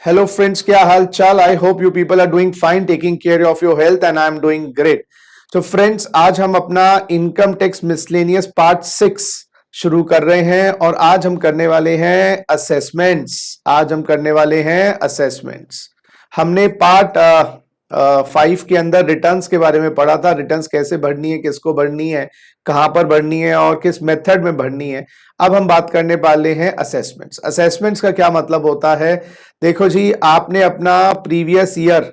Hello friends, क्या हाल चाल। I hope you people are doing fine, taking care of your health and I am doing great. तो friends, आज हम अपना इनकम टैक्स मिसलेनियस पार्ट 6 शुरू कर रहे हैं और आज हम करने वाले हैं असेसमेंट्स। हमने पार्ट 5 के अंदर रिटर्न्स के बारे में पढ़ा था। रिटर्न्स कैसे भरनी है, किसको भरनी है, कहां पर भरनी है और किस मेथड में भरनी है। अब हम बात करने वाले हैं असेसमेंट्स। असेसमेंट्स का क्या मतलब होता है? देखो जी, आपने अपना प्रीवियस ईयर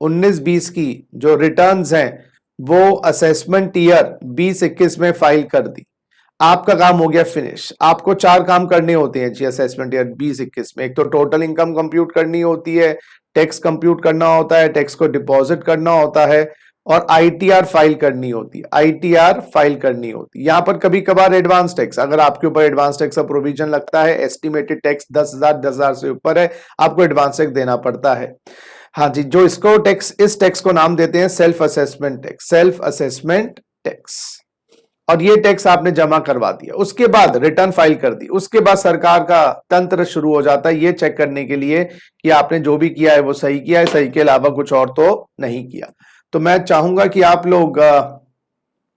19-20 की जो रिटर्न्स हैं वो असेसमेंट ईयर 20-21 में फाइल कर दी। आपका काम हो गया फिनिश। आपको 4 काम करने होते हैं जी असेसमेंट ईयर 20-21 में। एक तो टोटल इनकम कंप्यूट करनी होती है, टैक्स कंप्यूट करना होता है, टैक्स को डिपॉजिट करना होता है और आईटीआर फाइल करनी होती है। यहां पर कभी कभार एडवांस टैक्स, अगर आपके ऊपर एडवांस टैक्स का प्रोविजन लगता है, एस्टिमेटेड टैक्स 10,000 से ऊपर है, आपको एडवांस टैक्स देना पड़ता है। हाँ जी, जो इसको टैक्स, इस टैक्स को नाम देते हैं सेल्फ असेसमेंट टैक्स। और ये टैक्स आपने जमा करवा दिया, उसके बाद रिटर्न फाइल कर दी, उसके बाद सरकार का तंत्र शुरू हो जाता है ये चेक करने के लिए कि आपने जो भी किया है वो सही किया है, सही के अलावा कुछ और तो नहीं किया। तो मैं चाहूंगा कि आप लोग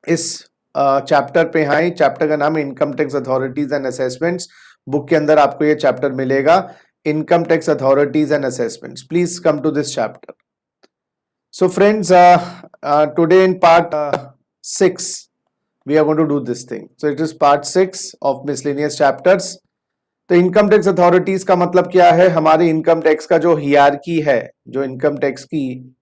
इस चैप्टर पे आए। चैप्टर का नाम है income tax authorities and assessments. Book के अंदर आपको ये चैप्टर मिलेगा, income tax authorities and assessments. Please come to this chapter. So friends, today in part 6 we are going to do this thing. So it is part 6 of miscellaneous chapters. तो income tax authorities का मतलब क्या है? हमारे income tax का जो hierarchy है, जो इनकम टैक्स की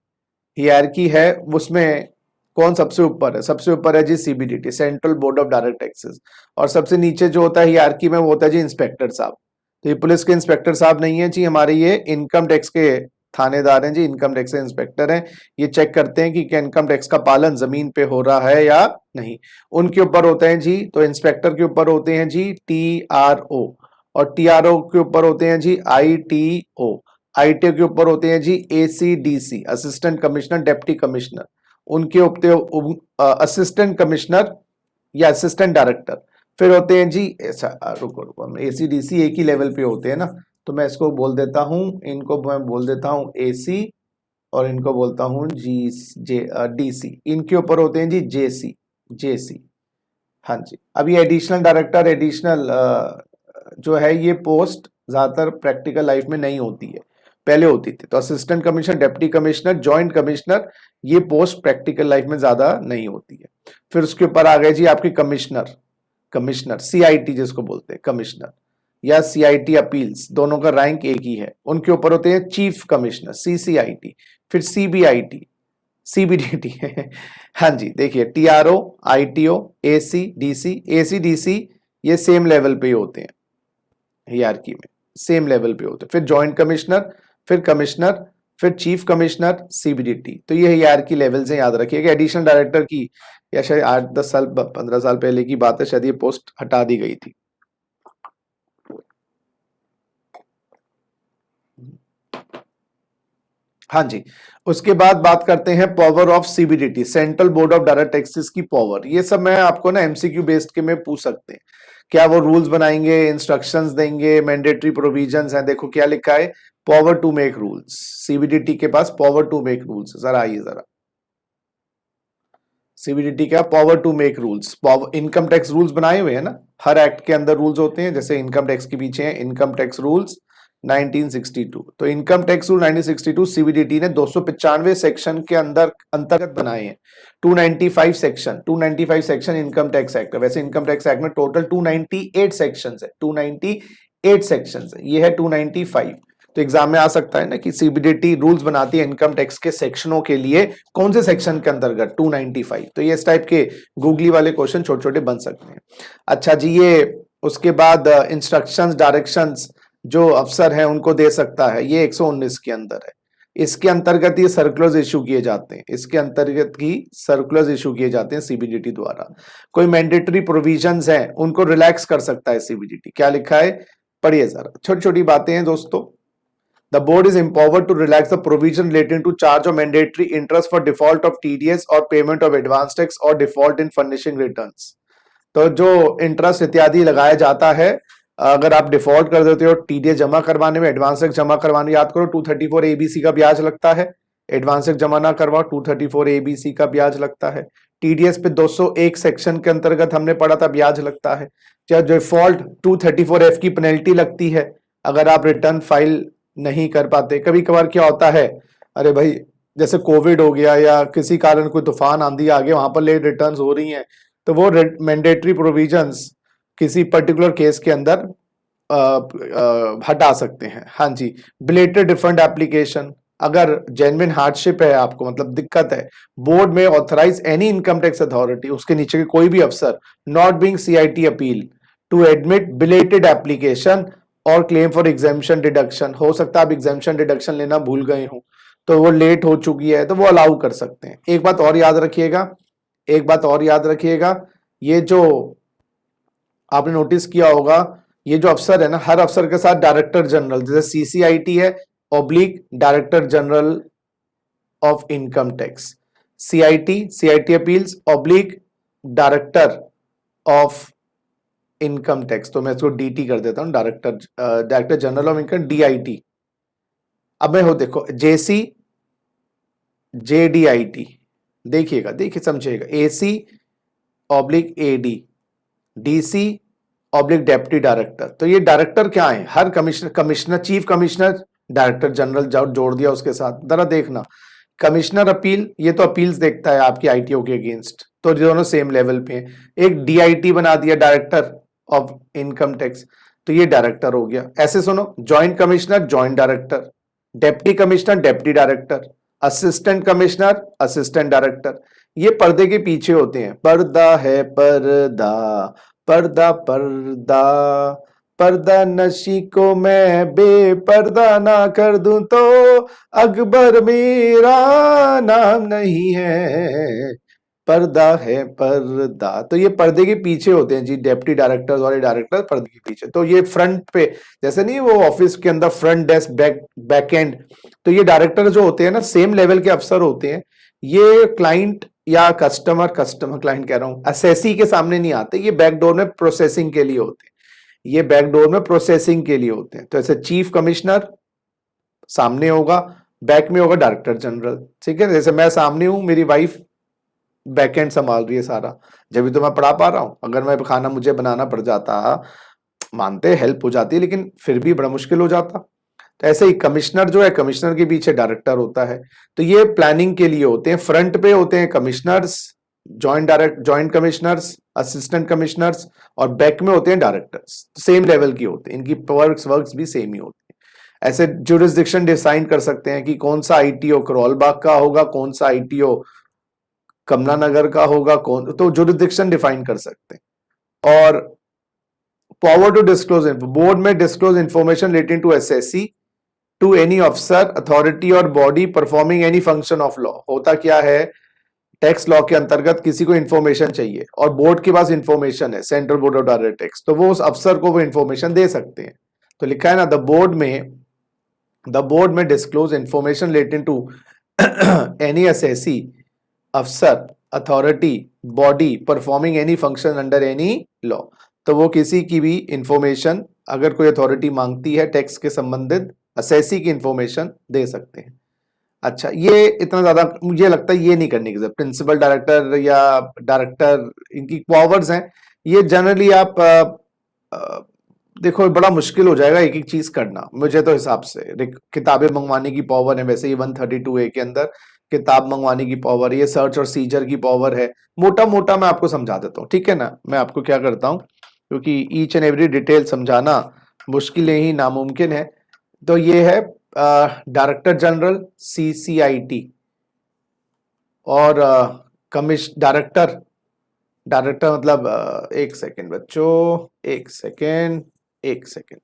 हियरार्की है, उसमें कौन सबसे ऊपर है? सबसे ऊपर है जी CBDT, central board of direct taxes. और सबसे नीचे जो होता है हियरार्की में, वो होता है जी इंस्पेक्टर साहब। तो ये पुलिस के इंस्पेक्टर साहब नहीं है जी, हमारे ये इनकम टैक्स के थानेदार हैं जी, इनकम टैक्स के इंस्पेक्टर हैं। ये चेक करते हैं कि क्या इनकम टैक्स का पालन जमीन पे हो रहा है या नहीं। उनके ऊपर होते हैं जी, तो इंस्पेक्टर के ऊपर होते हैं जी टीआरओ, और टीआरओ के ऊपर होते हैं जी आईटीओ, आईटीओ के ऊपर होते हैं जी AC DC, assistant commissioner, deputy commissioner. उनके ऊपर असिस्टेंट कमिश्नर या असिस्टेंट डायरेक्टर। फिर होते हैं जी, ऐसा रुको एसीडीसी एक ही लेवल पे होते हैं ना, तो मैं इसको बोल देता हूं, इनको मैं बोल देता हूं एसी और इनको बोलता हूं डीसी। इनके ऊपर होते हैं जी जेसी। हाँ जी। अब ये एडिशनल डायरेक्टर, एडिशनल जो है, ये पोस्ट ज्यादातर प्रैक्टिकल लाइफ में नहीं होती है, पहले होती थी। तो assistant commissioner, deputy commissioner, joint commissioner, ये पोस्ट प्रैक्टिकल लाइफ में ज्यादा नहीं होती है। फिर उसके ऊपर आ गए जी आपके कमिश्नर सीआईटी जिसको बोलते हैं, कमिश्नर या सीआईटी अपील्स, दोनों का रैंक एक ही है। उनके ऊपर होते हैं चीफ कमिश्नर सीसीआईटी, फिर सीबीआईटी, सीबीडीटी हाँ जी, देखिए टीआरओ, आईटीओ, एसीडीसी ये सेम लेवल पे ही होते हैं, हियरार्की में सेम लेवल पे होते हैं। फिर जॉइंट कमिश्नर, फिर कमिश्नर, फिर चीफ कमिश्नर, सीबीडीटी। तो ये हियरार्की लेवल से याद रखिएगा। एडिशनल डायरेक्टर की या शायद 8-10 साल 15 साल पहले की बात है, शायद ये पोस्ट हटा दी गई थी। हाँ जी। उसके बाद बात करते हैं power of CBDT, central board of direct taxes की पावर। ये सब मैं आपको ना एमसीक्यू बेस्ड के में पूछ सकते हैं। क्या वो रूल्स बनाएंगे, इंस्ट्रक्शंस देंगे, मैंडेटरी प्रोविजंस हैं। देखो क्या लिखा है, power to make rules. CBDT के पास पावर टू मेक रूल्स। जरा आइए जरा, सीबीडीटी का power to make rules. Income tax rules बनाए हुए हैं ना, हर एक्ट के अंदर रूल्स होते हैं। जैसे इनकम टैक्स के पीछे है इनकम टैक्स रूल्स 1962। तो इनकम टैक्स रूल 1962 सीबीडीटी ने 295 सेक्शन के अंतर्गत बनाए हैं। 295 सेक्शन इनकम टैक्स एक्ट। वैसे इनकम टैक्स एक्ट में टोटल 298 सेक्शंस है, 298 सेक्शंस है, ये है 295। तो एग्जाम में आ सकता है ना कि सीबीडीटी रूल्स बनाती है इनकम टैक्स के सेक्शनों के लिए, कौन से सेक्शन के अंतर्गत? 295। तो ये इस टाइप के गूगली वाले क्वेश्चन छोटे छोटे बन सकते हैं। अच्छा जी, ये उसके बाद इंस्ट्रक्शंस, डायरेक्शंस जो अफसर हैं उनको दे सकता है, ये 119 के अंदर है। इसके अंतर्गत ये सर्कुलर्स इशू किए जाते हैं, इसके अंतर्गत ही सर्कुलर्स इशू किए जाते हैं सीबीडीटी द्वारा। कोई मैंडेटरी प्रोविजंस हैं उनको रिलैक्स कर सकता है सीबीडीटी। क्या लिखा है, पढ़िए जरा, छोटी छोटी बातें हैं दोस्तों। The board is empowered to relax the provision relating to charge of mandatory interest for default of TDS or payment of advance tax or default in furnishing returns। तो जो इंटरेस्ट इत्यादि लगाया जाता है अगर आप डिफॉल्ट कर देते हो टीडीएस जमा करवाने में, एडवांस टैक्स जमा करवाने, याद करो 234 एबीसी का ब्याज लगता है। एडवांस टैक्स जमा ना करवाओ 234 एबीसी का ब्याज लगता है। टीडीएस पे 201 सेक्शन के अंतर्गत हमने पढ़ा था ब्याज लगता है। क्या डिफॉल्ट 234 एफ की पेनल्टी लगती है अगर आप रिटर्न फाइल नहीं कर पाते। कभी कभार क्या होता है, अरे भाई जैसे कोविड हो गया या किसी कारण कोई तूफान आंधी आ गया, वहां पर लेट रिटर्न्स हो रही हैं, तो वो मैंडेटरी प्रोविजंस किसी पर्टिकुलर केस के अंदर हटा सकते हैं। हाँ जी, बिलेटेड रिफंड एप्लीकेशन, अगर जेन्युइन हार्डशिप है आपको, मतलब दिक्कत है, बोर्ड में authorise any income tax authority, उसके नीचे के कोई भी अफसर, not being CIT appeal to admit belated application और क्लेम फॉर एग्जामिशन डिडक्शन। हो सकता है आप एग्जामिशन डिडक्शन लेना भूल गए हो, तो वो लेट हो चुकी है, तो वो अलाउ कर सकते हैं। एक बात और याद रखिएगा, एक बात और याद रखिएगा, ये जो आपने नोटिस किया होगा, ये जो अफसर है ना, हर अफसर के साथ डायरेक्टर जनरल, जैसे सीसीआईटी है oblique director general of income tax, CIT appeals oblique director of income tax, तो मैं इसको डीटी कर देता हूं, director general of income, DIT. अब मैं हो देखो जेसी जेडीआईटी, देखिएगा, देखिए समझिएगा, AC oblique AD, DC oblique deputy director. तो ये डायरेक्टर क्या है, हर commissioner chief commissioner director general जोड़ दिया उसके साथ। जरा देखना, कमिश्नर अपील, ये तो अपील्स देखता है आपकी आईटीओ के अगेंस्ट, तो दोनों सेम लेवल पे हैं। एक डीआईटी बना दिया, डायरेक्टर ऑफ इनकम टैक्स, तो ये डायरेक्टर हो गया। ऐसे सुनो, joint commissioner joint director, deputy commissioner deputy director, assistant commissioner assistant director. ये पर्दे के पीछे होते हैं, पर्दा है पर्दा, पर्दा पर्दा, पर्दा नशी को मैं बेपर्दा ना कर दूं तो अकबर मेरा नाम नहीं है, पर्दा है पर्दा। तो ये पर्दे के पीछे होते हैं जी, डेप्टी डायरेक्टर्स और डायरेक्टर पर्दे के पीछे। तो ये फ्रंट पे, जैसे नहीं वो ऑफिस के अंदर फ्रंट डेस्क बैक एंड, तो ये डायरेक्टर जो होते हैं ना, सेम लेवल के अफसर होते हैं। ये क्लाइंट या कस्टमर क्लाइंट कह रहा हूं, असेसी के सामने नहीं आते, ये बैकडोर में प्रोसेसिंग के लिए होते हैं, ये बैकडोर में प्रोसेसिंग के लिए होते हैं। तो ऐसे चीफ कमिश्नर सामने होगा, बैक में होगा डायरेक्टर जनरल, ठीक है। जैसे मैं सामने हूं, मेरी वाइफ बैकएंड संभाल रही है सारा, जब भी तो मैं पढ़ा पा रहा हूं। अगर मैं खाना मुझे बनाना पड़ जाता, मानते हेल्प हो जाती है, लेकिन फिर भी बड़ा मुश्किल हो जाता। तो ऐसे ही कमिश्नर जो है, कमिश्नर के पीछे डायरेक्टर होता है। तो ये प्लानिंग के लिए होते हैं, फ्रंट पे होते हैं commissioners, joint commissioners, assistant commissioners, और बैक में होते हैं डायरेक्टर्स, सेम लेवल की होते हैं, इनकी वर्क्स भी सेम ही होते हैं। ऐसे जुरिस्डिक्शन डिसाइड कर सकते हैं कि कौन सा आईटीओ करोलबाग का होगा, कौन सा आईटीओ कमला नगर का होगा, कौन, तो जुरिस्डिक्शन डिफाइन कर सकते हैं। और पावर टू डिस्क्लोज, बोर्ड में disclose information relating to SSC to any officer authority और body performing any function of law. होता क्या है, टैक्स लॉ के अंतर्गत किसी को इंफॉर्मेशन चाहिए और बोर्ड के पास इंफॉर्मेशन है, central board of direct tax, तो वो उस अफसर को वो इंफॉर्मेशन दे सकते हैं। तो लिखा है ना, द बोर्ड में disclose information relating to any SSC अफसर authority body performing any function under any law. तो वो किसी की भी इंफॉर्मेशन अगर कोई अथॉरिटी मांगती है टैक्स के संबंधित, असेसी की इंफॉर्मेशन दे सकते हैं। अच्छा, ये इतना ज्यादा मुझे लगता है ये नहीं करने की जरूरत। प्रिंसिपल डायरेक्टर या डायरेक्टर, इनकी पावर्स हैं, ये जनरली आप देखो बड़ा मुश्किल हो जाएगा एक एक चीज करना मुझे तो हिसाब से। किताबें मंगवाने की पावर है, वैसे ही 132A के अंदर किताब मंगवाने की पावर, ये सर्च और सीजर की पावर है। मोटा मोटा मैं आपको समझा देता हूँ, ठीक है ना। मैं आपको क्या करता हूँ, क्योंकि ईच एंड एवरी डिटेल समझाना मुश्किल ही नामुमकिन है। तो ये है डायरेक्टर जनरल सीसीआईटी और डायरेक्टर, डायरेक्टर मतलब एक सेकेंड बच्चों, एक सेकेंड, एक सेकेंड।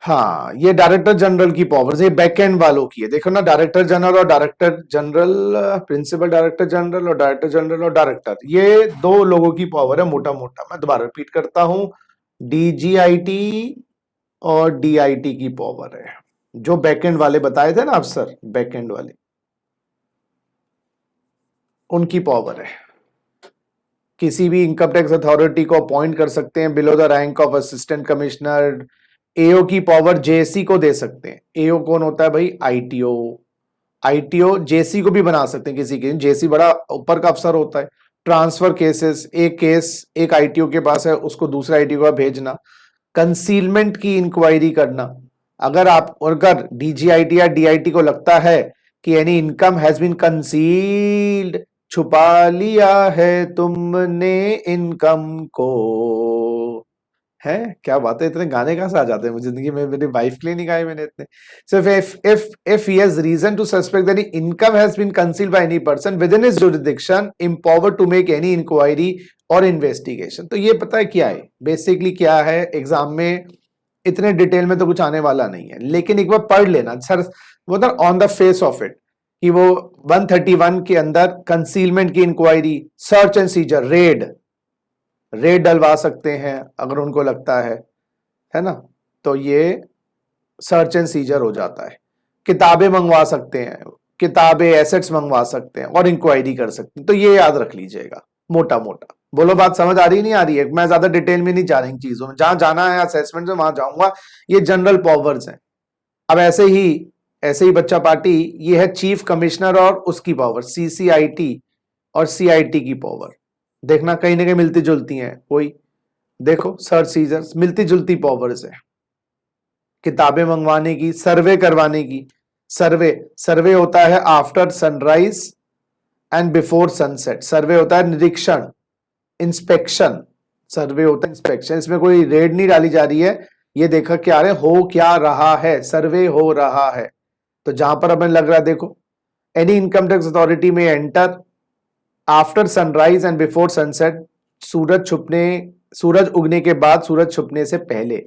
हाँ, ये डायरेक्टर जनरल की पावर्स, ये बैक एंड वालों की है। देखो ना, डायरेक्टर जनरल और director general, principal director general और डायरेक्टर जनरल और डायरेक्टर, ये दो लोगों की पावर है मोटा मोटा। मैं दोबारा रिपीट करता हूं, डीजीआईटी और डीआईटी की पावर है। जो बैकएंड वाले बताए थे ना अफसर, बैकएंड वाले, उनकी पावर है। किसी भी इनकम टैक्स अथॉरिटी को अपॉइंट कर सकते हैं below the rank of assistant commissioner. AO की पावर जेसी को दे सकते हैं। एओ कौन होता है भाई? आईटीओ। आईटीओ जेसी को भी बना सकते हैं किसी के, जेसी बड़ा ऊपर का अफसर होता है। ट्रांसफर केसेस, एक केस एक आईटीओ के पास है, उसको दूसरा आईटीओ का भेजना। कंसीलमेंट की इंक्वायरी करना, अगर डीजीआईटी या डीआईटी को लगता है कि any income has been concealed, छुपा लिया है तुमने इनकम को, है क्या बात है, इतने गाने कहां से आ जाते हैं मुझे जिंदगी में, मेरी वाइफ के लिए नहीं गाए मैंने इतने। सिर्फ if he has reason to suspect that the income has been concealed by any person within his jurisdiction empowered to make any inquiry और इन्वेस्टिगेशन। तो ये पता है क्या है बेसिकली, क्या है एग्जाम में इतने डिटेल में तो कुछ आने वाला नहीं है, लेकिन एक बार पढ़ लेना सर, वो on the face of it कि वो 131 के अंदर कंसीलमेंट की inquiry, search and seizure, raid डलवा सकते हैं अगर उनको लगता है ना, तो ये सर्च एंड सीजर हो जाता है। किताबें मंगवा सकते हैं, किताबें एसेट्स मंगवा सकते हैं और इंक्वायरी कर सकते हैं। तो ये याद रख लीजिएगा मोटा मोटा। बोलो बात समझ आ रही नहीं आ रही है? मैं ज्यादा डिटेल में नहीं जा रही चीजों में, जहां जाना है असेसमेंट में वहां जाऊंगा। ये जनरल पावर्स हैं। अब ऐसे ही बच्चा पार्टी, ये है चीफ कमिश्नर और उसकी पावर, सीसीआईटी और सीआईटी की पावर। देखना कहीं ना कहीं मिलती जुलती हैं, कोई देखो सर्च सीजर्स मिलती जुलती पावर्स है। किताबें मंगवाने की, सर्वे करवाने की। सर्वे होता है after sunrise and before sunset. Survey होता है निरीक्षण, इंस्पेक्शन। सर्वे होता है इंस्पेक्शन। इसमें कोई रेड नहीं डाली जा रही है, ये देखा क्या रहे हो क्या रहा है, सर्वे हो रहा है। तो जहां पर हमें लग रहा है, देखो एनी इनकम टैक्स अथॉरिटी में enter after sunrise and before sunset, सूरज उगने के बाद, सूरज छुपने से पहले।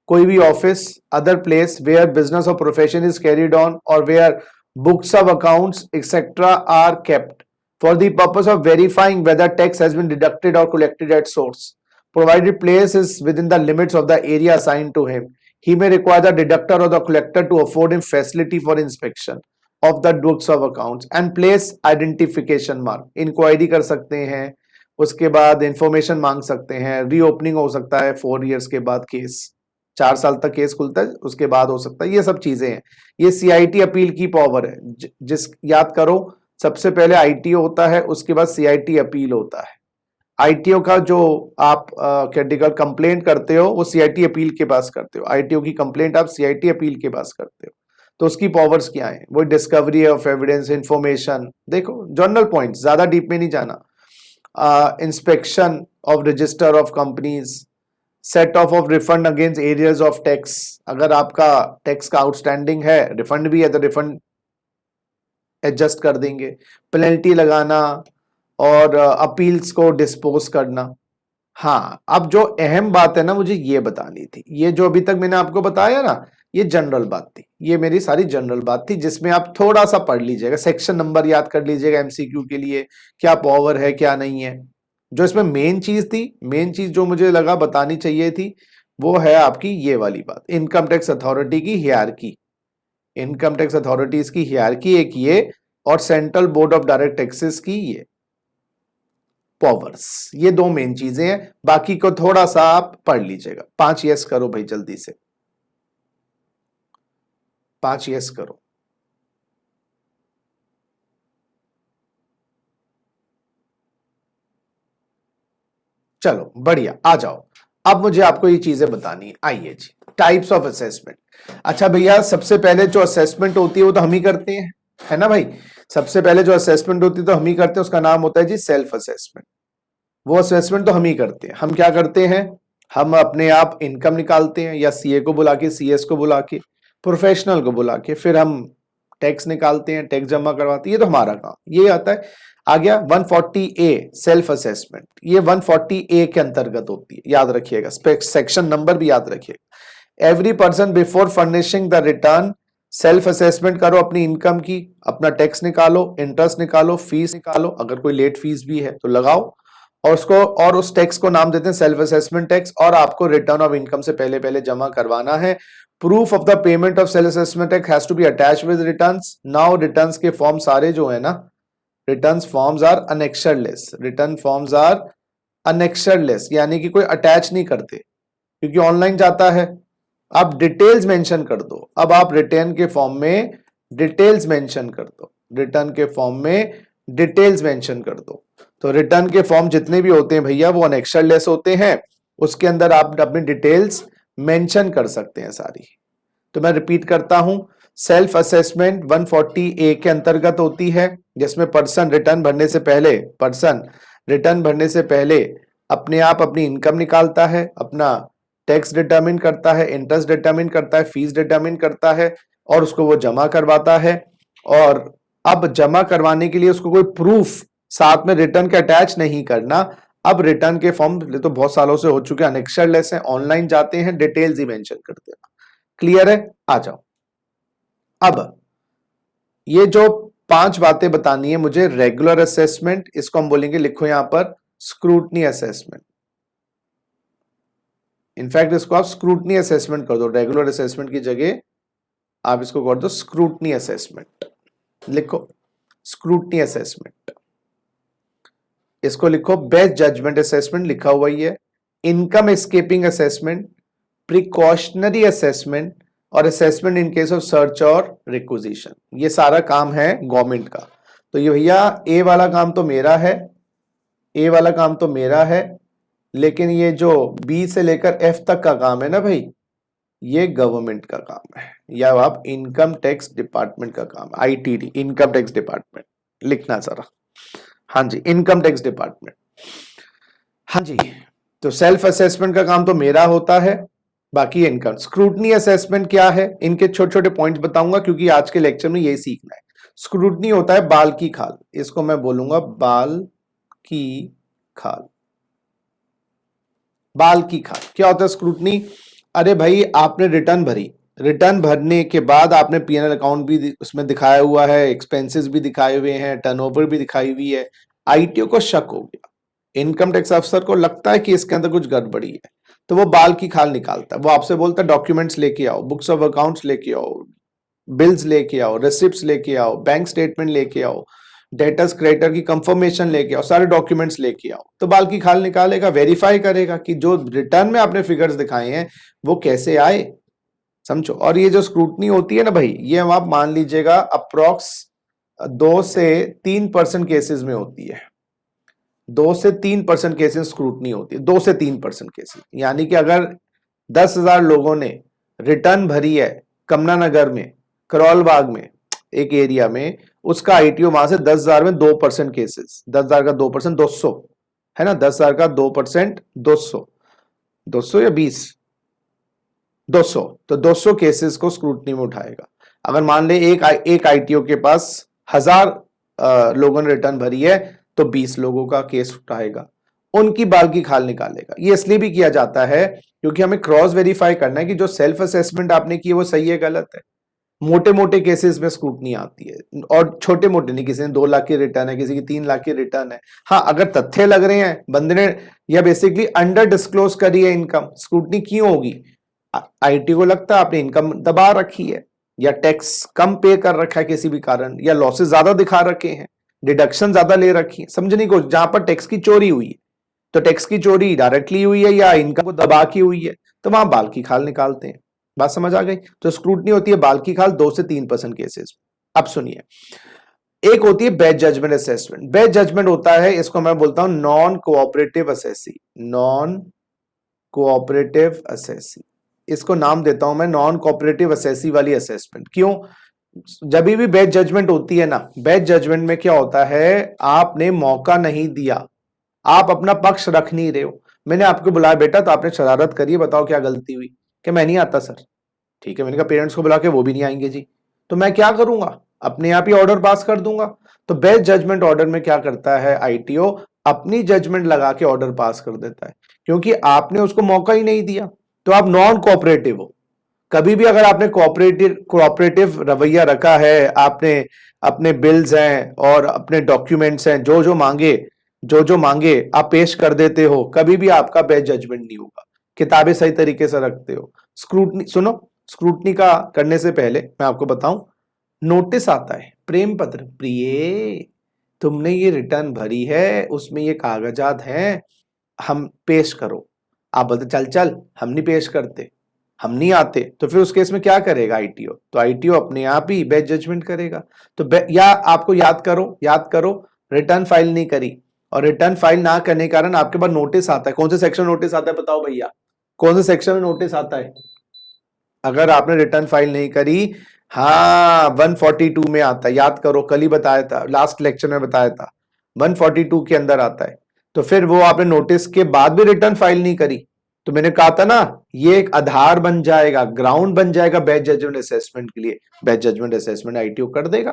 कोई भी office, other place where business और प्रोफेशन इज कैरिड ऑन और where books of accounts etcetera are kept for the purpose of verifying whether tax has been deducted और collected at source, provided place is within the limits of the area assigned to him, he may require the deductor or the collector to afford him facility for inspection of the books of accounts and place identification mark। Inquiry कर सकते हैं, उसके बाद information मांग सकते हैं, reopening हो सकता है 4 years के बाद केस, 4 साल तक केस खुलता है, उसके बाद हो सकता है। ये सब चीजें हैं। ये सीआईटी अपील की पावर है। जिस याद करो, सबसे पहले आईटीओ होता है, उसके बाद सीआईटी अपील होता है। आईटीओ का जो आप क्रिटिकल कंप्लेंट करते हो वो सीआईटी अपील के पास करते हो, आईटीओ की कंप्लेंट आप सीआईटी अपील के पास करते हो। तो उसकी पावर्स क्या है? वो डिस्कवरी ऑफ एविडेंस, इंफॉर्मेशन, देखो जनरल पॉइंट्स, ज्यादा डीप में नहीं जाना। Inspection of register of companies, set of refund against areas of tax. अगर आपका टैक्स का आउटस्टैंडिंग है, रिफंड भी है, तो रिफंड एडजस्ट कर देंगे। पेनल्टी लगाना और अपील्स को डिस्पोज करना। हाँ, अब जो अहम बात है ना, मुझे ये बतानी थी, ये जो अभी तक मैंने आपको बताया ना, ये जनरल बात थी, ये मेरी सारी जनरल बात थी, जिसमें आप थोड़ा सा पढ़ लीजिएगा, सेक्शन नंबर याद कर लीजिएगा एमसीक्यू के लिए, क्या पावर है क्या नहीं है। जो इसमें मेन चीज थी, मेन चीज जो मुझे लगा बतानी चाहिए थी, वो है आपकी ये वाली बात, इनकम टैक्स अथॉरिटी की हियरार्की। इनकम टैक्स अथॉरिटीज की हियरार्की एक ये, और central board of direct taxes की ये पावर्स। ये दो मेन चीजें हैं, बाकी को थोड़ा सा आप पढ़ लीजिएगा। 5 यस करो भाई जल्दी से, 5 यस करो। चलो बढ़िया, आ जाओ। अब मुझे आपको ये चीजें बतानी है। आइए जी, टाइप्स ऑफ असेसमेंट। अच्छा भैया, सबसे पहले जो असेसमेंट होती है वो तो हम ही करते हैं, है ना भाई। सबसे पहले जो असेसमेंट होती है तो हम ही करते हैं, उसका नाम होता है जी सेल्फ असेसमेंट। वो असेसमेंट तो हम ही करते हैं। हम क्या करते हैं, हम अपने आप इनकम निकालते हैं, या सीए को बुला के, सीएस को बुला के, प्रोफेशनल को बुला के, फिर हम टैक्स निकालते हैं, टैक्स जमा करवाते हैं। ये तो हमारा काम, ये आता है। आ गया 140A सेल्फ असेसमेंट। ये 140A के अंतर्गत होती है, याद रखिएगा, सेक्शन नंबर भी याद रखिएगा। Every person before furnishing the return self assessment करो अपनी इनकम की, अपना टैक्स निकालो, इंटरेस्ट निकालो, फीस निकालो, अगर कोई लेट फीस भी है तो लगाओ, और उस टैक्स को नाम देते हैं सेल्फ असेसमेंट टैक्स, और आपको रिटर्न ऑफ इनकम से पहले पहले जमा करवाना है। Proof of the payment of self assessment tax has to be attached with returns. Now returns के फॉर्म सारे जो है ना, returns forms are annexure less, return forms are annexure less, यानी कि कोई अटैच नहीं करते क्योंकि ऑनलाइन जाता है। आप डिटेल्स मेंशन कर दो। अब आप रिटर्न के फॉर्म में डिटेल्स मेंशन कर दो, रिटर्न के फॉर्म में डिटेल्स मेंशन कर दो। तो रिटर्न के फॉर्म जितने भी होते हैं भैया वो अनेक्सर लेस होते हैं, उसके अंदर आप अपनी डिटेल्स मेंशन कर सकते हैं सारी। तो मैं रिपीट करता हूं, सेल्फ असेसमेंट 140A के अंतर्गत होती है, जिसमें पर्सन रिटर्न भरने से पहले अपने आप अपनी इनकम निकालता है, अपना टैक्स डिटरमिन करता है, इंटरेस्ट डिटरमिन करता है, फीस डिटरमिन करता है और उसको वो जमा करवाता है। और अब जमा करवाने के लिए उसको कोई प्रूफ साथ में रिटर्न के अटैच नहीं करना। अब रिटर्न के फॉर्म तो बहुत सालों से हो चुके हैं, अनेक्सर लेस है, ऑनलाइन जाते हैं, डिटेल्स ही मेंशन कर देना। क्लियर है? आ जाओ। अब ये जो 5 बातें बतानी है मुझे, रेगुलर असेसमेंट, इसको हम बोलेंगे, लिखो यहां पर, स्क्रूटनी असेसमेंट। इनफैक्ट इसको आप स्क्रूटनी असेसमेंट कर दो, रेगुलर असेसमेंट की जगह आप इसको कर दो स्क्रूटनी असेसमेंट। लिखो स्क्रूटनी असेसमेंट। इसको लिखो बेस्ट जजमेंट असेसमेंट, लिखा हुआ ही है, income escaping assessment, precautionary assessment और assessment in case of search और रिक्विजिशन। ये सारा काम है गवर्नमेंट का। तो ये भैया ए वाला काम तो मेरा है, ए वाला काम तो मेरा है, लेकिन ये जो बी से लेकर एफ तक का काम है ना भाई, ये गवर्नमेंट का काम है, या आप इनकम टैक्स डिपार्टमेंट का काम है, आईटीडी, इनकम टैक्स डिपार्टमेंट लिखना जरा। हाँ जी, इनकम टैक्स डिपार्टमेंट। हाँ जी, तो सेल्फ असेसमेंट का काम तो मेरा होता है, बाकी इनकम। स्क्रूटनी असेसमेंट क्या है, इनके छोटे छोटे पॉइंट्स बताऊंगा क्योंकि आज के लेक्चर में यही सीखना है। स्क्रूटनी होता है बाल की खाल, इसको मैं बोलूंगा बाल की खाल। बाल की खाल क्या होता है स्क्रूटनी? अरे भाई आपने रिटर्न भरी, रिटर्न भरने के बाद आपने पीएनएल अकाउंट भी उसमें दिखाया हुआ है, एक्सपेंसेस भी दिखाए हुए हैं, टर्नओवर भी दिखाई हुई है, आईटीओ को शक हो गया, इनकम टैक्स अफसर को लगता है कि इसके अंदर कुछ गड़बड़ी है, तो वो बाल की खाल निकालता है। वो आपसे बोलता है डॉक्यूमेंट्स लेके आओ, बुक्स ऑफ अकाउंट्स लेके आओ, बिल्स लेके आओ, रिसिप्ट्स लेके आओ, बैंक स्टेटमेंट लेके आओ, डेटर्स क्रेडिटर की कंफर्मेशन लेके आओ, सारे डॉक्यूमेंट्स लेके आओ। तो बाल की खाल निकालेगा, वेरीफाई करेगा कि जो रिटर्न में आपने फिगर्स दिखाए हैं वो कैसे आए, समझो। और ये जो स्क्रूटनी होती है ना भाई, ये आप मान लीजिएगा अप्रोक्स 2 से 3% केसेस में होती है, 2 से 3% केसेस स्क्रूटनी होती है, 2 से 3% केसेस। यानी कि अगर 10,000 लोगों ने रिटर्न भरी है कमला नगर में, करोल बाग में, एक एरिया में, उसका आईटीओ वहां से 10,000 में 2% केसेस, 10,000 का 2% 200 है ना, 10,000 का 2% 200, 200 या 20, 200, तो 200 केसेस को स्क्रूटनी में उठाएगा। अगर मान ले एक आईटीओ के पास 1,000 लोगों ने रिटर्न भरी है तो 20 लोगों का केस उठाएगा, उनकी बाल की खाल निकालेगा। ये इसलिए भी किया जाता है क्योंकि हमें क्रॉस वेरीफाई करना है कि जो सेल्फ असेसमेंट आपने की है वो सही है गलत है। मोटे मोटे केसेस में स्क्रूटनी आती है और छोटे मोटे नहीं, किसी ने 2 लाख की रिटर्न है, किसी की 3 लाख की रिटर्न है। हाँ, अगर तथ्य लग रहे हैं बंदे ने या बेसिकली अंडर डिस्क्लोज करी है इनकम, स्क्रूटनी क्यों होगी? आईटी को लगता है आपने इनकम दबा रखी है, या टैक्स कम पे कर रखा है किसी भी कारण, या लॉसेस ज्यादा दिखा रखे हैं, डिडक्शन ज्यादा ले रखी है, समझने को जहां पर टैक्स की चोरी हुई है, तो टैक्स की चोरी डायरेक्टली हुई है या इनकम को दबा की हुई है, तो वहां बाल की खाल निकालते हैं। बात समझ आ गई? तो स्क्रूटनी होती है बाल की खाल 2 से 3% केसेस। अब सुनिए, एक होती है best judgement assessment. Best judgment होता है, इसको मैं बोलता हूं non cooperative assessee, non cooperative assessee, इसको नाम देता हूं मैं नॉन कोऑपरेटिव असेसी वाली असेसमेंट। क्यों? जब भी बेस्ट जजमेंट होती है ना, बेस्ट जजमेंट में क्या होता है, आपने मौका नहीं दिया, आप अपना पक्ष रख नहीं रहे हो। मैंने आपको बुलाया बेटा तो आपने शरारत करी, बताओ क्या गलती हुई? कि मैं नहीं आता सर। ठीक है, मैंने कहा पेरेंट्स को बुला के, वो भी नहीं आएंगे जी, तो मैं क्या करूंगा? अपने आप ही ऑर्डर पास कर दूंगा। तो बेस्ट जजमेंट ऑर्डर में क्या करता है आईटीओ, अपनी जजमेंट लगा के ऑर्डर पास कर देता है, क्योंकि आपने उसको मौका ही नहीं दिया। तो आप नॉन कोऑपरेटिव हो। कभी भी अगर आपने कोऑपरेटिव रवैया रखा है, आपने अपने बिल्स हैं और अपने डॉक्यूमेंट्स हैं, जो जो मांगे आप पेश कर देते हो, कभी भी आपका बेस्ट जजमेंट नहीं होगा। किताबें सही तरीके से रखते हो। स्क्रूटनी सुनो, स्क्रूटनी का करने से पहले मैं आपको बताऊं, नोटिस आता है, प्रेम पत्र, प्रिय तुमने ये रिटर्न भरी है, उसमें ये कागजात हैं, हम पेश करो, आप बोलते चल चल हम नहीं पेश करते, हम नहीं आते, तो फिर उस केस में क्या करेगा आईटीओ? तो आईटीओ अपने आप ही बेस्ट जजमेंट करेगा। तो या आपको याद करो रिटर्न फाइल नहीं करी, और रिटर्न फाइल ना करने के कारण आपके पास नोटिस आता है। कौन से सेक्शन नोटिस आता है बताओ भैया, कौन से सेक्शन में नोटिस आता है? अगर आपने रिटर्न फाइल नहीं करी, हाँ 142 में आता है, याद करो कल ही बताया था, लास्ट लेक्चर में बताया था 142 के अंदर आता है। तो फिर वो आपने नोटिस के बाद भी रिटर्न फाइल नहीं करी, तो मैंने कहा था ना ये एक आधार बन जाएगा, ग्राउंड बन जाएगा बेस्ट जजमेंट असेसमेंट के लिए, बेस्ट जजमेंट असेसमेंट आईटीओ कर देगा।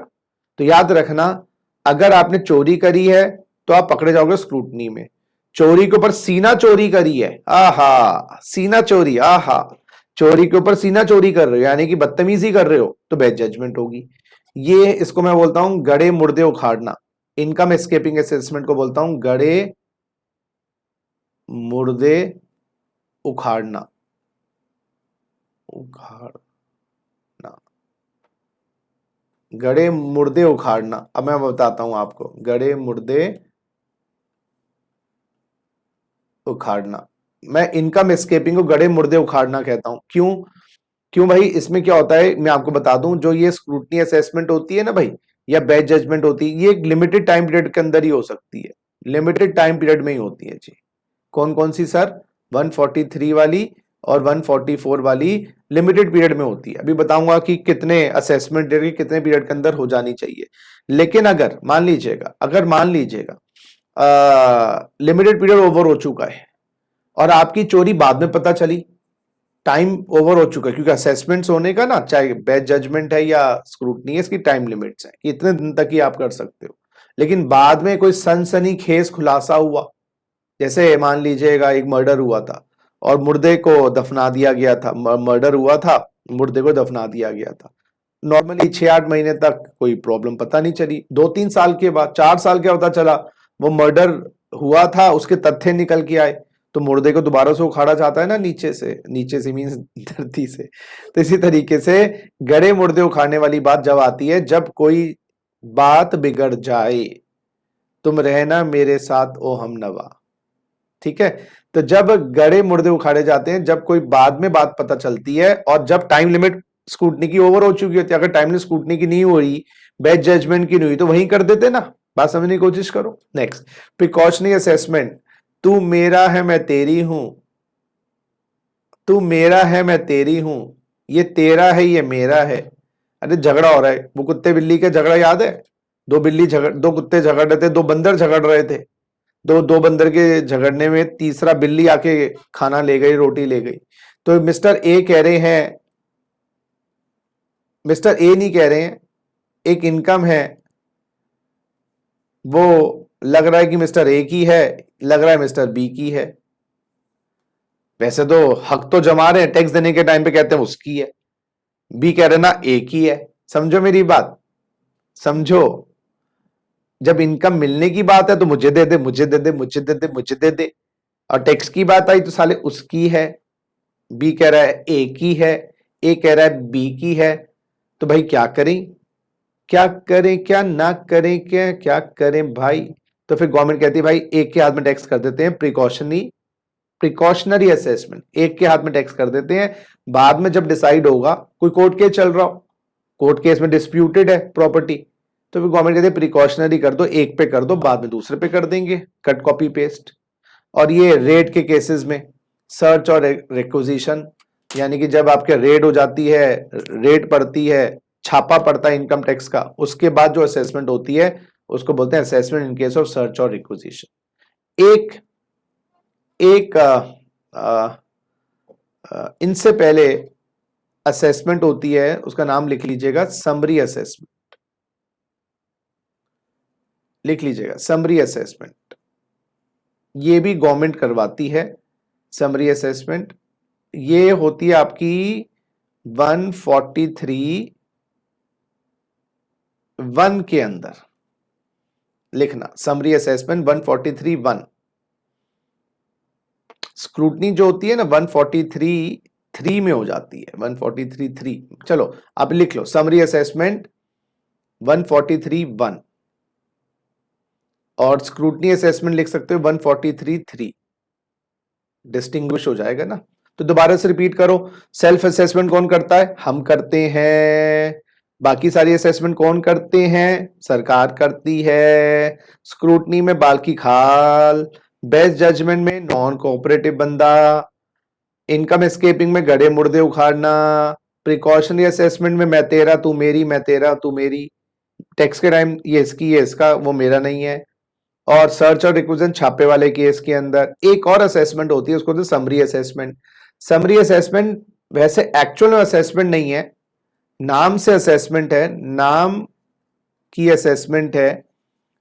तो याद रखना, अगर आपने चोरी करी है तो आप पकड़े जाओगे स्क्रूटनी में। चोरी के ऊपर सीना चोरी करी है, आहा सीना चोरी, आहा चोरी के ऊपर सीना चोरी कर रहे हो यानी कि बदतमीजी कर रहे हो, तो बेस्ट जजमेंट होगी। ये इसको मैं बोलता हूं गड़े मुर्दे उखाड़ना, इनकम एस्केपिंग असेसमेंट को बोलता हूं गड़े मुर्दे उखाड़ना, उखाड़ना, गड़े मुर्दे उखाड़ना। अब मैं बताता हूं आपको, गड़े मुर्दे उखाड़ना, मैं इनकम एस्केपिंग को गड़े मुर्दे उखाड़ना कहता हूं। क्यों? क्यों भाई? इसमें क्या होता है मैं आपको बता दूं, जो ये स्क्रूटनी असेसमेंट होती है ना भाई, या बेस्ट जजमेंट होती है, ये एक लिमिटेड टाइम पीरियड के अंदर ही हो सकती है, लिमिटेड टाइम पीरियड में ही होती है जी। कौन कौन सी सर? 143 वाली और 144 वाली लिमिटेड पीरियड में होती है। अभी बताऊंगा कि कितने असेसमेंट कितने पीरियड के अंदर हो जानी चाहिए। लेकिन अगर मान लीजिएगा लिमिटेड पीरियड ओवर हो चुका है और आपकी चोरी बाद में पता चली, टाइम ओवर हो चुका है, क्योंकि असेसमेंट्स होने का ना, चाहे बेस्ट जजमेंट है या स्क्रूटनी है, इसकी टाइम लिमिट्स हैं, इतने दिन तक ही आप कर सकते हो। लेकिन बाद में कोई सनसनीखेज खुलासा हुआ, जैसे मान लीजिएगा एक मर्डर हुआ था और मुर्दे को दफना दिया गया था, मर्डर हुआ था, मुर्दे को दफना दिया गया था, नॉर्मली 6-8 महीने तक कोई प्रॉब्लम पता नहीं चली, 2-3 साल के बाद 4 साल के पता चला वो मर्डर हुआ था, उसके तथ्य निकल के आए, तो मुर्दे को दोबारा से उखाड़ा जाता है ना, नीचे से मीन्स धरती से। तो इसी तरीके से गड़े मुर्दे उखाड़ने वाली बात जब आती है, जब कोई बात बिगड़ जाए, तुम रहना मेरे साथ ओ हम नवा, ठीक है? तो जब गड़े मुर्दे उखाड़े जाते हैं, जब कोई बाद में बात पता चलती है और जब टाइम लिमिट स्क्रूटनी की ओवर हो चुकी होती है, अगर टाइम लिमिट स्क्रूटनी की नहीं हो रही, बेस्ट जजमेंट की नहीं हुई, तो वहीं कर देते ना। बात समझने की कोशिश करो। Next, precautionary assessment. तू मेरा है मैं तेरी हूं, तू मेरा है मैं तेरी हूं, ये तेरा है ये मेरा है। अरे झगड़ा हो रहा है, वो कुत्ते बिल्ली का झगड़ा याद है? दो कुत्ते झगड़ रहे थे, दो बंदर झगड़ रहे थे, दो बंदर के झगड़ने में तीसरा बिल्ली आके खाना ले गई, रोटी ले गई। तो मिस्टर ए कह रहे हैं, मिस्टर ए नहीं कह रहे हैं, एक इनकम है, वो लग रहा है कि मिस्टर ए की है, लग रहा है मिस्टर बी की है। वैसे तो हक तो जमा रहे हैं, टैक्स देने के टाइम पे कहते हैं उसकी है, बी कह रहे ना ए की है। समझो मेरी बात, समझो। जब इनकम मिलने की बात है तो मुझे दे दे, मुझे दे दे, मुझे दे दे, मुझे दे दे, और टैक्स की बात आई तो साले उसकी है। बी कह रहा है ए की है, ए कह रहा है बी की है। तो भाई क्या करें, क्या करें, क्या ना करें, क्या करें भाई? तो फिर गवर्नमेंट कहती है भाई एक के हाथ में टैक्स कर देते हैं, प्रिकॉशनरी असेसमेंट एक के हाथ में टैक्स कर देते हैं। बाद में जब डिसाइड होगा, कोई कोर्ट केस चल रहा हो, कोर्ट केस में डिस्प्यूटेड है प्रॉपर्टी, तो फिर गवर्नमेंट कहते हैं प्रिकॉशनरी कर दो, एक पे कर दो, बाद में दूसरे पे कर देंगे, कट कॉपी पेस्ट। और ये रेड के केसेस में सर्च और रिक्विजिशन, यानी कि जब आपके रेड हो जाती है, रेड पड़ती है, छापा पड़ता है इनकम टैक्स का, उसके बाद जो असेसमेंट होती है उसको बोलते हैं assessment in case of search और रिक्विजिशन। एक एक इनसे पहले असेसमेंट होती है, उसका नाम लिख लीजिएगा, समरी असेसमेंट, लिख लीजिएगा समरी असेसमेंट। ये भी गवर्नमेंट करवाती है समरी असेसमेंट। ये होती है आपकी 143(1) के अंदर, लिखना समरी असेसमेंट 143(1). स्क्रूटनी जो होती है ना 143(3) में हो जाती है, 143(3). चलो आप लिख लो समरी असेसमेंट 143(1) और स्क्रूटनी असेसमेंट लिख सकते हो 143(3). डिस्टिंग्विश हो जाएगा ना। तो दोबारा से रिपीट करो, सेल्फ असेसमेंट कौन करता है? हम करते हैं। बाकी सारी असेसमेंट कौन करते हैं? सरकार करती है। स्क्रूटनी में बाल की खाल, बेस्ट जजमेंट में नॉन कोऑपरेटिव बंदा, इनकम एस्केपिंग में गड़े मुर्दे उखाड़ना, प्रिकॉशनरी असेसमेंट में मैं तेरा तू मेरी, मैं तेरा तू मेरी, टैक्स के टाइम ये इसकी ये इसका वो मेरा नहीं है, और सर्च और रिक्विजिशन छापे वाले केस के अंदर एक और असेसमेंट होती है, उसको तो समरी असेसमेंट। समरी असेसमेंट वैसे एक्चुअल में असेसमेंट नहीं है, नाम से असेसमेंट है, नाम की असेसमेंट है,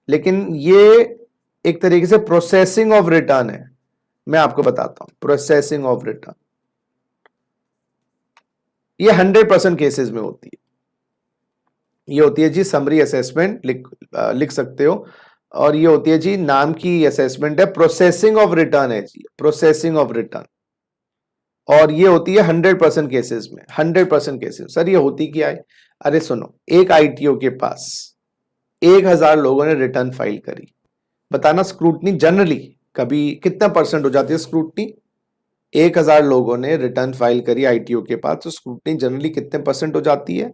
लेकिन ये एक तरीके से प्रोसेसिंग ऑफ रिटर्न है। मैं आपको बताता हूं प्रोसेसिंग ऑफ रिटर्न, ये 100% केसेस में होती है। ये होती है जी समरी असेसमेंट, लिख सकते हो। और ये होती है जी नाम की असेसमेंट है, प्रोसेसिंग ऑफ रिटर्न है जी, प्रोसेसिंग ऑफ रिटर्न। और ये होती है 100% केसेस में, 100% केसेस। सर ये होती क्या है? अरे सुनो, एक आईटीओ के पास 1000 लोगों ने रिटर्न फाइल करी, बताना स्क्रूटनी जनरली कभी कितना परसेंट हो जाती है स्क्रूटनी? 1000 लोगों ने रिटर्न फाइल करी आईटीओ के पास, तो स्क्रूटनी जनरली कितने परसेंट हो जाती है?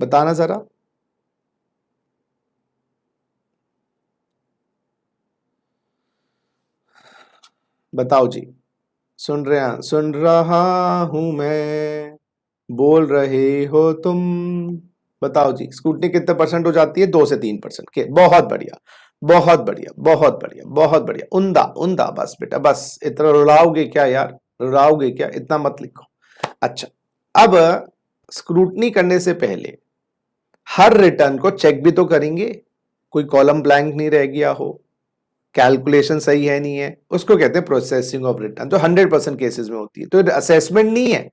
बताना जरा। बताओ जी। सुन रहा हूं मैं, बोल रहे हो तुम। बताओ जी, स्कूटनी कितने परसेंट हो जाती है? 2 से 3% के। बहुत बढ़िया, बहुत बढ़िया, बहुत बढ़िया, बहुत बढ़िया, उमदा उमदा। बस बेटा बस, इतना रुलाओगे क्या यार, रुलाओगे क्या, इतना मत लिखो। अच्छा, अब स्क्रूटनी करने से पहले हर रिटर्न को चेक भी तो करेंगे, कोई कॉलम ब्लैंक नहीं रह गया हो, कैलकुलेशन सही है नहीं है, उसको कहते हैं प्रोसेसिंग ऑफ रिटर्न, जो 100% केसेस में होती है। तो असेसमेंट नहीं है,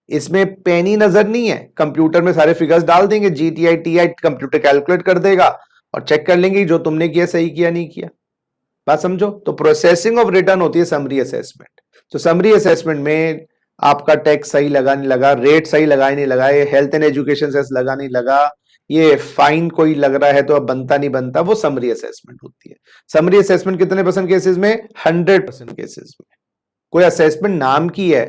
इसमें पेनी नजर नहीं है, कंप्यूटर में सारे फिगर्स डाल देंगे, जीटीआई टीआई कंप्यूटर कैलकुलेट कर देगा और चेक कर लेंगे जो तुमने किया सही किया नहीं किया। बात समझो। तो प्रोसेसिंग ऑफ रिटर्न होती है समरी असेसमेंट। तो समरी असेसमेंट में आपका टैक्स सही लगा नहीं लगा, रेट सही लगा नहीं लगा, हेल्थ एंड एजुकेशन सेस लगा नहीं लगा, ये फाइन कोई लग रहा है तो अब बनता नहीं बनता, वो समरी असेसमेंट होती है। समरी असेसमेंट कितने परसेंट केसेस में? 100% केसेस में। कोई असेसमेंट नाम की है,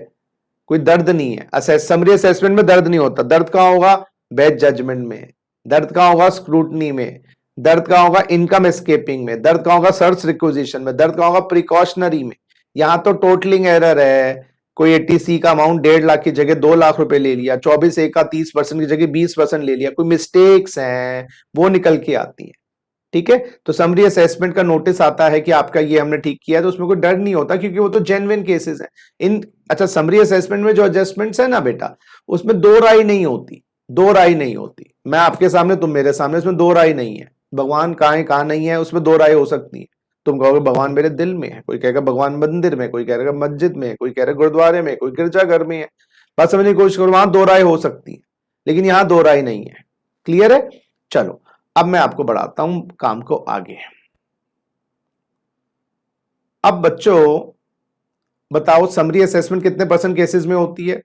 कोई दर्द नहीं है। समरी असेसमेंट में दर्द नहीं होता। दर्द कहां होगा? बेस्ट जजमेंट में। दर्द कहां होगा? स्क्रूटनी में। दर्द कहां होगा? इनकम एस्केपिंग में। दर्द कहां होगा? सर्च रिक्विजिशन में। दर्द कहां होगा? प्रिकॉशनरी में। यहां तो टोटलिंग एरर है, कोई एटीसी का अमाउंट 1.5 लाख की जगह 2 लाख रुपए ले लिया, 24A का 30% की जगह 20% ले लिया, कोई मिस्टेक्स हैं वो निकल के आती हैं। ठीक है, तो समरी असेसमेंट का नोटिस आता है कि आपका ये हमने ठीक किया, तो उसमें कोई डर नहीं होता, क्योंकि वो तो जेन्युइन केसेस हैं। इन अच्छा, समरी असेसमेंट में जो एडजस्टमेंट्स है ना बेटा, उसमें दो राय नहीं होती, दो राय नहीं होती। मैं आपके सामने, तुम मेरे सामने, उसमें दो राय नहीं है। भगवान कहाँ है कहाँ नहीं है, उसमें दो राय हो सकती है। तुम कहोगे भगवान मेरे दिल में है, कोई कहेगा भगवान मंदिर में, कोई कहेगा मस्जिद में, कोई कह रहा गुरुद्वारे में, कोई गिरजाघर में है। बात समझने की कोशिश करो, वहां दो राय हो सकती है, लेकिन यहां दो राय नहीं है। क्लियर है? चलो, अब मैं आपको बढ़ाता हूं काम को आगे। अब बच्चों बताओ, समरी असेसमेंट कितने परसेंट केसेस में होती है?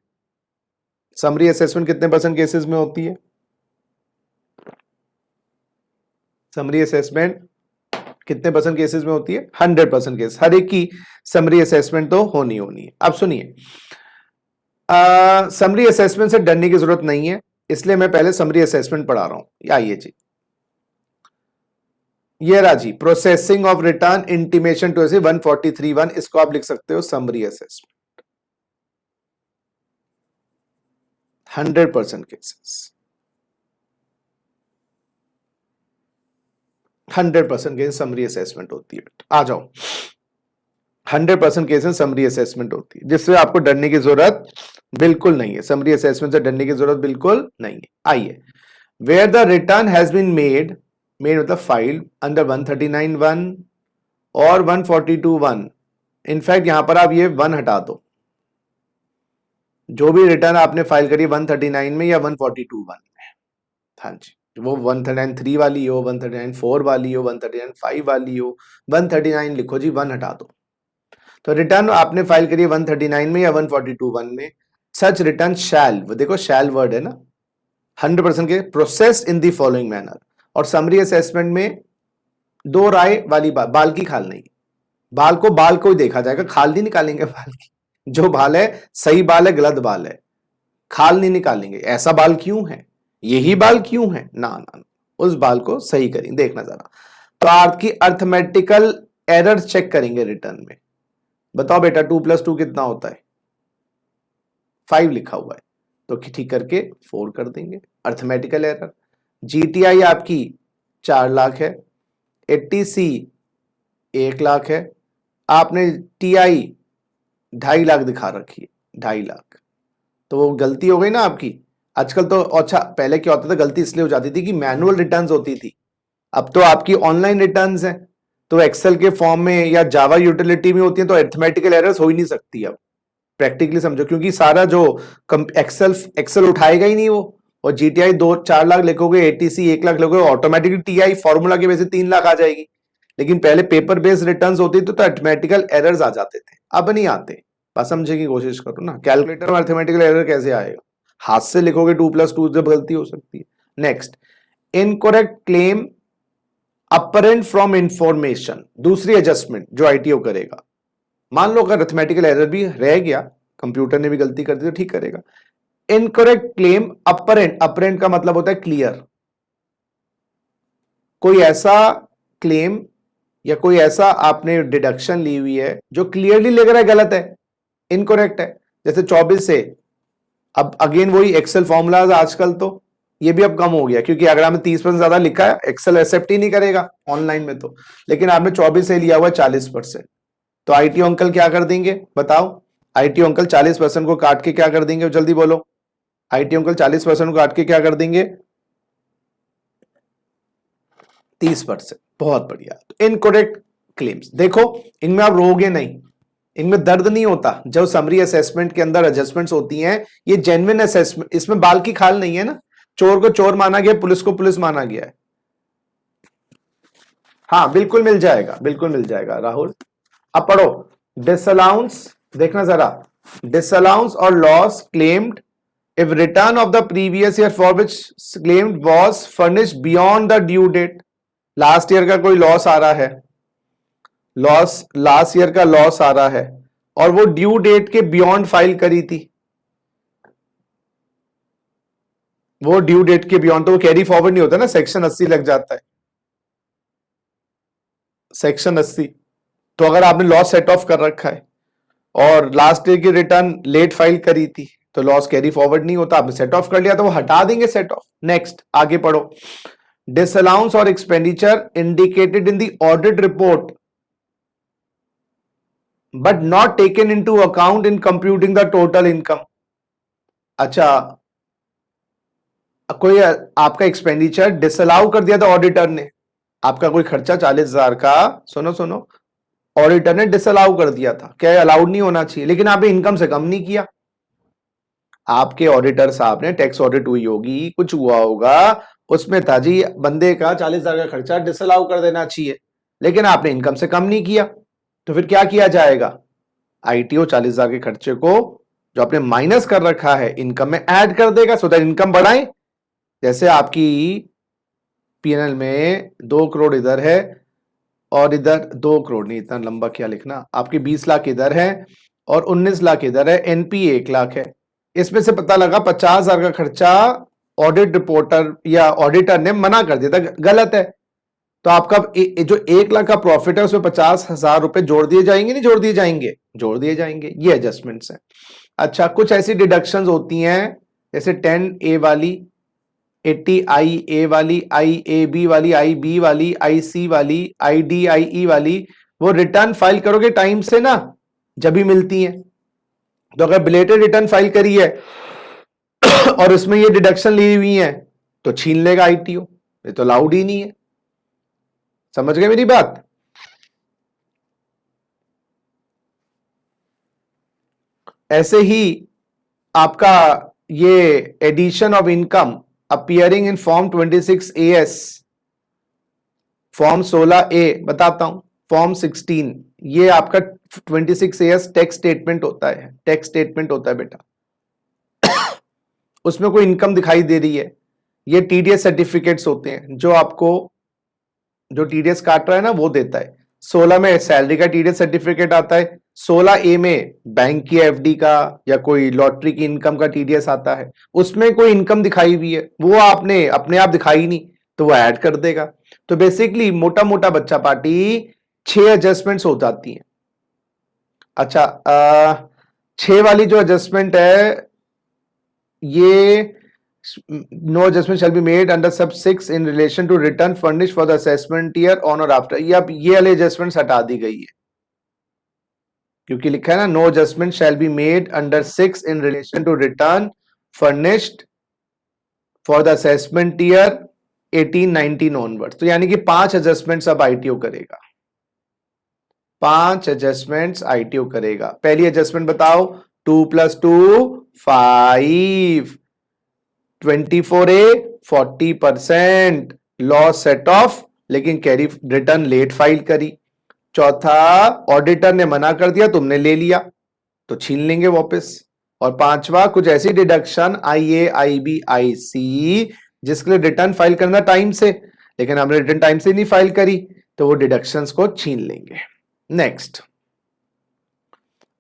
समरी असेसमेंट कितने परसेंट केसेस में होती है? समरी असेसमेंट कितने परसेंट केसेस में होती है? 100% केस। हर एक की समरी असेसमेंट तो होनी होनी है। अब सुनिए, समरी असेसमेंट से डरने की जरूरत नहीं है, इसलिए मैं पहले समरी असेसमेंट पढ़ा रहा हूं। आइए जी, ये राजी processing of return intimation to 143(1), इसको आप लिख सकते हो summary assessment. 100% cases, 100% case summary assessment होती है। आ जाओ, 100% केसेस समरी असेसमेंट होती है, जिससे आपको डरने की जरूरत बिल्कुल नहीं है। समरी असेसमेंट से डरने की जरूरत बिल्कुल नहीं है। आइए, where the return has been made, made मतलब फाइल अंडर 139(1) और 142(1). इनफैक्ट यहां पर आप ये 1 हटा दो, जो भी रिटर्न आपने फाइल करी 139 में या 142(1) में, हाँ जी, वो 139(3) वाली हो, 139(4) वाली हो, 139(5) वाली हो, 139 लिखो जी, 1 हटा दो। तो रिटर्न आपने फाइल करी 139 में या 142(1) में, सच रिटर्न शैल, देखो शैल वर्ड है ना, 100% के process in the following manner. और समरी असेसमेंट में दो राय वाली बात, बाल की खाल नहीं, बाल को ही देखा जाएगा, खाल नहीं निकालेंगे बाल की। जो बाल है सही बाल है, गलत बाल है, खाल नहीं निकालेंगे, ऐसा बाल क्यों है, यही बाल क्यों है, ना ना ना, उस बाल को सही करेंगे। देखना जरा, तो आपकी अर्थमेटिकल एरर चेक करेंगे रिटर्न में। बताओ बेटा 2+2 कितना होता है, 5 लिखा हुआ है, तो ठीक करके 4 कर देंगे, अर्थमेटिकल एरर। जीटीआई आपकी 4 लाख है, 80C 1 लाख है, आपने टीआई 2.5 लाख दिखा रखी है, 2.5 लाख, तो वो गलती हो गई ना आपकी। आजकल तो अच्छा, पहले क्या होता था, गलती इसलिए हो जाती थी कि मैनुअल रिटर्न्स होती थी, अब तो आपकी ऑनलाइन रिटर्न्स हैं, तो एक्सेल के फॉर्म में या जावा यूटिलिटी में होती है, तो अरिथमेटिकल एरर्स हो ही नहीं सकती। अब प्रैक्टिकली समझो, क्योंकि सारा जो एक्सेल उठाएगा ही नहीं वो, और जीटीआई 2-4 लाख लिखोगे, एटीसी 1 लाख लिखोगे, ऑटोमेटिकली टीआई फॉर्मूला की वजह से 3 लाख आ जाएगी। लेकिन पहले पेपर बेस्ड रिटर्न्स होती तो अरिथमेटिकल एरर्स आ जाते थे, अब नहीं आते। बस समझने की कोशिश करो ना, कैलकुलेटर में अरिथमेटिकल एरर कैसे आएगा, हाथ से लिखोगे 2+2 जब गलती हो सकती है। Next, incorrect claim apparent from information, दूसरी एडजस्टमेंट जो आईटीओ करेगा। मान लो अगर अरिथमेटिकल एरर भी रह गया, कंप्यूटर ने भी गलती कर दी, तो ठीक करेगा। इनकरेक्ट क्लेम अपरेंट, अपरेंट का मतलब होता है क्लियर, कोई ऐसा क्लेम या कोई ऐसा आपने डिडक्शन ली हुई है जो क्लियरली लग रहा है गलत है, इनकरेक्ट है, जैसे 24 से, अब अगेन वही एक्सेल फॉर्मूलाज आजकल तो ये भी अब कम हो गया, क्योंकि अगर आपने 30% ज्यादा लिखा है, एक्सेल एक्सेप्ट ही नहीं करेगा ऑनलाइन में तो, लेकिन आपने 24 से लिया हुआ है 40%, तो आईटी अंकल क्या कर देंगे बताओ, आईटी अंकल 40% को काट के क्या कर देंगे, जल्दी बोलो, आईटी अंकल 40% को काट के क्या कर देंगे, 30%। बहुत बढ़िया। तो इनकरेक्ट क्लेम्स देखो, इनमें आप रोगे नहीं, इनमें दर्द नहीं होता। जो समरी असेसमेंट के अंदर एडजस्टमेंट्स होती हैं, ये जेन्युइन असेसमेंट, इसमें बाल की खाल नहीं है ना, चोर को चोर माना गया, पुलिस को पुलिस माना गया है। हाँ बिल्कुल मिल जाएगा, बिल्कुल मिल जाएगा राहुल। अब पढ़ो, डिसअलाउंस, देखना जरा, डिसअलाउंस और loss claimed if return of the previous year for which claimed was furnished beyond the due date, last year का कोई लॉस आ रहा है, लॉस लास्ट ईयर का लॉस आ रहा है, और वो ड्यू डेट के बियॉन्ड फाइल करी थी, वो ड्यू डेट के बियॉन्ड, तो वो कैरी फॉरवर्ड नहीं होता ना, सेक्शन 80 लग जाता है, सेक्शन 80। तो अगर आपने लॉस सेट ऑफ कर रखा है और लास्ट ईयर की रिटर्न लेट फाइल करी थी, तो लॉस कैरी फॉरवर्ड नहीं होता, आपने सेट ऑफ कर लिया तो वो हटा देंगे सेट ऑफ। नेक्स्ट आगे पढ़ो, डिसअलाउंस और expenditure indicated in the audit report but not taken into account in computing the total income. अच्छा, कोई आपका एक्सपेंडिचर डिसअलाउ कर दिया था ऑडिटर ने, आपका कोई खर्चा 40,000 का, सुनो सुनो, ऑडिटर ने डिसअलाउ कर दिया था, क्या अलाउड नहीं होना चाहिए, लेकिन आपने इनकम से कम नहीं किया, आपके ऑडिटर साहब ने, टैक्स ऑडिट हुई होगी, कुछ हुआ होगा, उसमें था जी बंदे का 40,000 का खर्चा डिसअलाउ कर देना चाहिए, लेकिन आपने इनकम से कम नहीं किया, तो फिर क्या किया जाएगा, आईटीओ 40,000 के खर्चे को जो आपने माइनस कर रखा है इनकम में ऐड कर देगा, सो दैट इनकम बढ़ाएं। जैसे आपकी पीएनएल में 2 करोड़ इधर है और इधर 2 करोड़ नहीं, इतना लंबा क्या लिखना, आपके 20 लाख इधर है और 19 लाख इधर है, एनपीए 1 लाख है, इसमें से पता लगा 50,000 का खर्चा ऑडिट रिपोर्टर या ऑडिटर ने मना कर दिया था, गलत है, तो आपका जो 1 लाख का प्रॉफिट है उसमें 50,000 रुपए जोड़ दिए जाएंगे, नहीं जोड़ दिए जाएंगे, जोड़ दिए जाएंगे, ये एडजस्टमेंट्स हैं। अच्छा, कुछ ऐसी डिडक्शंस होती हैं जैसे 10A वाली, 80IA वाली, IAB वाली, IB वाली, IC वाली, IDIE वाली, वो रिटर्न फाइल करोगे टाइम से ना, जब भी मिलती हैं, तो अगर बिलेटेड रिटर्न फाइल करी है और इसमें ये डिडक्शन ली हुई है तो छीन लेगा आईटीओ, ये तो अलाउड ही नहीं है। समझ गए मेरी बात? ऐसे ही आपका ये addition of income appearing in form 26AS, form 16A बताता हूं, फॉर्म 16, ये आपका 26AS टैक्स स्टेटमेंट होता है, टैक्स स्टेटमेंट होता है बेटा, उसमें कोई इनकम दिखाई दे रही है, ये टीडीएस सर्टिफिकेट्स होते हैं जो आपको, जो टीडीएस काट रहा है ना वो देता है, 16 में सैलरी का टीडीएस सर्टिफिकेट आता है, 16A में बैंक की एफडी का या कोई लॉटरी की इनकम का टीडीएस आता है, उसमें कोई इनकम दिखाई हुई है, वो आपने अपने आप दिखाई नहीं तो वो ऐड कर देगा। तो बेसिकली मोटा मोटा बच्चा पार्टी 6 एडजस्टमेंट्स हो जाती हैं। अच्छा 6 वाली जो एडजस्टमेंट है ये no adjustment shall be made under sub 6 in relation to return furnish for the assessment year on or after. ये अब ये वाली एडजस्टमेंट हटा दी गई है क्योंकि लिखा है ना no adjustment shall be made under 6 in relation to return furnished for the assessment year 18-19 onwards. तो यानी कि 5 एडजस्टमेंट्स अब आईटीओ करेगा, 5 एडजस्टमेंट्स आईटीओ करेगा। पहली एडजस्टमेंट बताओ, 2 + 2 5, 24A 40% लॉस सेट ऑफ, लेकिन कैरी रिटर्न लेट फाइल करी। चौथा ऑडिटर ने मना कर दिया, तुमने ले लिया तो छीन लेंगे वापस। और पांचवा कुछ ऐसी डिडक्शन आईए आईबी आईसी जिसके लिए रिटर्न फाइल करना टाइम से, लेकिन हमने रिटर्न टाइम से नहीं फाइल करी तो वो डिडक्शंस को छीन लेंगे। नेक्स्ट,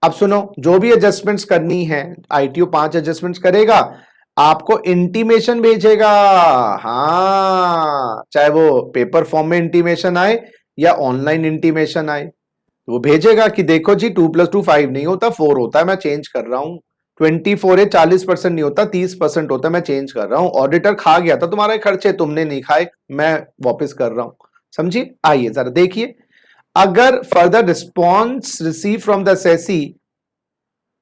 अब सुनो, जो भी एडजस्टमेंट्स करनी है आईटीओ 5 एडजस्टमेंट्स करेगा, आपको इंटीमेशन भेजेगा। हाँ, चाहे वो पेपर फॉर्म में इंटीमेशन आए या ऑनलाइन इंटीमेशन आए, वो भेजेगा कि देखो जी 2 + 2 5 नहीं होता 4 होता है, मैं चेंज कर रहा हूं। 24A 40% नहीं होता 30% होता है, मैं चेंज कर रहा हूं। ऑडिटर खा गया था तुम्हारे खर्चे, तुमने नहीं खाए, मैं वापस कर रहा हूं। समझिए, आइए जरा देखिए, अगर further response receive from the assessee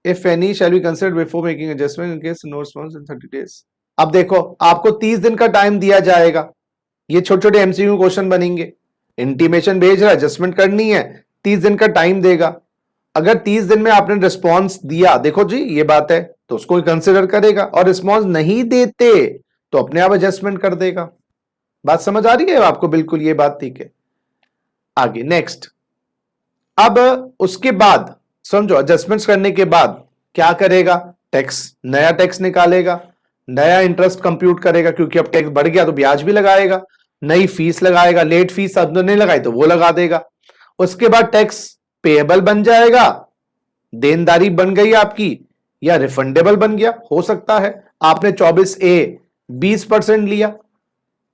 if any shall be considered before making adjustment in case no response in 30 days. अब देखो, आपको 30 दिन का टाइम दिया जाएगा। ये छोटे छोटे एमसीक्यू क्वेश्चन बनेंगे। इंटीमेशन भेज रहा है, एडजस्टमेंट करनी है, 30 दिन का टाइम देगा। अगर 30 दिन में आपने रिस्पॉन्स दिया, देखो जी ये बात है, तो उसको कंसिडर करेगा, और रिस्पॉन्स नहीं देते तो अपने आप एडजस्टमेंट कर देगा। बात समझ आ रही है आपको? बिल्कुल, ये बात ठीक है। आगे नेक्स्ट, अब उसके बाद समझो, एडजस्टमेंट्स करने के बाद क्या करेगा? टैक्स, नया टैक्स निकालेगा, नया इंटरेस्ट कंप्यूट करेगा, क्योंकि अब टैक्स बढ़ गया तो ब्याज भी लगाएगा, नई फीस लगाएगा, लेट फीस अब नहीं लगाई तो वो लगा देगा। उसके बाद टैक्स पेएबल बन जाएगा, देनदारी बन गई आपकी, या रिफंडेबल बन गया, हो सकता है। आपने 24A 20% लिया,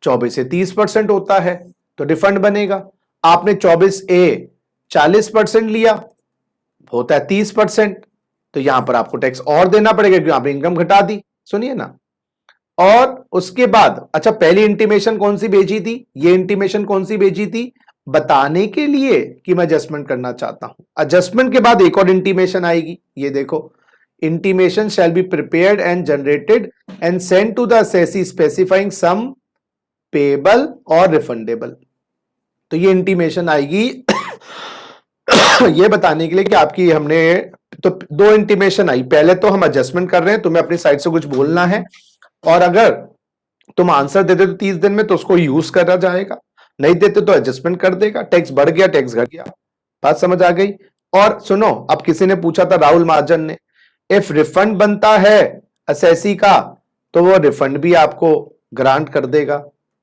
24A 30% होता है तो रिफंड बनेगा। आपने 24A 40% लिया, होता है 30%, तो यहां पर आपको टैक्स और देना पड़ेगा क्योंकि आपने इनकम घटा दी। सुनिए ना, और उसके बाद अच्छा, पहली इंटीमेशन कौन सी भेजी थी? ये इंटीमेशन कौन सी भेजी थी? बताने के लिए कि मैं एडजस्टमेंट करना चाहता हूं। एडजस्टमेंट के बाद एक और इंटीमेशन आएगी, ये देखो, intimation shall be prepared and generated and send to the assessee specifying sum payable or refundable. तो ये इंटीमेशन आएगी ये बताने के लिए कि आपकी हमने, तो 2 इंटीमेशन आई। पहले तो हम एडजस्टमेंट कर रहे हैं, तुम्हें अपनी साइड से कुछ बोलना है, और अगर तुम आंसर दे दे तो 30 दिन में तो उसको यूज करा जाएगा, नहीं देते तो एडजस्टमेंट कर देगा। टैक्स बढ़ गया, टैक्स घट गया, बात समझ आ गई। और सुनो, अब किसी ने पूछा था, राहुल महाजन ने, इफ रिफंड बनता है असेसी का तो वो रिफंड भी आपको ग्रांट कर देगा,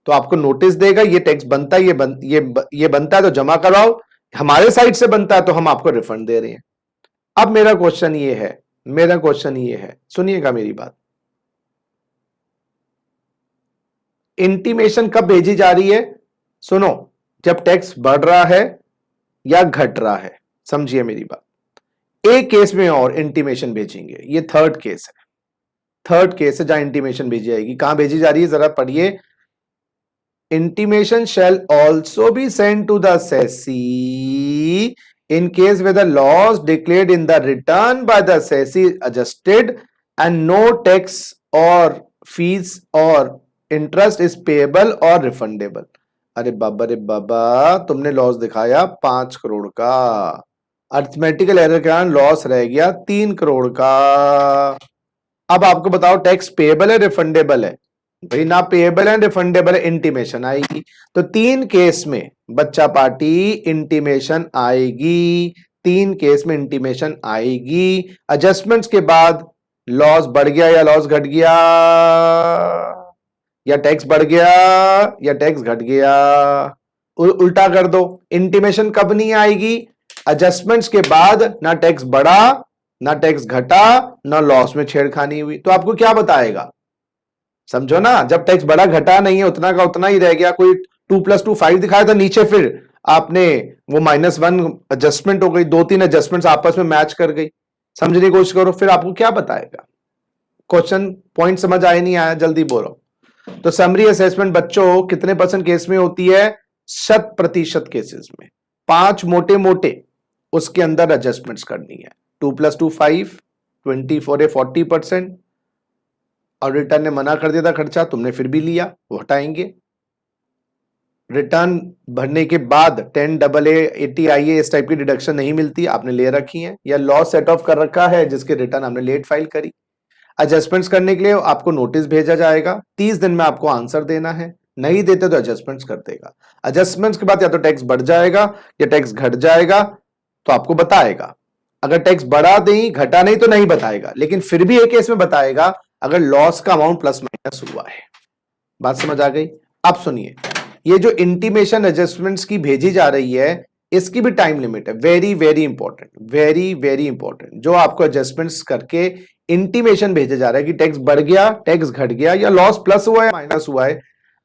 तो आपको नोटिस देगा ये टैक्स बनता है, ये बनता है तो जमा कराओ, हमारे साइड से बनता है तो हम आपको रिफंड दे रहे हैं। अब मेरा क्वेश्चन ये है, सुनिएगा मेरी बात, इंटीमेशन कब भेजी जा रही है? सुनो, जब टैक्स बढ़ रहा है या घट रहा है, समझिए मेरी बात। एक केस में और इंटीमेशन भेजेंगे, ये थर्ड केस है जहां इंटीमेशन भेजी जाएगी। कहां भेजी जा रही है जरा पढ़िए, intimation shall also be sent to the assessee in case where the loss declared in the return by the assessee is adjusted and no tax or fees or interest is payable or refundable। अरे बाबा रे बाबा, तुमने loss दिखाया 5 करोड़ का, arithmetical error के कारण loss रह गया 3 करोड़ का। अब आपको बताओ टैक्स पेएबल है रिफंडेबल है? भाई ना पेएबल है रिफंडेबल है, इंटीमेशन आएगी। तो 3 केस में बच्चा पार्टी इंटीमेशन आएगी, 3 केस में इंटीमेशन आएगी। एडजस्टमेंट्स के बाद लॉस बढ़ गया या लॉस घट गया, या टैक्स बढ़ गया या टैक्स घट गया, उल्टा कर दो, इंटीमेशन कब नहीं आएगी? एडजस्टमेंट्स के बाद ना टैक्स बढ़ा ना टैक्स घटा ना लॉस में छेड़खानी हुई, तो आपको क्या बताएगा? समझो ना, जब टैक्स बढ़ा घटा नहीं है, उतना का उतना ही रह गया, कोई 2+2 5 दिखाया था, नीचे फिर आपने वो -1 एडजस्टमेंट हो गई, 2-3 एडजस्टमेंट्स आपस में मैच कर गई, समझने की कोशिश करो, फिर आपको क्या बताएगा? क्वेश्चन पॉइंट समझ आया नहीं आया? जल्दी बोलो। तो समरी असेसमेंट बच्चों कितने % केस में होती है? 100% केसेस में। 5 मोटे मोटे उसके अंदर एडजस्टमेंट्स करनी है। 2+2 5, 24 या 40%, और रिटर्न ने मना कर दिया था खर्चा, तुमने फिर भी लिया, वो हटाएंगे। रिटर्न भरने के बाद 10 AA 80 IA इस टाइप की डिडक्शन नहीं मिलती, आपने ले रखी है, या लॉस सेट ऑफ कर रखा है जिसके रिटर्न आपने लेट फाइल करी। एडजस्टमेंट्स करने के लिए आपको नोटिस भेजा जाएगा, 30 दिन में आपको आंसर देना है, नहीं देते तो एडजस्टमेंट्स कर देगा। एडजस्टमेंट्स के बाद या तो टैक्स बढ़ जाएगा या टैक्स घट जाएगा, तो आपको बताएगा। अगर टैक्स बढ़ा नहीं घटा नहीं तो नहीं बताएगा, लेकिन फिर भी एक केस में बताएगा अगर लॉस का अमाउंट प्लस माइनस हुआ है। बात समझ आ गई? अब सुनिए, ये जो इंटीमेशन एडजस्टमेंट्स की भेजी जा रही है, इसकी भी टाइम लिमिट है। Very very important, very very important. जो आपको एडजस्टमेंट्स करके इंटीमेशन भेजा जा रहा है कि टैक्स बढ़ गया, टैक्स घट गया, या लॉस प्लस हुआ है माइनस हुआ है,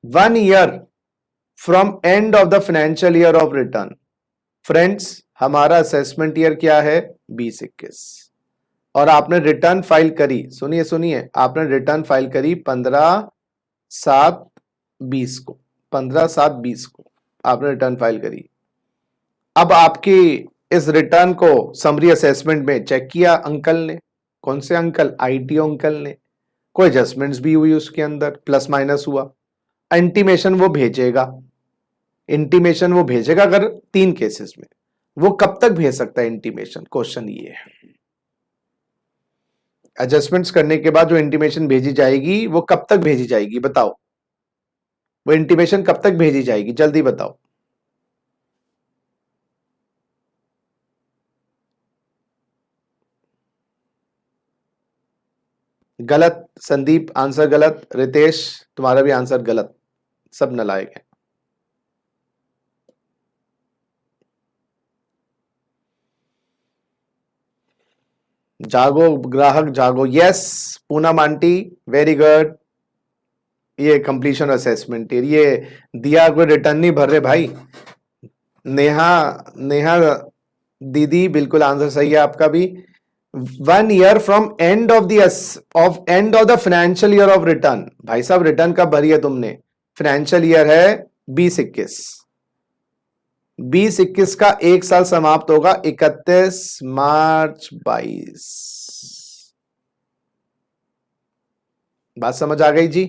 1 year from end of the financial year of return. Friends, हमारा असेसमेंट ईयर क्या है? 2021, और आपने रिटर्न फाइल करी, सुनिए सुनिए, आपने रिटर्न फाइल करी 15/7/20 को, 15/7/20 को आपने रिटर्न फाइल करी। अब आपकी इस रिटर्न को समरी असेसमेंट में चेक किया अंकल ने। कौन से अंकल? ITO अंकल ने। कोई एडजस्टमेंट्स भी हुई उसके अंदर, प्लस माइनस हुआ, इंटीमेशन वो भेजेगा। इंटीमेशन वो भेजेगा अगर 3 केसेस में। वो कब तक भेज सकता है इंटीमेशन? क्वेश्चन ये है। एडजस्टमेंट्स करने के बाद जो इंटीमेशन भेजी जाएगी वो कब तक भेजी जाएगी? बताओ, वो इंटीमेशन कब तक भेजी जाएगी? जल्दी बताओ। गलत। संदीप आंसर गलत। रितेश तुम्हारा भी आंसर गलत। सब नालायक हैं। जागो ग्राहक जागो। Yes Poonam aunty, very good. ये कंप्लीशन असेसमेंट ये दिया, कोई रिटर्न नहीं भर रहे भाई। नेहा नेहा दीदी बिल्कुल आंसर सही है आपका भी। 1 year from end of the financial year of return. भाई साहब रिटर्न कब भरी है तुमने? फाइनेंशियल ईयर है 2021। 2021 का एक साल समाप्त होगा 31 मार्च 22। बात समझ आ गई जी?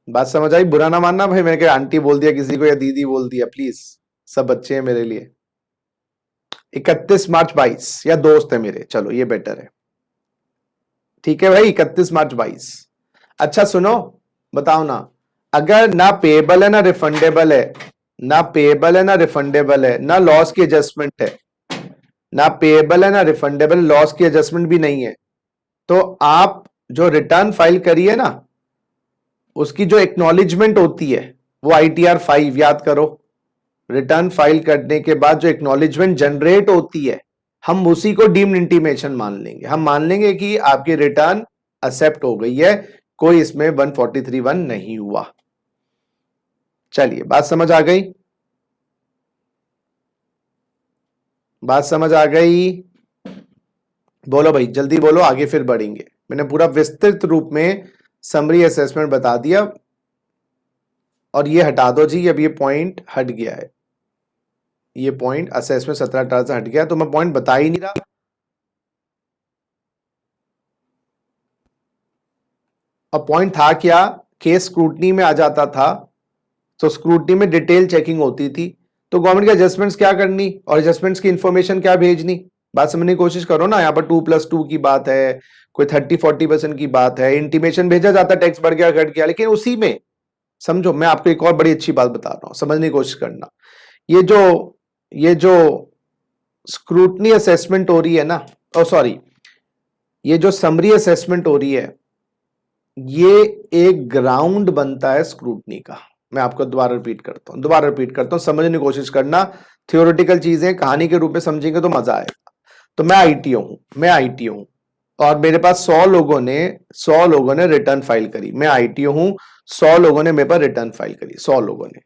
बात समझ आई? बुरा ना मानना भाई, मैंने क्या आंटी बोल दिया किसी को या दीदी बोल दिया, प्लीज, सब बच्चे हैं मेरे लिए। 31 मार्च 22, या दोस्त है मेरे, चलो ये बेटर है। ठीक है भाई, 31 मार्च 22। अच्छा सुनो, बताओ ना, अगर ना पेएबल है ना रिफंडेबल है, ना पेएबल है ना रिफंडेबल है, ना लॉस की एडजस्टमेंट है, ना पेएबल है ना रिफंडेबल, लॉस की एडजस्टमेंट भी नहीं है, तो आप जो रिटर्न फाइल करिए ना, उसकी जो एक्नॉलेजमेंट होती है वो ITR 5 याद करो। रिटर्न फाइल करने के बाद जो एक्नॉलेजमेंट जनरेट होती है, हम उसी को डीम्ड इंटीमेशन मान लेंगे। हम मान लेंगे कि आपकी रिटर्न एक्सेप्ट हो गई है, कोई इसमें 143(1) नहीं हुआ। चलिए, बात समझ आ गई? बात समझ आ गई? बोलो भाई, जल्दी बोलो, आगे फिर बढ़ेंगे। मैंने पूरा विस्तृत रूप में समरी असेसमेंट बता दिया, और ये हटा दो जी, अब ये पॉइंट हट गया है। ये पॉइंट असेसमेंट 17-18 से हट गया, तो मैं पॉइंट बता ही नहीं रहा। अब पॉइंट था क्या? केस स्क्रूटनी में आ जाता था, तो स्क्रूटनी में डिटेल चेकिंग होती थी, तो गवर्नमेंट की एडजस्टमेंट्स क्या करनी और एडजस्टमेंट्स की इंफॉर्मेशन क्या भेजनी। बात समझने की कोशिश करो ना, यहाँ पर 2+2 की बात है, कोई 30-40% की बात है, इंटीमेशन भेजा जाता, टैक्स बढ़ गया घट गया, लेकिन उसी में समझो, मैं आपको एक और बड़ी अच्छी बात बता रहा हूं, समझने की कोशिश करना। ये जो स्क्रूटनी असेसमेंट हो रही है ना, सॉरी, ये जो समरी असेसमेंट हो रही है, ये एक ग्राउंड बनता है स्क्रूटनी का। मैं आपको दोबारा रिपीट करता हूं, समझने की कोशिश करना। थियोरेटिकल चीजें कहानी के रूप में समझेंगे तो मजा आएगा। तो मैं आईटीओ हूं और मेरे पास 100 लोगों ने रिटर्न फाइल करी। मैं आईटीओ हूं, 100 लोगों ने मेरे पर रिटर्न फाइल करी, 100 लोगों ने।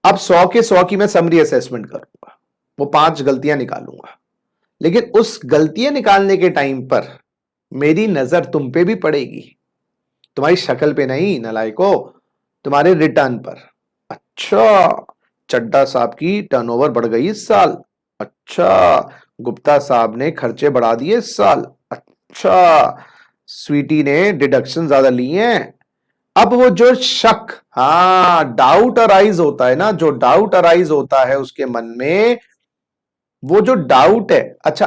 अब 100 के 100 की मैं समरी असेसमेंट करूंगा, वो 5 गलतियां निकालूंगा। लेकिन उस गलतियां निकालने के टाइम पर मेरी नजर तुम पे भी पड़ेगी, तुम्हारी शक्ल पे नहीं नालायको, तुम्हारे रिटर्न पर। अच्छा, चड्डा साहब की टर्नओवर बढ़ गई इस साल। अच्छा, गुप्ता साहब ने खर्चे बढ़ा दिए इस साल। अच्छा, स्वीटी ने डिडक्शन ज्यादा लिए हैं। अब वो जो शक, हाँ, डाउट अराइज होता है ना, जो डाउट अराइज होता है उसके मन में, वो जो डाउट है। अच्छा,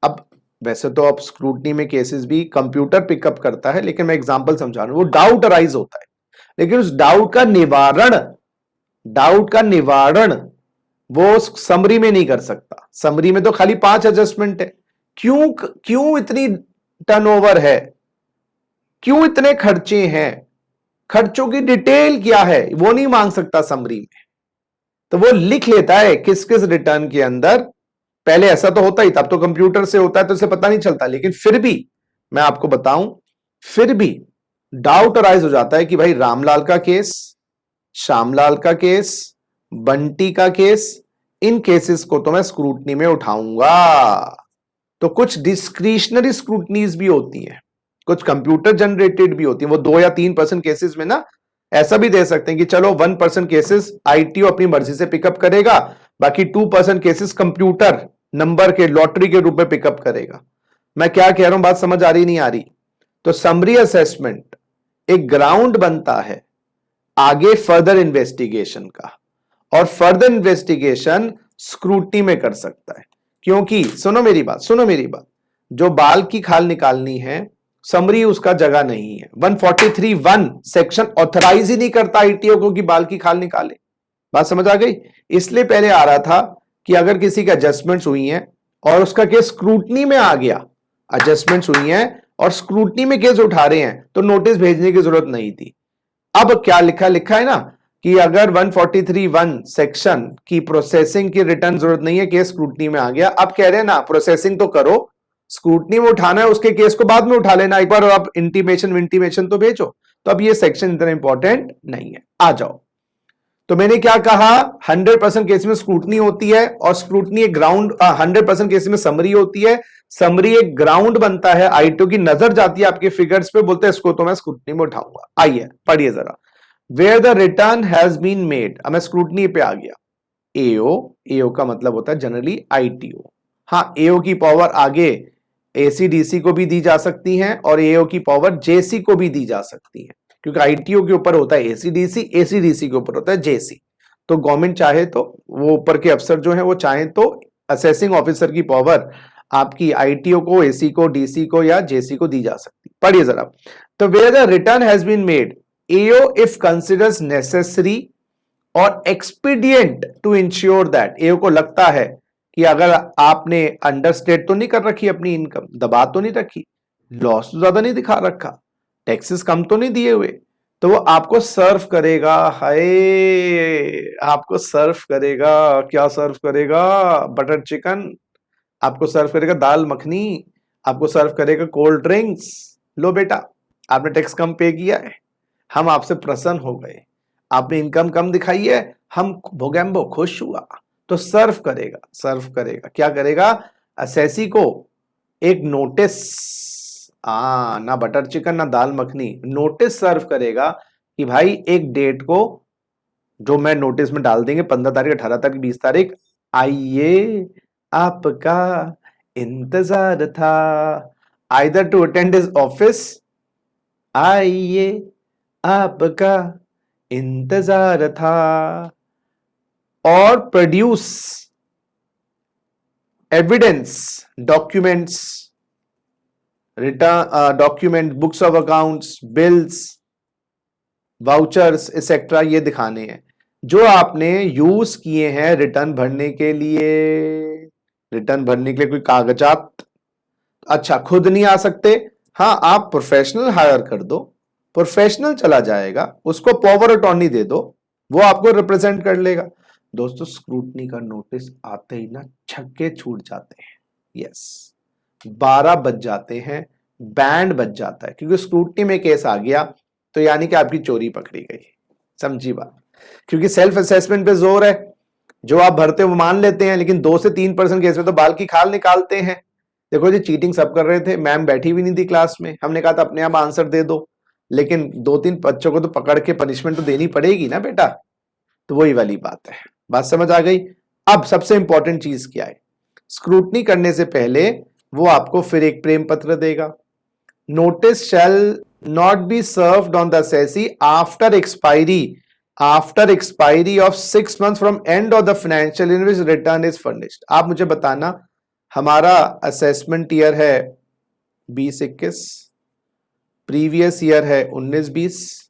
अब वैसे तो अब स्क्रूटनी में केसेस भी कंप्यूटर पिकअप करता है, लेकिन मैं एग्जांपल समझा रहा हूं। वो डाउट अराइज होता है, लेकिन उस डाउट का निवारण वो समरी में नहीं कर सकता। समरी में तो खाली 5 एडजस्टमेंट है। क्यों क्यों इतनी टर्नओवर है, क्यों इतने खर्चे हैं, खर्चों की डिटेल क्या है, वो नहीं मांग सकता समरी में। तो वो लिख लेता है किस किस रिटर्न के अंदर। पहले ऐसा तो होता ही, तब तो कंप्यूटर से होता है तो इसे पता नहीं चलता, लेकिन फिर भी मैं आपको बताऊं, फिर भी डाउट अराइज हो जाता है कि भाई रामलाल का केस, श्यामलाल का केस, बंटी का केस, इन केसेस को तो मैं स्क्रूटनी में उठाऊंगा। तो कुछ डिस्क्रिशनरी स्क्रूटनीज भी होती हैं, कुछ कंप्यूटर जनरेटेड भी होती हैं। वो 2 या 3% केसेस में ना ऐसा भी दे सकते हैं कि चलो 1% केसेस आईटीओ अपनी मर्जी से पिकअप करेगा, बाकी 2% केसेस कंप्यूटर नंबर के लॉटरी के रूप में पिकअप करेगा। मैं क्या कह रहा हूं, बात समझ आ रही नहीं आ रही? तो समरी असेसमेंट एक ग्राउंड बनता है आगे फर्दर इन्वेस्टिगेशन का, और फर्दर इन्वेस्टिगेशन स्क्रूटनी में कर सकता है। क्योंकि सुनो मेरी बात, जो बाल की खाल निकालनी है, समरी उसका जगह नहीं है। 143(1) सेक्शन ऑथराइज ही नहीं करता आईटीओ को कि बाल की खाल निकाले। बात समझ आ गई? इसलिए पहले आ रहा था कि अगर किसी की एडजस्टमेंट्स हुई हैं और उसका केस स्क्रूटनी में आ गया, एडजस्टमेंट्स हुई हैं और स्क्रूटनी में केस उठा रहे हैं, तो नोटिस भेजने की जरूरत नहीं थी। अब क्या लिखा है ना कि अगर 143(1) सेक्शन की प्रोसेसिंग की रिटर्न जरूरत नहीं है, केस स्क्रूटनी में आ गया। अब कह रहे हैं ना प्रोसेसिंग तो करो, स्क्रूटनी में उठाना है उसके केस को बाद में उठा लेना, एक बार आप इंटीमेशन तो भेजो। तो अब ये सेक्शन इतना इंपॉर्टेंट नहीं है, आ जाओ। तो मैंने क्या कहा, 100% केस में स्क्रूटनी होती है और स्क्रूटनी एक ग्राउंड, 100% केस में समरी होती है, समरी एक ग्राउंड बनता है। आईटीओ की नजर जाती है आपके फिगर्स पे, बोलते हैं इसको तो मैं स्क्रूटनी में उठाऊंगा। आइए पढ़िए जरा, where the return has been made. अब मैं स्क्रूटनी पे आ गया। एओ का मतलब होता है जनरली आईटीओ। हाँ, एओ की पावर आगे एसीडीसी को भी दी जा सकती है और एओ की पावर जेसी को भी दी जा सकती है, क्योंकि आईटीओ के ऊपर होता है एसीडीसी, एसीडीसी के ऊपर होता है जेसी। तो गवर्नमेंट चाहे तो, वो ऊपर के अफसर जो है वो चाहे तो असेसिंग ऑफिसर की पावर आपकी आईटीओ को, एसी को, डीसी को या जेसी को दी जा सकती। पढ़िए जरा, तो where the return has been made, AO if considers necessary or expedient to ensure that, AO को लगता है कि अगर आपने अंडरस्टेट तो नहीं कर रखी अपनी इनकम, दबा तो नहीं रखी, लॉस तो ज्यादा नहीं दिखा रखा, टैक्सेस कम तो नहीं दिए हुए, तो वो आपको सर्व करेगा। हाय, आपको सर्व करेगा, क्या सर्व करेगा? बटर चिकन, आपको सर्व करेगा दाल मखनी, आपको सर्व करेगा कोल्ड ड्रिंक्स। लो बेटा, आपने टैक्स कम पे किया है, हम आपसे प्रसन्न हो गए, आपने इनकम कम दिखाई है, हम भोगैम्बो खुश हुआ। तो सर्व करेगा क्या करेगा? असेसी को एक नोटिस, ना बटर चिकन ना दाल मखनी, नोटिस सर्व करेगा कि भाई एक डेट को, जो मैं नोटिस में डाल देंगे 15 तारीख, 18 तारीख, 20 तारीख, आइए आपका इंतजार था, either to attend his office, आइए आपका इंतजार था, और produce evidence, documents, return document, books of accounts, bills, vouchers etcetera, ये दिखाने हैं जो आपने यूज किए हैं रिटर्न भरने के लिए। रिटर्न भरने के लिए कोई कागजात, अच्छा खुद नहीं आ सकते, हाँ आप प्रोफेशनल हायर कर दो, प्रोफेशनल चला जाएगा, उसको पावर अटॉर्नी दे दो, वो आपको रिप्रेजेंट कर लेगा। दोस्तों स्क्रूटनी का नोटिस आते ही ना छक्के छूट जाते हैं, यस 12 बज जाते हैं, बैंड बज जाता है, क्योंकि स्क्रूटनी में केस आ गया तो यानी कि आपकी चोरी पकड़ी गई। समझी बात? क्योंकि सेल्फ असेसमेंट पे जोर है, जो आप भरते हो वो मान लेते हैं, लेकिन 2 से 3% केस में तो बाल की खाल निकालते हैं। देखो जी चीटिंग सब कर रहे थे, मैम बैठी भी नहीं थी क्लास में, हमने कहा था अपने आप आंसर दे दो, लेकिन 2-3 बच्चों को तो पकड़ के पनिशमेंट तो देनी पड़ेगी ना बेटा। तो वही वाली बात है, बात समझ आ गई? अब सबसे इंपॉर्टेंट चीज क्या है, स्क्रूटनी करने से पहले वो आपको फिर एक प्रेम पत्र देगा। Notice shall not be served on the assessee after expiry of 6 months from end of the financial in which return is furnished. आप मुझे बताना, हमारा असेसमेंट ईयर है 20-21, प्रीवियस ईयर है 19-20,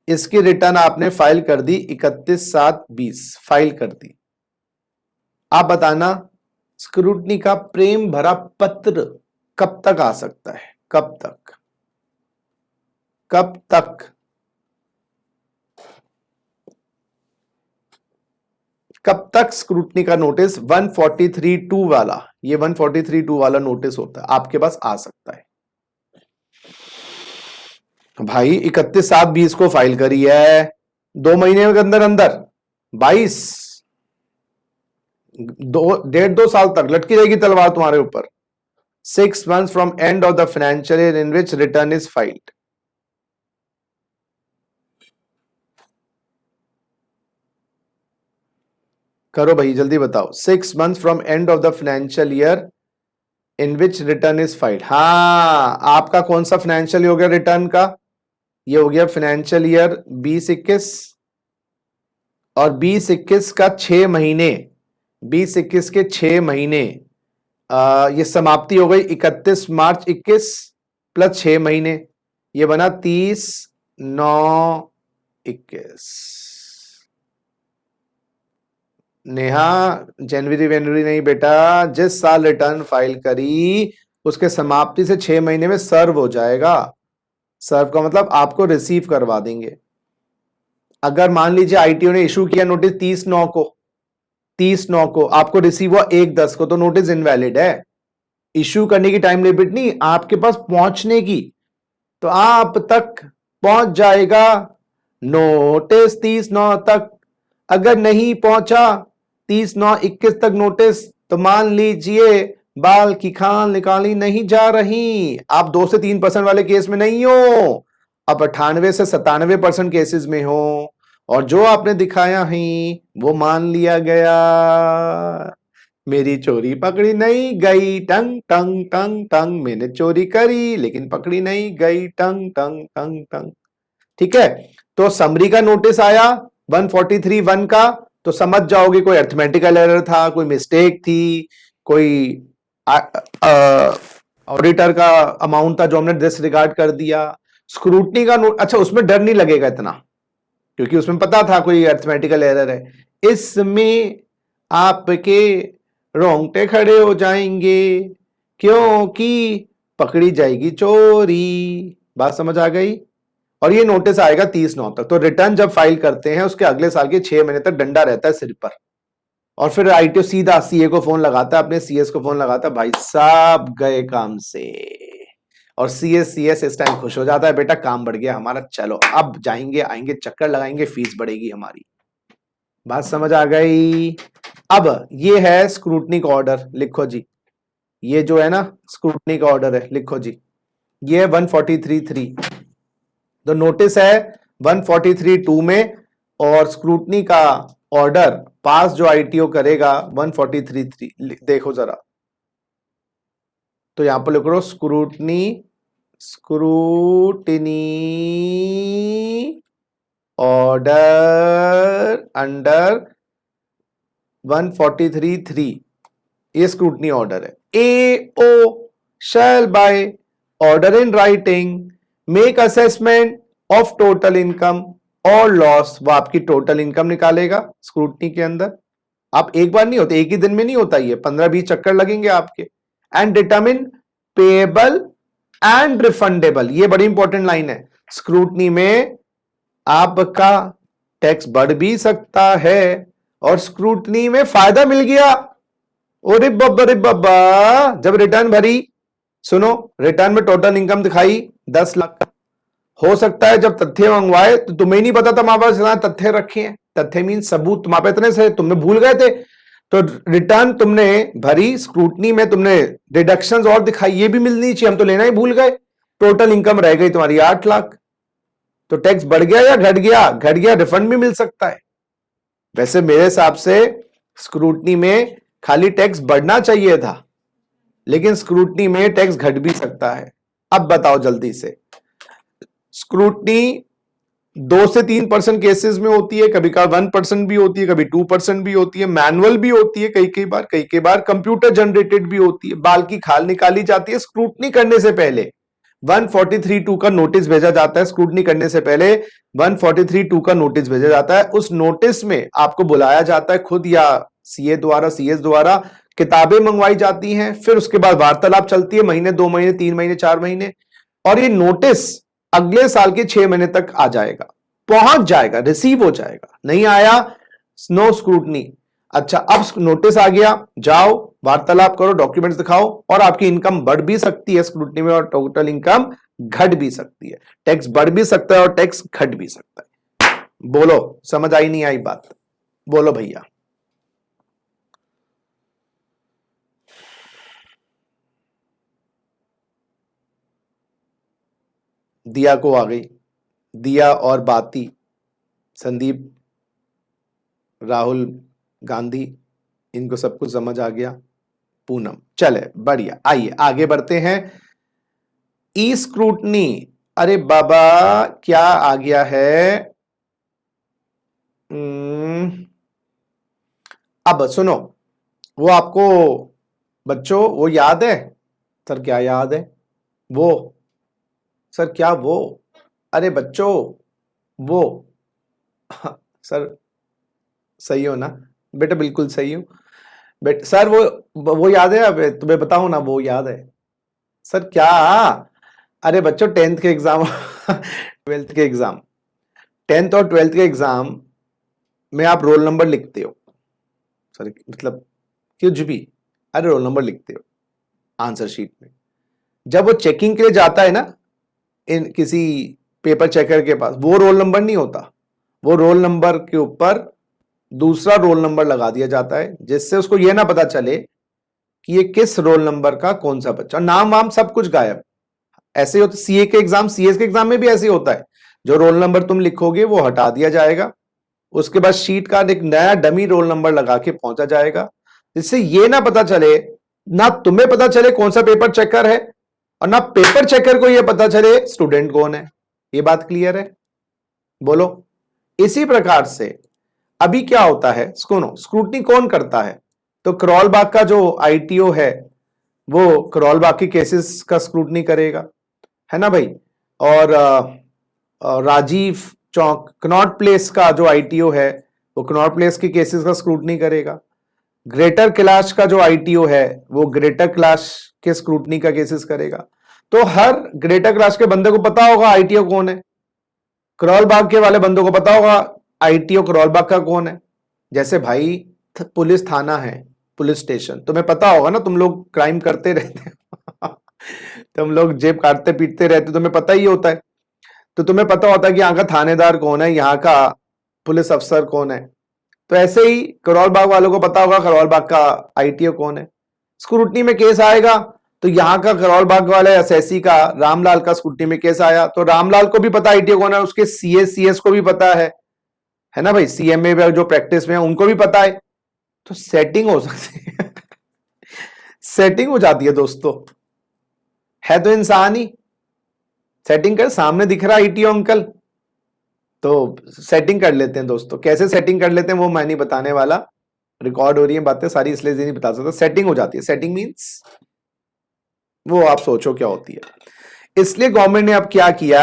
इसकी रिटर्न आपने फाइल कर दी 31/7/20 फाइल कर दी। आप बताना स्क्रूटनी का प्रेम भरा पत्र कब तक आ सकता है? कब तक? कब तक? कब तक स्क्रूटनी का नोटिस 143(2) वाला, ये 143(2) वाला नोटिस होता है, आपके पास आ सकता है। भाई 31/7/20 को फाइल करी है, 2 महीने के अंदर अंदर 22, 1.5-2 साल तक लटकी रहेगी तलवार तुम्हारे ऊपर। 6 months from end of the financial year in which return is filed. करो भाई जल्दी बताओ, 6 months from end of the financial year in which return is filed. हाँ, आपका कौन सा फाइनेंशियल हो गया रिटर्न का? ये हो गया फाइनेंशियल ईयर 20-21, और 20-21 का 6 महीने, 20-21 के 6 महीने, ये समाप्ति हो गई 31 मार्च 21 प्लस 6 महीने, ये बना 30/9/21। नेहा जनवरी वेनवरी नहीं बेटा, जिस साल रिटर्न फाइल करी उसके समाप्ति से 6 महीने में सर्व हो जाएगा। सर्व का मतलब आपको रिसीव करवा देंगे। अगर मान लीजिए आईटीओ ने इशू किया नोटिस 30/9 को, आपको रिसीव हुआ 1/10 को, तो नोटिस इनवैलिड है। इशू करने की टाइम लिमिट नहीं, आपके पास पहुंचने की, तो आप तक पहुंच जाएगा नोटिस 30/9 तक। अगर नहीं पहुंचा 30/9/21 तक नोटिस, तो मान लीजिए बाल की खाल निकाली नहीं जा रही, आप 2 से 3% वाले केस में नहीं हो, अब 98 से 97% केसेस में हो, और जो आपने दिखाया है वो मान लिया गया। मेरी चोरी पकड़ी नहीं गई, टंग टंग टंग टंग, मैंने चोरी करी लेकिन पकड़ी नहीं गई, टंग टंग टंग टंग। ठीक है, तो समरी का नोटिस आया 143(1) का, तो समझ जाओगे कोई अर्थमेटिकल एरर था, कोई मिस्टेक थी, कोई ऑडिटर का अमाउंट था जो हमने डिसरिगार्ड कर दिया। स्क्रूटनी का नोट, अच्छा उसमें डर नहीं लगेगा इतना, क्योंकि उसमें पता था कोई अर्थमेटिकल एरर है। इसमें आपके रोंगटे खड़े हो जाएंगे, क्योंकि पकड़ी जाएगी चोरी। बात समझ आ गई? और ये नोटिस आएगा 30/9 तक। तो रिटर्न जब फाइल करते हैं उसके अगले साल के 6 महीने तक डंडा रहता है सिर पर, और फिर आईटीओ सीधा सीए को फोन लगाता है, अपने सीएस को फोन लगाता है, भाई साहब गए काम से, और सीएस इस टाइम खुश हो जाता है, बेटा काम बढ़ गया हमारा, चलो अब जाएंगे आएंगे चक्कर लगाएंगे, फीस बढ़ेगी हमारी। बात समझ आ गई? अब ये है स्क्रूटनी का ऑर्डर, लिखो जी, ये जो है ना स्क्रूटनी का ऑर्डर है, लिखो जी, ये है 143(3), तो नोटिस है 143(2) में, और स्क्रूटनी का ऑर्डर पास जो आईटीओ करेगा 143(3). देखो जरा, तो यहां पर लिख लो स्क्रूटनी ऑर्डर अंडर 143(3), ये स्क्रूटनी ऑर्डर है। AO shall by order in writing make assessment of total income और लॉस, वो आपकी टोटल इनकम निकालेगा स्क्रूटनी के अंदर। आप एक बार नहीं होते, एक ही दिन में नहीं होता, ये 15-20 चक्कर लगेंगे आपके। And determine payable and refundable, ये बड़ी इंपॉर्टेंट लाइन है। स्क्रूटनी में आपका टैक्स बढ़ भी सकता है और स्क्रूटनी में फायदा मिल गया। अरे बब्बा जब रिटर्न भरी, सुनो, रिटर्न में टोटल इनकम दिखाई 10 लाख। हो सकता है जब तथ्य मंगवाए तो तुम्हें नहीं पता था हमारे पास इतना तथ्य रखे हैं। तथ्य मीन सबूत तुम्हारे पे इतने से तुमने भूल गए थे, तो रिटर्न तुमने भरी, स्क्रूटनी में तुमने डिडक्शंस और दिखाई, ये भी मिलनी चाहिए, हम तो लेना ही भूल गए। टोटल इनकम रह गई तुम्हारी 8 लाख। तो टैक्स बढ़ गया या घट गया? घट गया, रिफंड भी मिल सकता है। वैसे मेरे हिसाब से स्क्रूटनी में खाली टैक्स बढ़ना चाहिए था, लेकिन स्क्रूटनी में टैक्स घट भी सकता है। अब बताओ जल्दी से, स्क्रूटनी 2 से 3% केसेस में होती है, कभी कभी 1% भी होती है, कभी 2% भी होती है, मैनुअल भी होती है, कई बार कंप्यूटर जनरेटेड भी होती है। बाल की खाल निकाली जाती है स्क्रूटनी करने से पहले। 143(2) का नोटिस भेजा जाता है। स्क्रूटनी करने से पहले 143(2) का नोटिस भेजा जाता है। उस नोटिस में आपको बुलाया जाता है खुद या सीए द्वारा, सीएस द्वारा, किताबें मंगवाई जाती हैं, फिर उसके बाद वार्तालाप चलती है, महीने, 2 महीने, 3 महीने, 4 महीने, और ये नोटिस अगले साल के 6 महीने तक आ जाएगा, पहुंच जाएगा, रिसीव हो जाएगा। नहीं आया, नो स्क्रूटनी। अच्छा, अब नोटिस आ गया, जाओ वार्तालाप करो, डॉक्यूमेंट्स दिखाओ, और आपकी इनकम बढ़ भी सकती है स्क्रूटनी में और टोटल इनकम घट भी सकती है। टैक्स बढ़ भी सकता है और टैक्स घट भी सकता है। बोलो, समझ आई नहीं आई बात? बोलो भैया। दिया को आ गई, दिया और बाती, संदीप, राहुल गांधी, इनको सब कुछ समझ आ गया। पूनम, चले बढ़िया, आइए आगे बढ़ते हैं। ई स्क्रूटनी, अरे बाबा क्या आ गया है? अब सुनो, वो आपको बच्चों वो याद है? सर क्या याद है? वो सर क्या वो? अरे बच्चों वो सर सही हो ना बेटा? बिल्कुल सही हो बेटा। सर वो याद है? अब तुम्हें बताओ ना, वो याद है? सर क्या? अरे बच्चों 10th के एग्जाम 12th के एग्जाम, 10th और 12th के एग्जाम में आप रोल नंबर लिखते हो। सर मतलब कुछ भी, अरे रोल नंबर लिखते हो आंसर शीट में। जब वो चेकिंग के लिए जाता है ना, इन किसी पेपर चेकर के पास, वो रोल नंबर नहीं होता, वो रोल नंबर के ऊपर दूसरा रोल नंबर लगा दिया जाता है, जिससे उसको यह ना पता चले कि ये किस रोल नंबर का कौन सा बच्चा। नाम वाम सब कुछ गायब। ऐसे ही होता सीए के एग्जाम, सीएस के एग्जाम में भी ऐसे ही होता है। जो रोल नंबर तुम लिखोगे वो हटा दिया जाएगा, उसके बाद शीट का एक नया डमी रोल नंबर लगा के पहुंचा जाएगा, जिससे ये ना पता चले, ना तुम्हें पता चले कौन सा पेपर चेकर है, और ना पेपर चेकर को यह पता चले स्टूडेंट कौन है। ये बात क्लियर है? बोलो। इसी प्रकार से अभी क्या होता है, सुनो, स्क्रूटनी कौन करता है? तो करौल बाग का जो आईटीओ है वो करौल बाग के केसेस का स्क्रूटनी करेगा, है ना भाई? और राजीव चौक कनॉट प्लेस का जो आईटीओ है वो कनॉट प्लेस के केसेस का स्क्रूटनी करेगा। ग्रेटर कैलाश का जो आईटीओ है वो ग्रेटर कैलाश के स्क्रूटनी का केसेस करेगा। तो हर ग्रेटर कैलाश के बंदे को पता होगा आईटीओ कौन है, करौल बाग के वाले बंदों को पता होगा आईटीओ करौल बाग का कौन है। जैसे भाई पुलिस थाना है, पुलिस स्टेशन, तुम्हें पता होगा ना, तुम लोग क्राइम करते रहते तुम लोग जेब काटते पीटते रहते, तुम्हें पता ही होता है। तो तुम्हें पता होता है कि यहाँ का थानेदार कौन है, यहाँ का पुलिस अफसर कौन है। तो ऐसे ही करौल बाग वालों को पता होगा करौल बाग का आईटीओ कौन है। स्क्रूटनी में केस आएगा तो यहाँ का करौल बाग वाले एसएससी का रामलाल का स्क्रूटनी में केस आया तो रामलाल को भी पता आईटीओ कौन है, उसके सीएस को भी पता है ना भाई? सीएमए में जो प्रैक्टिस में है उनको भी पता है। तो सेटिंग हो सकती है सेटिंग हो जाती है दोस्तों। है तो इंसान ही, सेटिंग कर, सामने दिख रहा आईटीओ अंकल, तो सेटिंग कर लेते हैं दोस्तों। कैसे सेटिंग कर लेते हैं वो मैं नहीं बताने वाला, रिकॉर्ड हो रही है बातें सारी, इसलिए नहीं बता सकता। सेटिंग हो जाती है, सेटिंग मींस वो आप सोचो क्या होती है। इसलिए गवर्नमेंट ने अब क्या किया,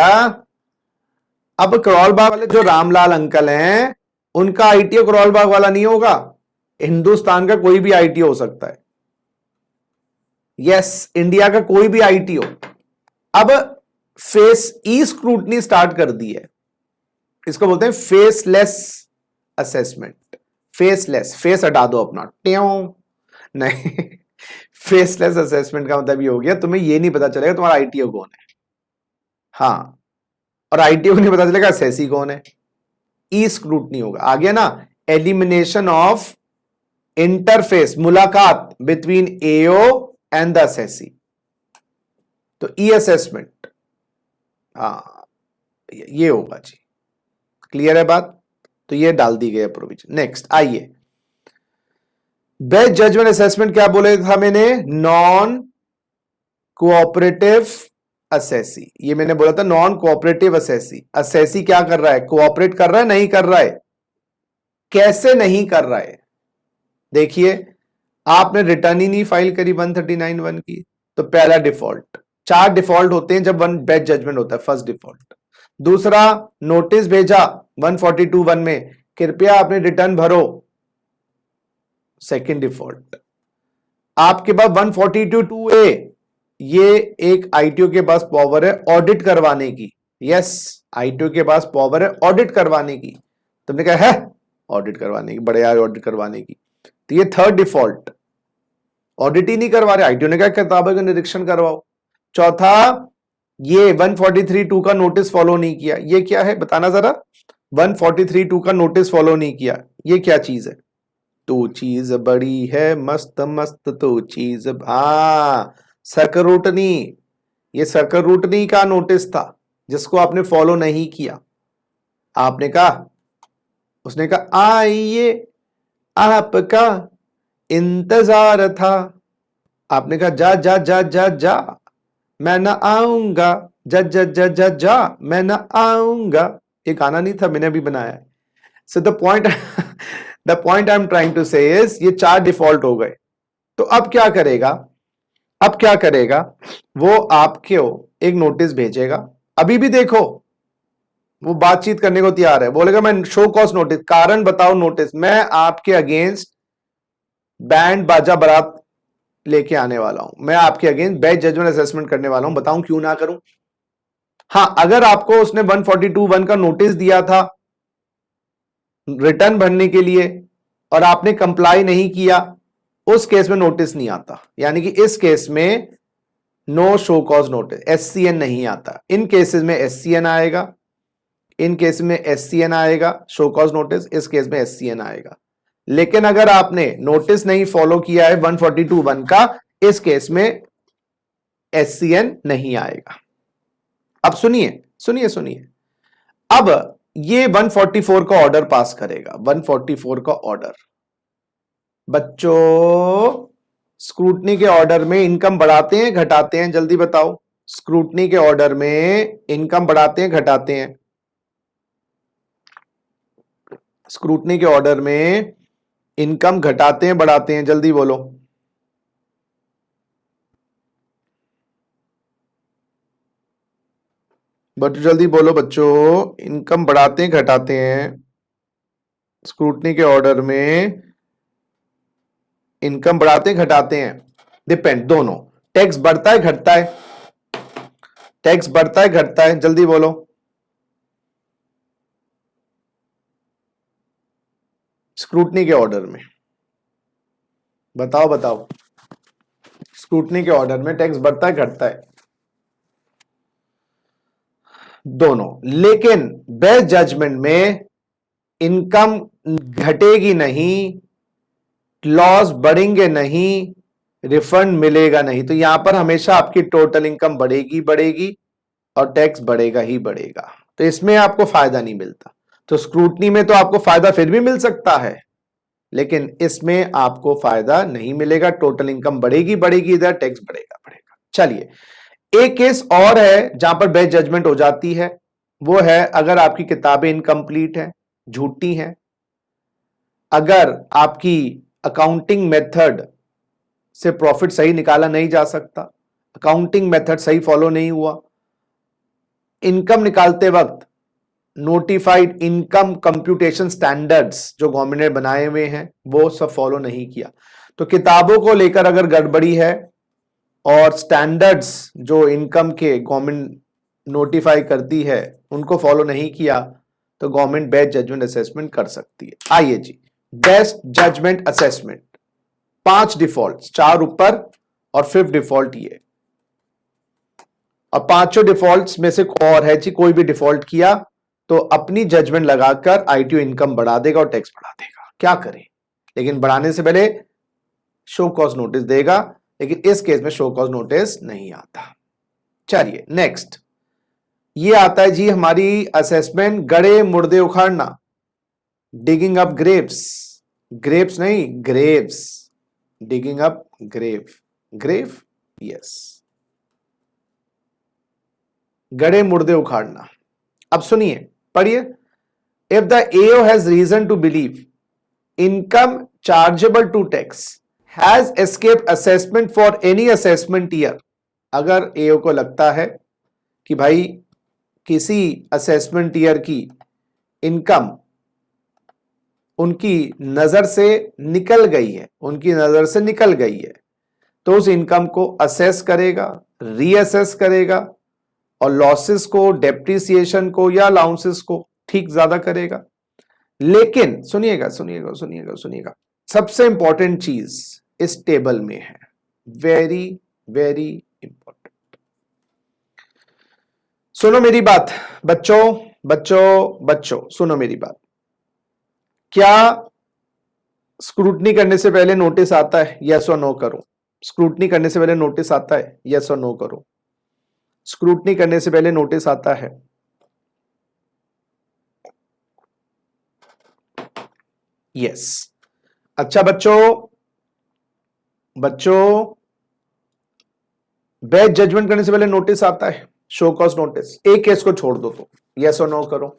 अब करौल बाग वाले जो रामलाल अंकल हैं उनका आईटीओ करौल बाग वाला नहीं होगा, हिंदुस्तान का कोई भी आईटीओ हो सकता है। यस, इंडिया का कोई भी आईटीओ। अब फेस ई स्क्रूटनी स्टार्ट कर दी है। इसको बोलते हैं फेसलेस असेसमेंट। फेसलेस, फेस हटा दो अपना, ट्यों नहीं फेसलेस असेसमेंट का मतलब ये हो गया तुम्हें ये नहीं पता चलेगा तुम्हारा आईटीओ कौन है। हाँ, और आईटीओ को नहीं पता चलेगा असेसी कौन है। ई स्क्रूटनी होगा, आ गया ना। एलिमिनेशन ऑफ इंटरफेस, मुलाकात between AO and the assessee, तो ई असेसमेंट, हाँ ये होगा जी। क्लियर है बात? तो ये डाल दी गई प्रोविजन। नेक्स्ट आइए, बेस्ट जजमेंट असेसमेंट क्या बोले था मैंने? Non cooperative assessee. ये मैंने बोला था नॉन कोऑपरेटिव असेसी। असेसी क्या कर रहा है? कोऑपरेट कर रहा है, नहीं कर रहा है? कैसे नहीं कर रहा है? देखिए, आपने रिटर्न ही नहीं फाइल करी 139(1) की, तो पहला डिफॉल्ट। 4 डिफॉल्ट होते हैं जब वन बेस्ट जजमेंट होता है, फर्स्ट डिफॉल्ट। दूसरा, नोटिस भेजा 142(1) में, कृपया आपने रिटर्न भरो, सेकंड डिफॉल्ट। आपके पास 142(2)A, ये एक आईटीओ के पास पावर है ऑडिट करवाने की। यस, आईटीओ के पास पावर है ऑडिट करवाने की। तुमने कहा है ऑडिट करवाने की, बड़े यार ऑडिट करवाने की, तो ये थर्ड डिफॉल्ट, ऑडिट ही नहीं करवा रहे, आईटीओ ने कहा किताबों का निरीक्षण करवाओ। चौथा, ये 143(2) का नोटिस फॉलो नहीं किया। ये क्या है बताना जरा? 143(2) का नोटिस फॉलो नहीं किया, ये क्या चीज है? तो चीज बड़ी है मस्त मस्त, तो चीज, हाँ सकरूटनी। ये सकरूटनी का नोटिस था जिसको आपने फॉलो नहीं किया। आपने कहा, उसने कहा आइए आपका इंतजार था, आपने कहा जा जा जा जा जा मैं ना आऊंगा, जा जा जा जा जा मैं ना आऊंगा। ये गाना नहीं था, मैंने अभी बनाया है। So the point I am trying to say is, ये 4 डिफॉल्ट हो गए। तो अब क्या करेगा? अब क्या करेगा वो? आपको एक नोटिस भेजेगा। अभी भी देखो, वो बातचीत करने को तैयार है, बोलेगा मैं शो कॉज नोटिस, कारण बताओ नोटिस, मैं आपके अगेंस्ट बैंड बाजा बारात लेके आने वाला हूं, मैं आपके अगेंस्ट बेस्ट जजमेंट असेसमेंट करने वाला हूं, बताऊं क्यों ना करूं? हां, अगर आपको उसने 142(1) का नोटिस दिया था रिटर्न भरने के लिए और आपने कंप्लाई नहीं किया, उस केस में नोटिस नहीं आता। यानी कि इस केस में no show cause notice, SCN नहीं आता। इन केसेस में एससीएन आएगा, इन केस में एससीएन आएगा, शो कॉज नोटिस, इस केस में एससीएन आएगा। लेकिन अगर आपने नोटिस नहीं फॉलो किया है 142(1) का, इस केस में एससीएन नहीं आएगा। अब सुनिए सुनिए सुनिए, अब ये 144 का ऑर्डर पास करेगा। 144 का ऑर्डर, बच्चों स्क्रूटनी के ऑर्डर में इनकम बढ़ाते हैं घटाते हैं? जल्दी बताओ, स्क्रूटनी के ऑर्डर में इनकम बढ़ाते हैं घटाते हैं? स्क्रूटनी के ऑर्डर में इनकम घटाते हैं बढ़ाते हैं? जल्दी बोलो। बच्चों जल्दी बोलो बच्चों, इनकम बढ़ाते हैं घटाते हैं? स्क्रूटनी के ऑर्डर में इनकम बढ़ाते हैं घटाते हैं? डिपेंड, दोनों। टैक्स बढ़ता है घटता है? टैक्स बढ़ता है घटता है? जल्दी बोलो। स्क्रूटनी के ऑर्डर में बताओ बताओ, स्क्रूटनी के ऑर्डर में टैक्स बढ़ता है घटता है? दोनों। लेकिन बेस्ट जजमेंट में इनकम घटेगी नहीं, लॉस बढ़ेंगे नहीं, रिफंड मिलेगा नहीं। तो यहां पर हमेशा आपकी टोटल इनकम बढ़ेगी बढ़ेगी और टैक्स बढ़ेगा ही बढ़ेगा, तो इसमें आपको फायदा नहीं मिलता। तो स्क्रूटनी में तो आपको फायदा फिर भी मिल सकता है, लेकिन इसमें आपको फायदा नहीं मिलेगा। टोटल इनकम बढ़ेगी बढ़ेगी, इधर टैक्स बढ़ेगा बढ़ेगा। चलिए, एक केस और है जहां पर बेस्ट जजमेंट हो जाती है, वो है अगर आपकी किताबें इनकम्प्लीट हैं, झूठी हैं, अगर आपकी अकाउंटिंग मेथड से प्रॉफिट सही निकाला नहीं जा सकता, अकाउंटिंग मेथड सही फॉलो नहीं हुआ, इनकम निकालते वक्त नोटिफाइड इनकम कंप्यूटेशन स्टैंडर्ड्स जो गवर्नमेंट ने बनाए हुए हैं वो सब फॉलो नहीं किया, तो किताबों को लेकर अगर गड़बड़ी है और स्टैंडर्ड्स जो इनकम के गवर्नमेंट नोटिफाई करती है उनको फॉलो नहीं किया, तो गवर्नमेंट बेस्ट जजमेंट असेसमेंट कर सकती है। आइए जी, बेस्ट जजमेंट असेसमेंट, 5 डिफॉल्ट, 4 ऊपर और 5th डिफॉल्ट ये, और पांचों डिफॉल्ट्स में से और है जी, कोई भी डिफॉल्ट किया तो अपनी जजमेंट लगाकर आईटीओ इनकम बढ़ा देगा और टैक्स बढ़ा देगा। क्या करें, लेकिन बढ़ाने से पहले शो कॉज नोटिस देगा, लेकिन इस केस में शो कॉज नोटिस नहीं आता। चलिए नेक्स्ट, ये आता है जी हमारी असेसमेंट गड़े मुर्दे उखाड़ना, डिगिंग अप ग्रेव्स, ग्रेप्स नहीं graves, digging up grave, grave yes, गड़े मुर्दे उखाड़ना। अब सुनिए, पढ़िए, if the AO has reason to believe income chargeable to tax has escape assessment for any assessment year, अगर एओ को लगता है कि भाई किसी असेसमेंट ईयर की इनकम उनकी नजर से निकल गई है, उनकी नजर से निकल गई है, तो उस इनकम को असेस करेगा, रीअसेस करेगा और लॉसेस को, डेप्रिसिएशन को या अलाउंसेस को ठीक ज्यादा करेगा। लेकिन सुनिएगा सुनिएगा सुनिएगा सुनिएगा, सबसे इंपॉर्टेंट चीज इस टेबल में है, वेरी वेरी इंपॉर्टेंट। सुनो मेरी बात बच्चों, बच्चों बच्चों सुनो मेरी बात, क्या स्क्रूटनी करने से पहले नोटिस आता है? यस और नो करो। स्क्रूटनी करने से पहले नोटिस आता है? यस और नो करो। स्क्रूटनी करने से पहले नोटिस आता है? यस। अच्छा बच्चों, बच्चों बेस्ट जजमेंट करने से पहले नोटिस आता है, शो कॉज नोटिस। एक केस को छोड़ दो तो यस और नो करो।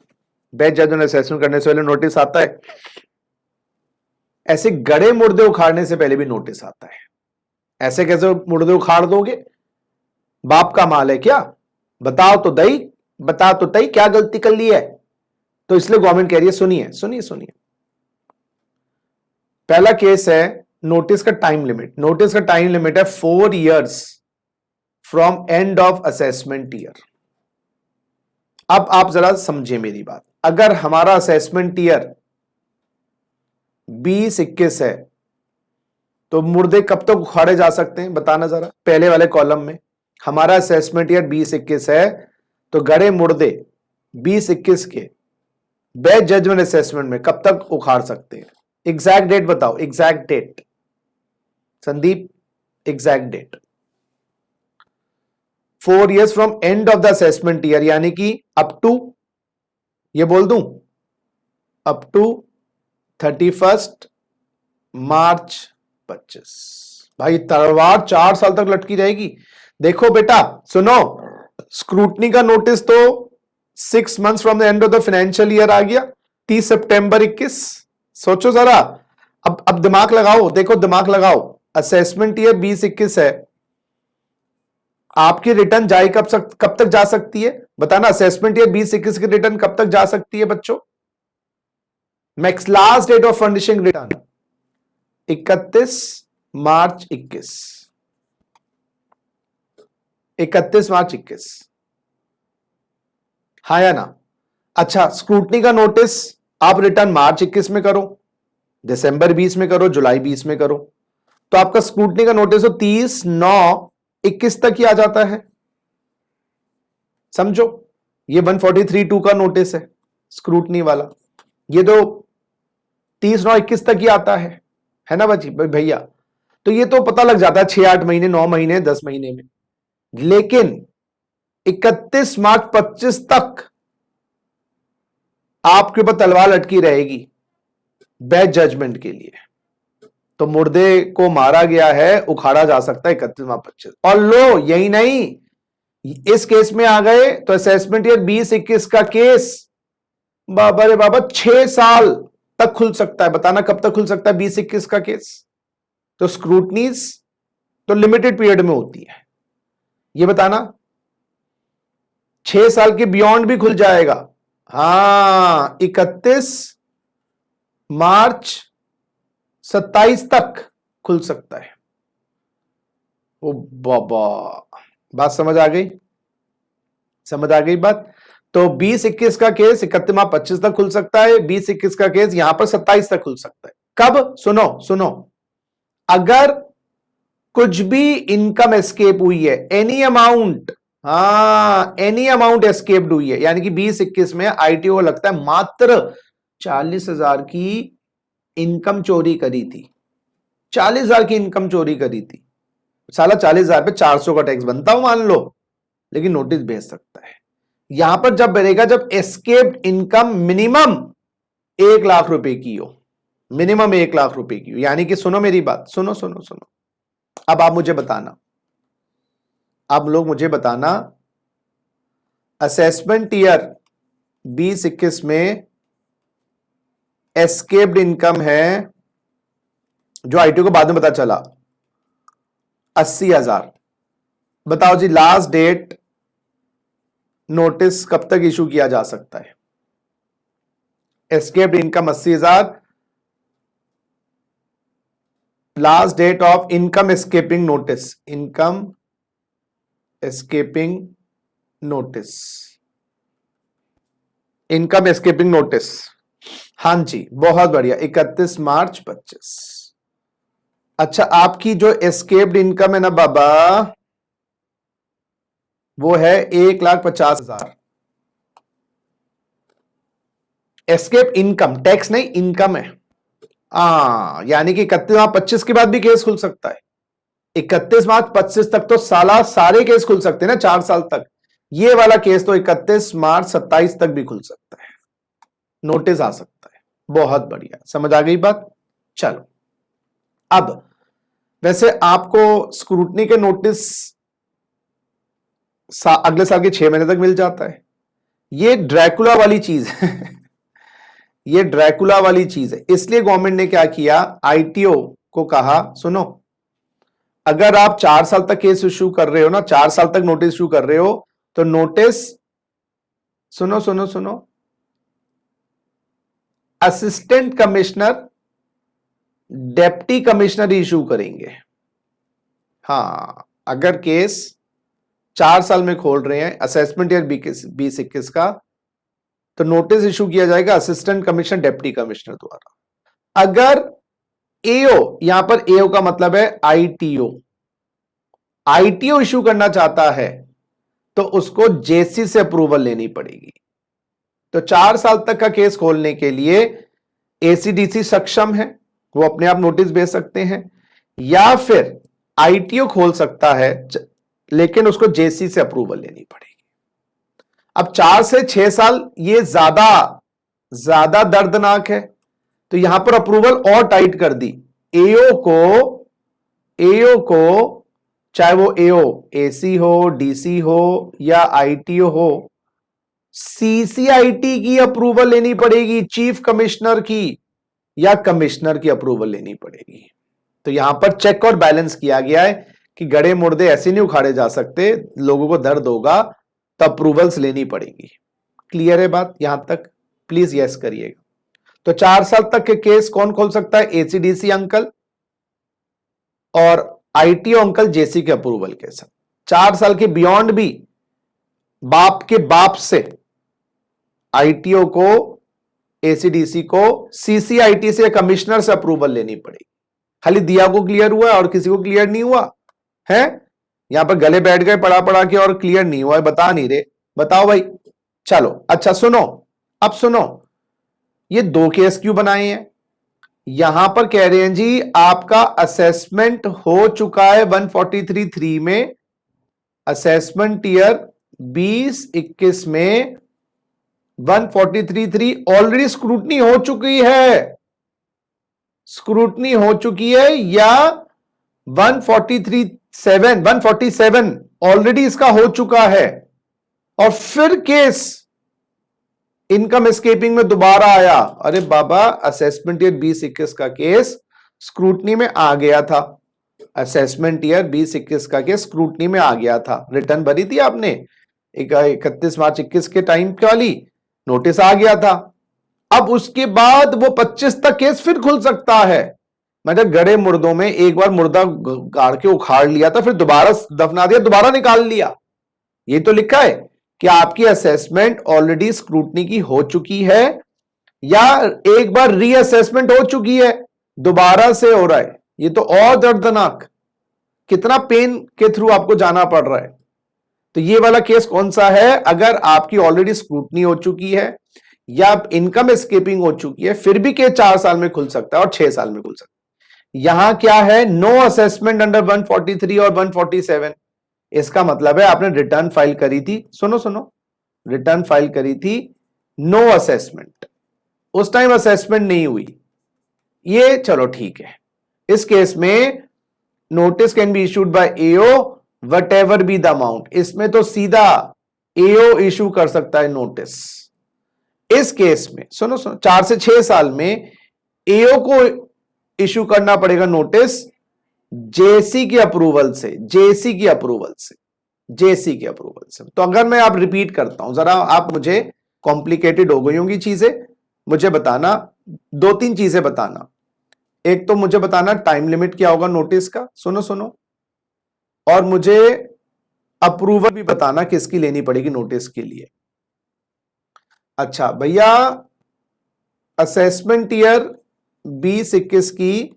बेस्ट जजमेंट असेसमेंट करने से पहले नोटिस आता है, ऐसे गड़े मुर्दे उखाड़ने से पहले भी नोटिस आता है। ऐसे कैसे मुर्दे उखाड़ दोगे? बाप का माल है क्या? बताओ तो दई, बता तो दई क्या गलती कर ली है? तो इसलिए गवर्नमेंट कह रही है, सुनिए सुनिए सुनिए, पहला केस है नोटिस का टाइम लिमिट। नोटिस का टाइम लिमिट है 4 years from end of assessment year. अब आप जरा समझे मेरी बात, अगर हमारा असेसमेंट ईयर 20-21 है तो मुर्दे कब तक उखाड़े जा सकते हैं बताना जरा, पहले वाले कॉलम में। हमारा असेसमेंट ईयर 20-21 है तो गड़े मुर्दे 20-21 के बेस्ट जजमेंट असेसमेंट में कब तक उखाड़ सकते हैं? एग्जैक्ट डेट बताओ, exact date Sandeep, exact date. 4 years from end of the assessment year, यानी कि अप टू, ये बोल दूं, अप टू 31 मार्च 25। भाई तलवार 4 साल तक लटकी रहेगी। देखो बेटा सुनो, स्क्रूटनी का नोटिस तो 6 months from the end of the financial year आ गया, 30 सितंबर 21। सोचो जरा, अब दिमाग लगाओ, देखो दिमाग लगाओ, असेसमेंट ईयर 20-21 है, आपकी रिटर्न जाए कब तक जा सकती है बताना? असेसमेंट ईयर 20-21 की रिटर्न कब तक जा सकती है बच्चों? Max last date of furnishing return 31 March 21, 31 March 21, हाँ या ना? अच्छा, स्क्रूटनी का नोटिस आप रिटर्न मार्च 21 में करो, दिसंबर 20 में करो, जुलाई 20 में करो, तो आपका स्क्रूटनी का नोटिस तो 30/9/21 तक ही आ जाता है। समझो, ये 143(2) का नोटिस है स्क्रूटनी वाला, ये तो 30/9/21 तक ही आता है ना बची भैया? तो ये तो पता लग जाता है 6-8 महीने, 9 महीने, 10 महीने में। लेकिन 31 मार्च 25 तक आपके ऊपर तलवार लटकी रहेगी बेस्ट जजमेंट के लिए। तो मुर्दे को मारा गया है, उखाड़ा जा सकता है 31 मार्च 25। और लो यही नहीं, इस केस में आ गए तो असेसमेंट ईयर 20-21 का केस बाबा रे बाबा 6 साल तक खुल सकता है। बताना कब तक खुल सकता है 20-21 का केस? तो स्क्रूटनीज तो लिमिटेड पीरियड में होती है, ये बताना 6 साल के बियॉन्ड भी खुल जाएगा। हाँ, 31 मार्च 27 तक खुल सकता है। ओ बाबा, बात समझ आ गई? समझ आ गई बात? तो 20-21 का केस 31/25 तक खुल सकता है, 20-21 का केस यहां पर 27 तक खुल सकता है। कब? सुनो सुनो, अगर कुछ भी इनकम एस्केप हुई है, any amount, any amount escaped हुई है, यानी कि 20-21 में आईटीओ को लगता है मात्र 40,000 की इनकम चोरी करी थी, 40,000 की इनकम चोरी करी थी, साला 40,000 पे 400 का टैक्स बनता हो मान लो, लेकिन नोटिस भेज सकता है। यहां पर जब बनेगा जब एस्केप्ड इनकम मिनिमम 1,00,000 रुपए की हो, मिनिमम 1,00,000 रुपए की हो, यानी कि सुनो मेरी बात, सुनो सुनो सुनो, अब आप मुझे बताना, आप लोग मुझे बताना, असेसमेंट ईयर 20-21 में एस्केप्ड इनकम है जो आईटी को बाद में पता चला 80,000। बताओ जी, लास्ट डेट नोटिस कब तक इशू किया जा सकता है? Escaped income 80,000, last date of income escaping notice, income escaping notice, income escaping notice, हां जी बहुत बढ़िया, 31 मार्च 25। अच्छा, आपकी जो एस्केप्ड इनकम है ना बाबा, वो है 1,50,000। एस्केप इनकम, टैक्स नहीं, इनकम है। यानी कि 31/25 के बाद भी केस खुल सकता है। 31 मार्च 25 तक तो साला सारे केस खुल सकते हैं ना, 4 साल तक। ये वाला केस तो 31 मार्च 27 तक भी खुल सकता है, नोटिस आ सकता है। बहुत बढ़िया, समझ आ गई बात। चलो, अब वैसे आपको स्क्रूटनी के नोटिस अगले साल के 6 महीने तक मिल जाता है। ये ड्रैकुला वाली चीज है ये ड्रैकुला वाली चीज है। इसलिए गवर्नमेंट ने क्या किया, आईटीओ को कहा, सुनो, अगर आप 4 साल तक केस इश्यू कर रहे हो ना, 4 साल तक नोटिस इश्यू कर रहे हो, तो नोटिस, सुनो सुनो सुनो, assistant commissioner, deputy commissioner issue करेंगे। हाँ, अगर केस 4 साल में खोल रहे हैं, असेसमेंट ईयर 20-21 का, तो नोटिस इशू किया जाएगा असिस्टेंट कमिश्नर, डेप्टी कमिश्नर द्वारा। अगर एओ, यहां पर एओ का मतलब है आईटीओ, आईटीओ इशू करना चाहता है तो उसको जेसी से अप्रूवल लेनी पड़ेगी। तो 4 साल तक का केस खोलने के लिए एसीडीसी सक्षम है, वो अपने आप नोटिस भेज सकते हैं, या फिर आईटीओ खोल सकता है, लेकिन उसको जेसी से अप्रूवल लेनी पड़ेगी। अब 4 से 6 साल ये ज्यादा दर्दनाक है, तो यहां पर अप्रूवल और टाइट कर दी। एओ को चाहे वो एओ एसी हो, डीसी हो या आईटीओ हो, सीसीआईटी की अप्रूवल लेनी पड़ेगी, चीफ कमिश्नर की या कमिश्नर की अप्रूवल लेनी पड़ेगी। तो यहां पर चेक और बैलेंस किया गया है कि गड़े मुर्दे ऐसे नहीं उखाड़े जा सकते, लोगों को दर्द होगा तो अप्रूवल्स लेनी पड़ेगी। क्लियर है बात यहां तक? प्लीज यस करिएगा। तो 4 साल तक के केस कौन खोल सकता है? एसीडीसी अंकल और आईटीओ अंकल जेसी के अप्रूवल के साथ। 4 साल के बियॉन्ड भी बाप के बाप से आईटीओ को, एसीडीसी को सीसीआईटी से, कमिश्नर से अप्रूवल लेनी पड़ेगी। खाली दिया को क्लियर हुआ और किसी को क्लियर नहीं हुआ है? यहां पर गले बैठ गए पढ़ा के और क्लियर नहीं हुआ है, बता नहीं रहे, बताओ भाई। चलो अच्छा सुनो, अब सुनो, ये 2 केस क्यों बनाए हैं? यहां पर कह रहे हैं जी आपका असेसमेंट हो चुका है 143(3) में, असेसमेंट ईयर 20-21 में 143(3) ऑलरेडी स्क्रूटनी हो चुकी है, स्क्रूटनी हो चुकी है, या 147 ऑलरेडी इसका हो चुका है, और फिर केस इनकम एस्केपिंग में दोबारा आया। अरे बाबा, असेसमेंट ईयर 20-21 का केस स्क्रूटनी में आ गया था, असेसमेंट ईयर 20-21 का केस स्क्रूटनी में आ गया था, रिटर्न भरी थी आपने 31 मार्च 21 के टाइम वाली, नोटिस आ गया था। अब उसके बाद वो 25 तक केस फिर खुल सकता है। मतलब गड़े मुर्दों में एक बार मुर्दा गाड़ के उखाड़ लिया था, फिर दोबारा दफना दिया, दोबारा निकाल लिया, ये तो लिखा है कि आपकी असेसमेंट ऑलरेडी स्क्रूटनी की हो चुकी है या एक बार रीअसेसमेंट हो चुकी है, दोबारा से हो रहा है। ये तो और दर्दनाक, कितना पेन के थ्रू आपको जाना पड़ रहा है। तो ये वाला केस कौन सा है? अगर आपकी ऑलरेडी स्क्रूटनी हो चुकी है या इनकम एस्केपिंग हो चुकी है, फिर भी केस 4 साल में खुल सकता है और 6 साल में खुल सकता है। यहां क्या है? नो असेसमेंट अंडर 143 और 147। इसका मतलब है आपने रिटर्न फाइल करी थी, सुनो सुनो, रिटर्न फाइल करी थी, नो असेसमेंट, उस टाइम असेसमेंट नहीं हुई। ये चलो ठीक है। इस केस में notice can be issued by AO what ever be the amount. इसमें तो सीधा एओ इशू कर सकता है नोटिस। इस केस में सुनो सुनो, 4 से 6 साल में एओ को इशू करना पड़ेगा नोटिस जेसी की अप्रूवल से, जेसी की अप्रूवल से, जेसी की अप्रूवल से। तो अगर मैं आप रिपीट करता हूं, जरा आप मुझे कॉम्प्लिकेटेड हो गई होंगी चीजें, मुझे बताना, 2-3 चीजें बताना। एक तो मुझे बताना टाइम लिमिट क्या होगा नोटिस का, सुनो सुनो, और मुझे अप्रूवल भी बताना किसकी लेनी पड़ेगी नोटिस के लिए। अच्छा भैया, असेसमेंट ईयर 2021 की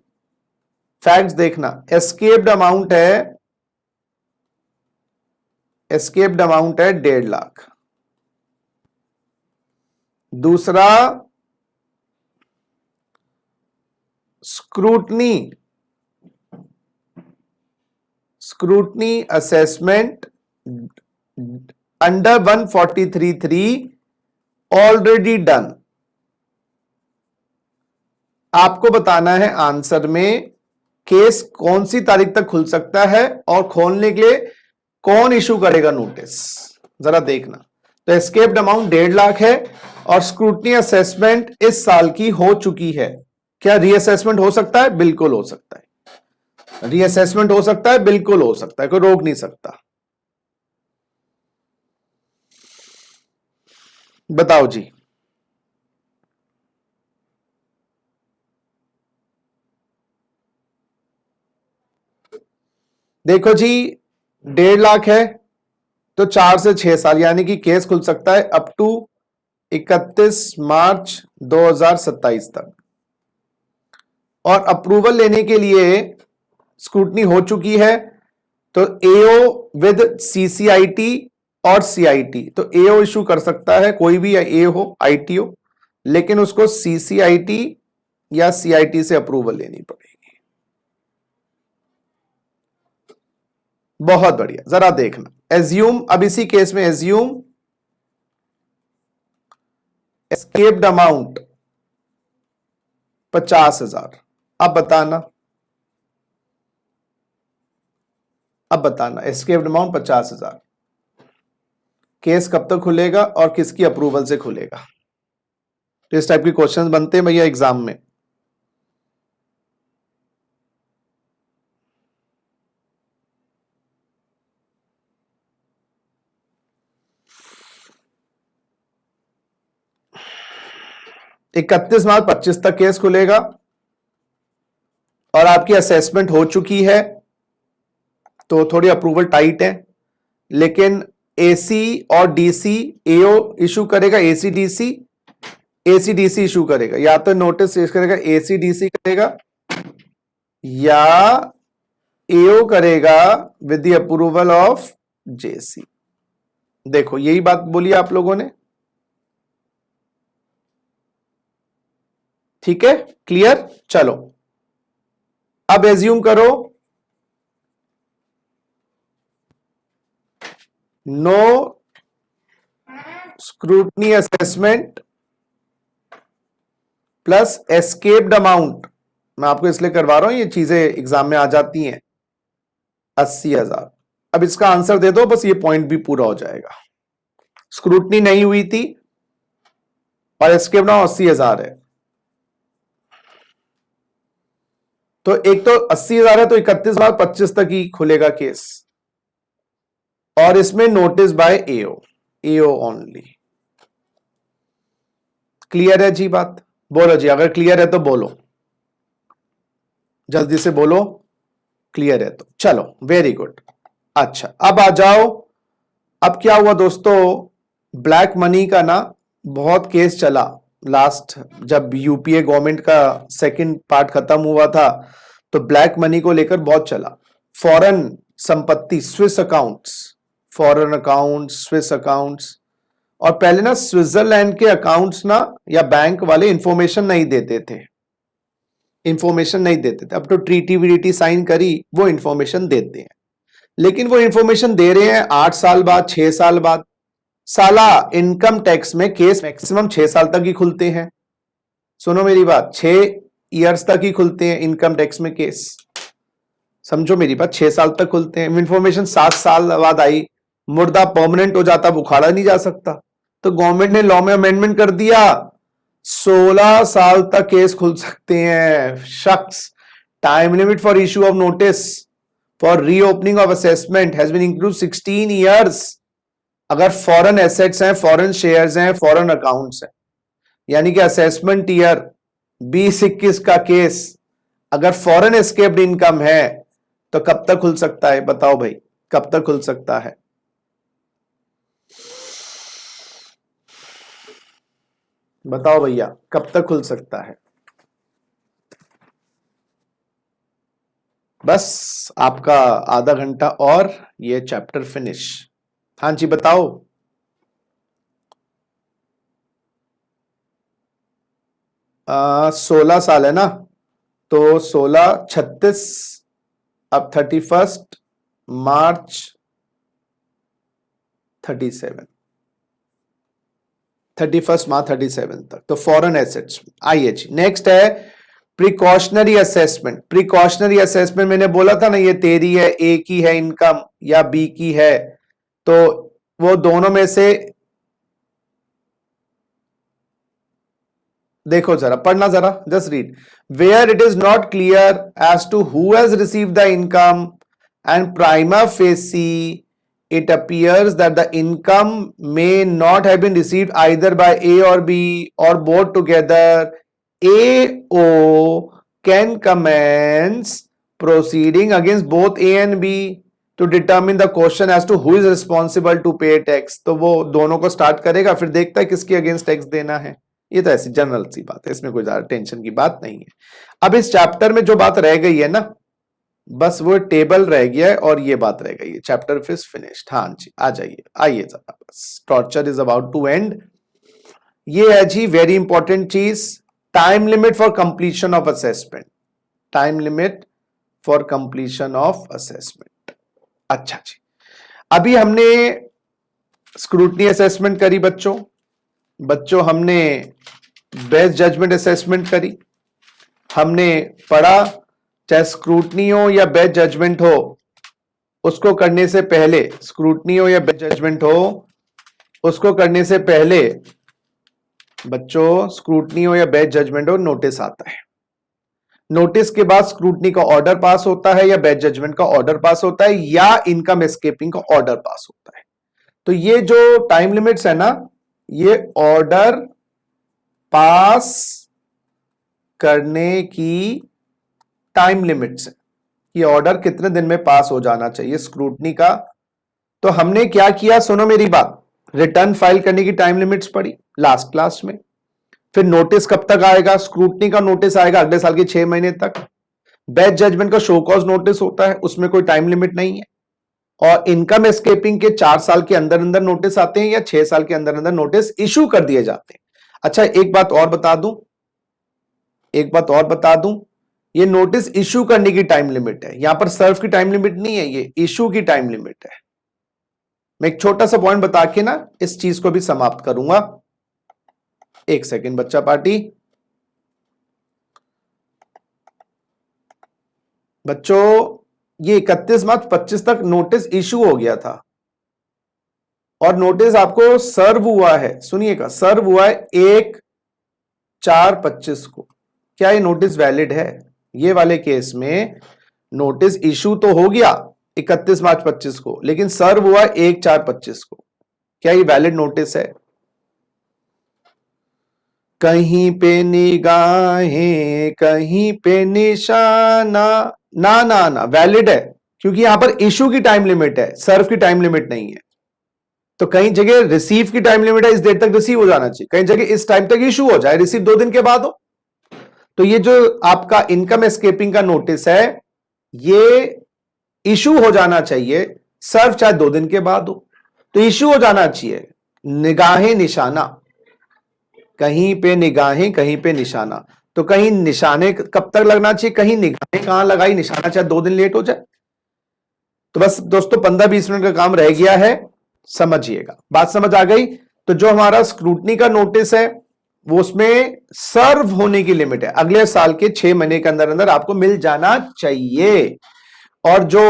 फैक्ट्स देखना। एस्केप्ड अमाउंट है, एस्केप्ड अमाउंट है 1.5 लाख। दूसरा, scrutiny, scrutiny assessment under 143(3) already done. आपको बताना है आंसर में केस कौन सी तारीख तक खुल सकता है और खोलने के लिए कौन इशू करेगा नोटिस, जरा देखना। तो एस्केप्ड अमाउंट 1.5 लाख है और स्क्रूटनी असेसमेंट इस साल की हो चुकी है। क्या रीअसेसमेंट हो सकता है? बिल्कुल हो सकता है, रीअसेसमेंट हो सकता है, बिल्कुल हो सकता है, कोई रोक नहीं सकता। बताओ जी। देखो जी, 1.5 लाख है तो 4 से 6 साल, यानी कि केस खुल सकता है अप टू 31 मार्च 2027 तक। और अप्रूवल लेने के लिए स्क्रूटनी हो चुकी है तो एओ विद सीसीआईटी और सीआईटी। तो एओ इशू कर सकता है, कोई भी ए हो, आईटी हो, लेकिन उसको सीसीआईटी या सीआईटी से अप्रूवल लेनी पड़ेगी। बहुत बढ़िया, जरा देखना। एज्यूम, अब इसी केस में एज्यूम एस्केप्ड अमाउंट 50,000। अब बताना, अब बताना एस्केप्ड अमाउंट 50,000, केस कब तक खुलेगा और किसकी अप्रूवल से खुलेगा? तो इस टाइप के क्वेश्चंस बनते हैं भैया एग्जाम में। इकतीस मार्च 25 तक केस खुलेगा और आपकी असेसमेंट हो चुकी है तो थोड़ी अप्रूवल टाइट है, लेकिन एसी और डीसी एओ इशू करेगा, एसीडीसी, एसीडीसी इशू करेगा, या तो नोटिस करेगा एसीडीसी करेगा या एओ करेगा विद द अप्रूवल ऑफ जेसी। देखो यही बात बोली आप लोगों ने, ठीक है, क्लियर। चलो अब एज्यूम करो no scrutiny assessment plus escaped amount. मैं आपको इसलिए करवा रहा हूं, ये चीजें एग्जाम में आ जाती हैं। 80,000। अब इसका आंसर दे दो, बस ये पॉइंट भी पूरा हो जाएगा। स्क्रूटनी नहीं हुई थी और एस्केप्ड अमाउंट 80,000 है, तो एक तो 80,000 है तो 31/25 तक ही खुलेगा केस, और इसमें notice by AO, AO only. Clear है जी बात? बोलो जी, अगर क्लियर है तो बोलो, जल्दी से बोलो क्लियर है तो। चलो वेरी गुड। अच्छा अब आ जाओ, अब क्या हुआ दोस्तों, ब्लैक मनी का ना बहुत केस चला लास्ट, जब यूपीए गवर्नमेंट का सेकंड पार्ट खत्म हुआ था तो ब्लैक मनी को लेकर बहुत चला। फॉरेन संपत्ति, Swiss accounts, foreign accounts, Swiss accounts, और पहले ना स्विट्जरलैंड के अकाउंट्स ना या बैंक वाले इंफॉर्मेशन नहीं देते थे, इंफॉर्मेशन नहीं देते थे। अब तो ट्रीटी वीटी साइन करी, वो इंफॉर्मेशन देते हैं, लेकिन वो इंफॉर्मेशन दे रहे हैं 8 साल बाद, 6 साल बाद। साला इनकम टैक्स में केस मैक्सिमम 6 साल तक ही खुलते हैं। सुनो मेरी बात, 6 इयर्स तक ही खुलते हैं इनकम टैक्स में केस। समझो मेरी बात, 6 साल तक खुलते हैं। इंफॉर्मेशन 7 साल बाद आई, मुर्दा परमानेंट हो जाता, उखाड़ा नहीं जा सकता। तो गवर्नमेंट ने लॉ में अमेंडमेंट कर दिया, 16 साल तक केस खुल सकते हैं। शख्स, time limit for issue of notice for reopening of assessment has been include 16 years. अगर फॉरेन एसेट्स हैं, फॉरेन शेयर्स हैं, फॉरेन अकाउंट्स हैं, यानी कि असेसमेंट ईयर 20-21 का केस अगर फॉरेन एस्केप्ड इनकम है तो कब तक खुल सकता है? बताओ भाई, कब तक खुल सकता है? बताओ भैया, कब तक खुल सकता है? बस आपका आधा घंटा और ये चैप्टर फिनिश। हाँ जी बताओ। 16 साल है ना, तो 16 36, अब 31 मार्च 37, 31 मार्च 37 तक तो फॉरेन एसेट्स। आइए जी, नेक्स्ट है प्रिकॉशनरी असेसमेंट। प्रिकॉशनरी असेसमेंट मैंने बोला था ना, ये तेरी है, ए की है इनकम या बी की है, तो वो दोनों में से देखो जरा, पढ़ना जरा, just read. Where it is not clear as to who has receive the income and prima facie it appears that the income may not have been received either by A or B or both together, AO can commence proceeding against both A and B to determine the question as to who is responsible to pay tax। तो वो दोनों को start करेगा, फिर देखता है किसके against tax देना है। ये तो ऐसी जनरल सी बात है, इसमें कोई ज्यादा टेंशन की बात नहीं है। अब इस चैप्टर में जो बात रह गई है ना, बस वो टेबल रह गया है और ये बात रह गई है। Chapter fish finished. हाँ जी, आ जाइए, आइए जरा, बस torture is about to end. ये है जी वेरी इंपॉर्टेंट चीज, time limit for completion of assessment. Time limit for completion of assessment. अच्छा जी, अभी हमने स्क्रूटनी असेसमेंट करी बच्चों, हमने बेस्ट जजमेंट असेसमेंट करी, हमने पढ़ा चाहे स्क्रूटनी हो या बेस्ट जजमेंट हो, उसको करने से पहले, स्क्रूटनी हो या बेस्ट जजमेंट हो, उसको करने से पहले बच्चों, स्क्रूटनी हो या बेस्ट जजमेंट हो, नोटिस आता है। नोटिस के बाद स्क्रूटनी का ऑर्डर पास होता है या बेस्ट जजमेंट का ऑर्डर पास होता है या इनकम एस्केपिंग का ऑर्डर पास होता है। तो ये जो टाइम लिमिट्स है ना, ये ऑर्डर पास करने की टाइम लिमिट्स है। ये ऑर्डर कितने दिन में पास हो जाना चाहिए स्क्रूटनी का। तो हमने क्या किया, सुनो मेरी बात, रिटर्न फाइल करने की टाइम लिमिट्स पढ़ी लास्ट क्लास में। फिर नोटिस कब तक आएगा, स्क्रूटनी का नोटिस आएगा अगले साल के 6 महीने तक। बेस्ट जजमेंट का शो कॉज नोटिस होता है, उसमें कोई टाइम लिमिट नहीं है। और इनकम एस्केपिंग के 4 साल के अंदर अंदर नोटिस आते हैं या 6 साल के अंदर अंदर नोटिस इशू कर दिए जाते हैं। अच्छा, एक बात और बता दूं, ये नोटिस इशू करने की टाइम लिमिट है, यहां पर सर्व की टाइम लिमिट नहीं है, ये इशू की टाइम लिमिट है। मैं एक छोटा सा पॉइंट बता के ना इस चीज को भी समाप्त करूंगा। एक सेकंड बच्चा पार्टी। बच्चों, ये 31 मार्च 25 तक नोटिस इशू हो गया था और नोटिस आपको सर्व हुआ है, सुनिएगा, सर्व हुआ है 1/4/25 को। क्या ये नोटिस वैलिड है? ये वाले केस में नोटिस इशू तो हो गया 31 मार्च 25 को, लेकिन सर्व हुआ 1/4/25 को। क्या ये वैलिड नोटिस है? कहीं पे निगाहें, कहीं पे निशाना, ना ना ना, वैलिड है, क्योंकि यहां पर इशू की टाइम लिमिट है, सर्व की टाइम लिमिट नहीं है। तो कई जगह रिसीव की टाइम लिमिट है, इस डेट तक रिसीव हो जाना चाहिए, कई जगह इस टाइम तक इशू हो जाए, रिसीव 2 दिन के बाद हो। तो ये जो आपका इनकम एस्केपिंग का नोटिस है, ये इशू हो जाना चाहिए, सर्व चाहे 2 दिन के बाद हो, तो इशू हो जाना चाहिए। निगाहें निशाना, कहीं पे निगाहें कहीं पे निशाना, तो कहीं निशाने कब तक लगना चाहिए, कहीं निगाहें कहां लगाई, निशाना चाहे 2 दिन लेट हो जाए। तो बस दोस्तों 15-20 मिनट का काम रह गया है, समझिएगा, बात समझ आ गई। तो जो हमारा स्क्रूटनी का नोटिस है वो उसमें सर्व होने की लिमिट है, अगले साल के 6 महीने के अंदर अंदर आपको मिल जाना चाहिए। और जो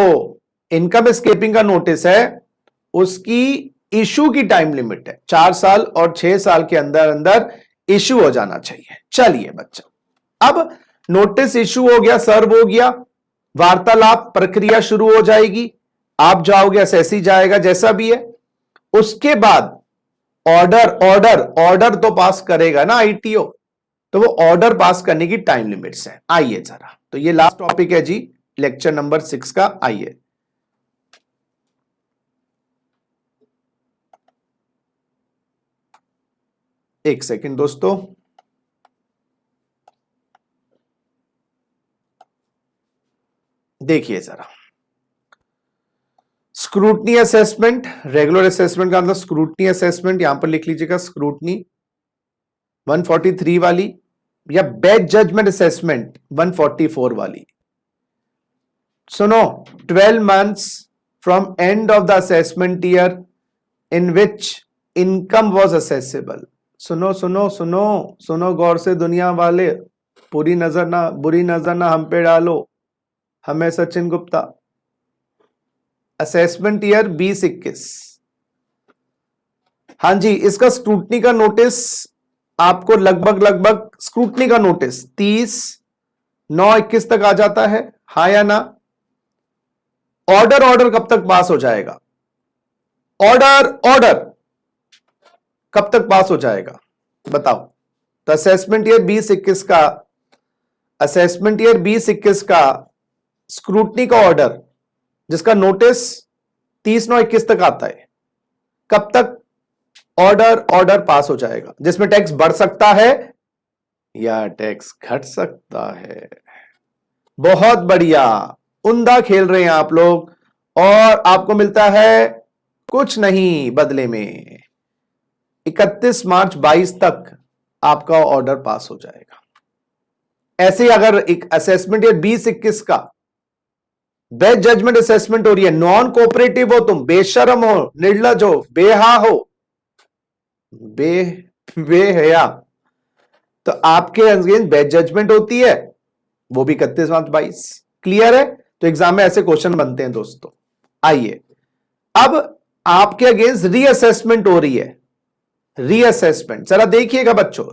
इनकम एस्केपिंग का नोटिस है उसकी इशू की टाइम लिमिट है 4 साल और 6 साल के अंदर अंदर इशू हो जाना चाहिए। चलिए बच्चा, अब नोटिस इशू हो गया, सर्व हो गया, वार्तालाप प्रक्रिया शुरू हो जाएगी, आप जाओगे, एसएससी जाएगा, जैसा भी है। उसके बाद ऑर्डर ऑर्डर ऑर्डर तो पास करेगा ना आईटीओ, तो वो ऑर्डर पास करने की टाइम लिमिट्स है। आइए जरा, तो ये लास्ट टॉपिक है जी लेक्चर नंबर 6 का। आइए, एक सेकंड दोस्तों, देखिए जरा, स्क्रूटनी असेसमेंट, रेगुलर असेसमेंट का मतलब स्क्रूटनी असेसमेंट, यहां पर लिख लीजिएगा स्क्रूटनी 143 वाली, या बेस्ट जजमेंट असेसमेंट 144 वाली। सुनो, 12 months from end of the assessment year in which income was assessable। सुनो सुनो सुनो सुनो गौर से दुनिया वाले, बुरी नजर ना हम पे डालो, हमें सचिन गुप्ता। असेसमेंट ईयर 2021, हाँ जी, इसका स्क्रूटनी का नोटिस आपको लगभग स्क्रूटनी का नोटिस 30/9/21 तक आ जाता है, हाँ या ना। ऑर्डर कब तक पास हो जाएगा, ऑर्डर कब तक पास हो जाएगा बताओ। तो असेसमेंट ईयर 2021 का, असेसमेंट ईयर 2021 का स्क्रूटनी का ऑर्डर जिसका नोटिस 30/9/21 तक आता है, कब तक ऑर्डर पास हो जाएगा, जिसमें टैक्स बढ़ सकता है या टैक्स घट सकता है। बहुत बढ़िया, उम्दा खेल रहे हैं आप लोग, और आपको मिलता है कुछ नहीं बदले में, 31 मार्च 22 तक आपका ऑर्डर पास हो जाएगा। ऐसे अगर एक असेसमेंट ईयर 2021 का बेस्ट जजमेंट असेसमेंट हो रही है, नॉन कोऑपरेटिव हो, तुम बेशरम हो, निर्लज हो, बेहा हो, बेहया, तो आपके अगेंस्ट बेस्ट जजमेंट होती है, वो भी 31 मार्च 22। क्लियर है? तो एग्जाम में ऐसे क्वेश्चन बनते हैं दोस्तों। आइए, अब आपके अगेंस्ट रीअसेसमेंट हो रही है, रीअसेसमेंट जरा देखिएगा बच्चों,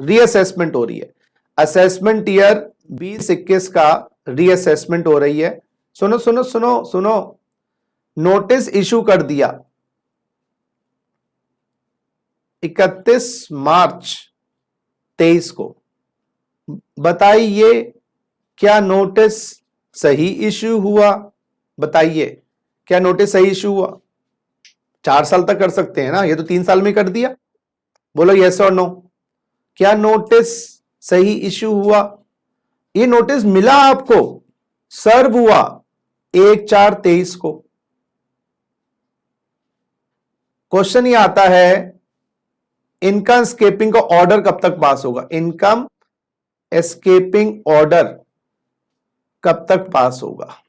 रीअसेसमेंट हो रही है, असेसमेंट ईयर 2021 का रीअसेसमेंट हो रही है। सुनो सुनो सुनो सुनो, नोटिस इशू कर दिया 31 मार्च 23 को, बताइए क्या नोटिस सही इशू हुआ? बताइए क्या नोटिस सही इशू हुआ? 4 साल तक कर सकते हैं ना, ये तो 3 साल में कर दिया। बोलो यस और नो, क्या नोटिस सही इशू हुआ? ये नोटिस मिला आपको, सर्व हुआ 1/4/23 को। क्वेश्चन ये आता है, इनकम एस्केपिंग का ऑर्डर कब तक पास होगा? इनकम एस्केपिंग ऑर्डर कब तक पास होगा?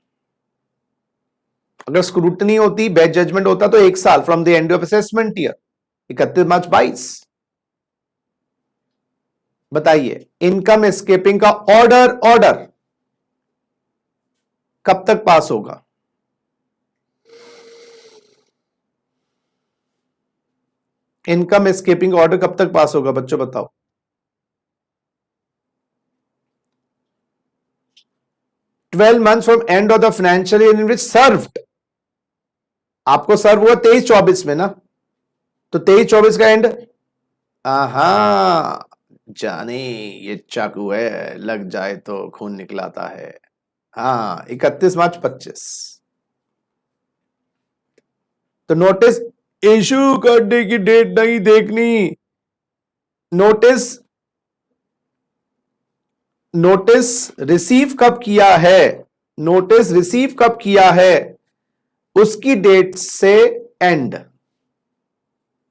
अगर स्क्रूटनी होती, बेस्ट जजमेंट होता, तो 1 साल from the end of assessment year, 31 मार्च 22। बताइए इनकम एस्केपिंग का ऑर्डर कब तक पास होगा? इनकम एस्केपिंग ऑर्डर कब तक पास होगा बच्चों, बताओ। Twelve months from end of the financial year in which served, आपको सर्व हुआ 23-24 में ना, तो 23-24 का एंड, आहा, जाने ये चाकू है, लग जाए तो खून निकलाता है। हाँ, 31 मार्च 25। तो नोटिस इशू करने की डेट नहीं देखनी, नोटिस नोटिस रिसीव कब किया है, नोटिस रिसीव कब किया है उसकी डेट से and,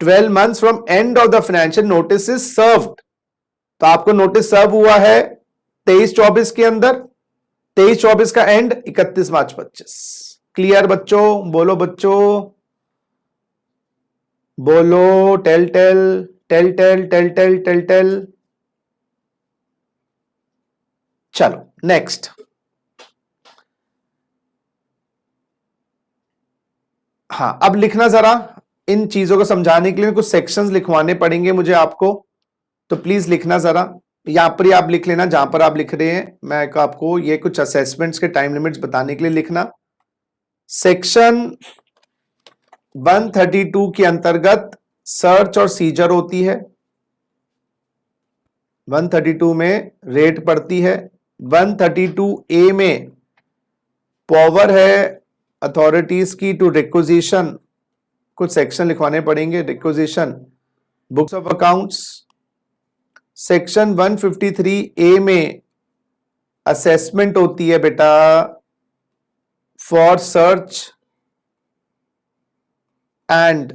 12 months from end of the financial notice is served. तो आपको नोटिस सर्व हुआ है 23-24 के अंदर, 23-24 का एंड 31 मार्च 25। क्लियर बच्चों? बोलो बच्चों, बोलो, tell tell tell tell tell tell tell tell. चलो नेक्स्ट। हाँ, अब लिखना जरा, इन चीजों को समझाने के लिए कुछ सेक्शंस लिखवाने पड़ेंगे मुझे आपको, तो प्लीज लिखना जरा। यहां पर ही आप लिख लेना जहां पर आप लिख रहे हैं, मैं आपको ये कुछ असेसमेंट्स के टाइम लिमिट्स बताने के लिए लिखना। सेक्शन 132 के अंतर्गत सर्च और सीजर होती है, 132 में रेट पड़ती है, 132A में पावर है अथॉरिटीज की टू रिक्विजिशन, कुछ सेक्शन लिखवाने पड़ेंगे, requisition books of accounts. Section 153A में असेसमेंट होती है बेटा for search and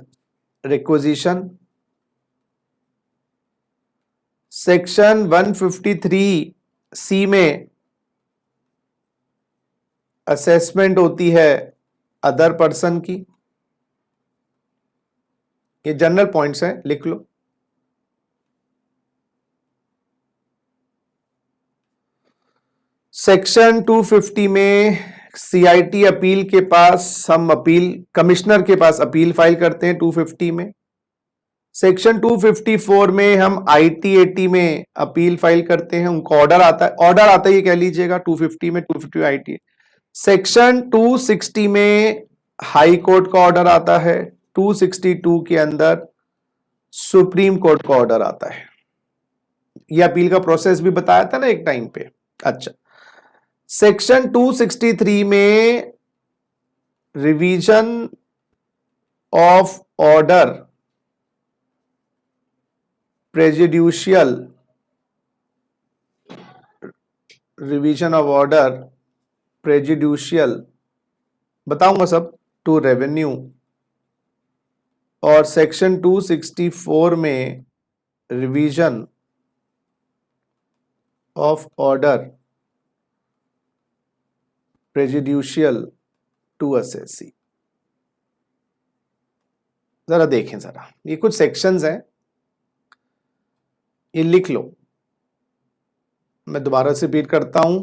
requisition. Section 153C में असेसमेंट होती है अदर पर्सन की। ये जनरल पॉइंट्स हैं, लिख लो। सेक्शन 250 में सीआईटी अपील के पास हम अपील, कमिश्नर के पास अपील फाइल करते हैं 250 में। सेक्शन 254 में हम आईटीएटी में अपील फाइल करते हैं, उनको ऑर्डर आता है, ये कह लीजिएगा 250 में, 250 आईटी। सेक्शन 260 में हाई कोर्ट का ऑर्डर आता है, 262 के अंदर सुप्रीम कोर्ट का ऑर्डर आता है। ये अपील का प्रोसेस भी बताया था ना एक टाइम पे। अच्छा, सेक्शन 263 में revision of order prejudicial, revision of order prejudicial बताऊंगा सब, टू रेवेन्यू। और सेक्शन 264 में revision of order prejudicial to assessee. जरा देखें जरा, ये कुछ सेक्शंस हैं, ये लिख लो। मैं दोबारा से रिपीट करता हूं,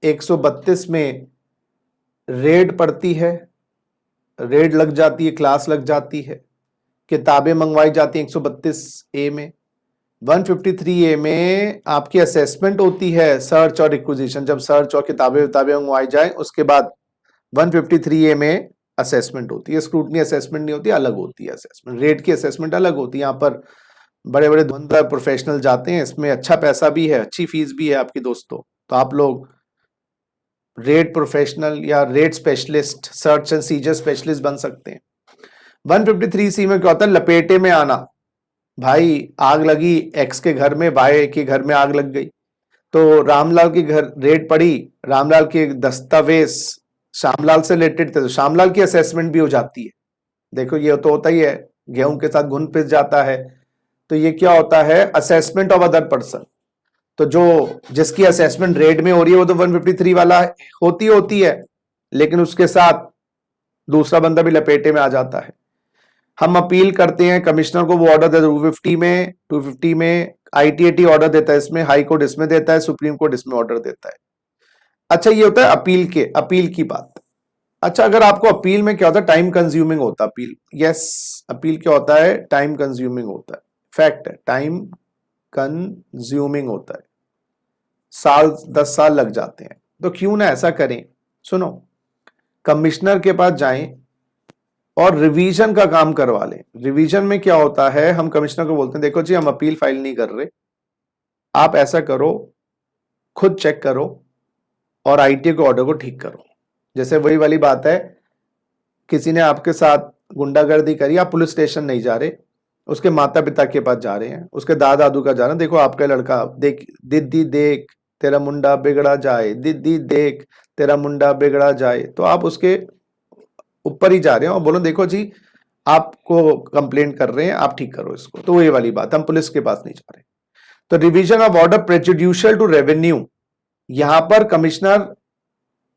132 में रेड पड़ती है, रेड लग जाती है, क्लास लग जाती है, किताबें मंगवाई जाती हैं 132A में। 153A में आपकी असेसमेंट होती है सर्च और रिक्विजिशन, जब सर्च और किताबें मंगवाई जाए उसके बाद 153A में असेसमेंट होती है। स्क्रूटनी असेसमेंट नहीं होती, अलग होती है असेसमेंट, रेट की असेसमेंट अलग होती है। यहाँ पर बड़े बड़े धुरंधर प्रोफेशनल जाते हैं, इसमें अच्छा पैसा भी है, अच्छी फीस भी है आपकी दोस्तों। तो आप लोग रेट प्रोफेशनल या rate specialist, search and scissor specialist बन सकते हैं। 153C में क्या होता है, लपेटे में आना। भाई आग लगी एक्स के घर में, वाई के घर में आग लग गई, तो रामलाल के घर रेड पड़ी, रामलाल के दस्तावेज श्यामलाल से रिलेटेड थे, तो श्यामलाल की असेसमेंट भी हो जाती है। देखो ये तो होता ही है, गेहूं के साथ घुन पिस जाता है, तो ये क्या होता है, असेसमेंट ऑफ अदर पर्सन। तो जो जिसकी असेसमेंट रेड में हो रही है वो तो 153 वाला होती है, लेकिन उसके साथ दूसरा बंदा भी लपेटे में आ जाता है। हम अपील करते हैं कमिश्नर को, वो ऑर्डर देता है 250 में आईटीएटी ऑर्डर देता है, इसमें हाई कोर्ट इसमें देता है, सुप्रीम कोर्ट इसमें ऑर्डर देता है। अच्छा, ये होता है अपील की बात। अच्छा, अगर आपको अपील में क्या होता है, टाइम कंज्यूमिंग होता है अपील। यस, अपील क्या होता है, टाइम कंज्यूमिंग होता है, फैक्ट है, टाइम कंज्यूमिंग होता है, 10 साल लग जाते हैं। तो क्यों ना ऐसा करें, सुनो, कमिश्नर के पास जाएं और रिवीजन का काम करवा लें। रिवीजन में क्या होता है, हम कमिश्नर को बोलते हैं देखो जी हम अपील फाइल नहीं कर रहे, आप ऐसा करो, खुद चेक करो और आईटी के ऑर्डर को ठीक करो। जैसे वही वाली बात है, किसी ने आपके साथ गुंडागर्दी करी, आप पुलिस स्टेशन नहीं जा रहे, उसके माता पिता के पास जा रहे हैं, उसके दादा दादू का जा रहे हैं, देखो आपका लड़का, देख दीदी देख तेरा मुंडा बिगड़ा जाए, दीदी देख तेरा मुंडा बिगड़ा जाए, तो आप उसके ऊपर ही जा रहे हो और बोलो देखो जी आपको कंप्लेंट कर रहे हैं, आप ठीक करो इसको। तो ये वाली बात, हम पुलिस के पास नहीं जा रहे। तो revision of order prejudicial to revenue, यहां पर कमिश्नर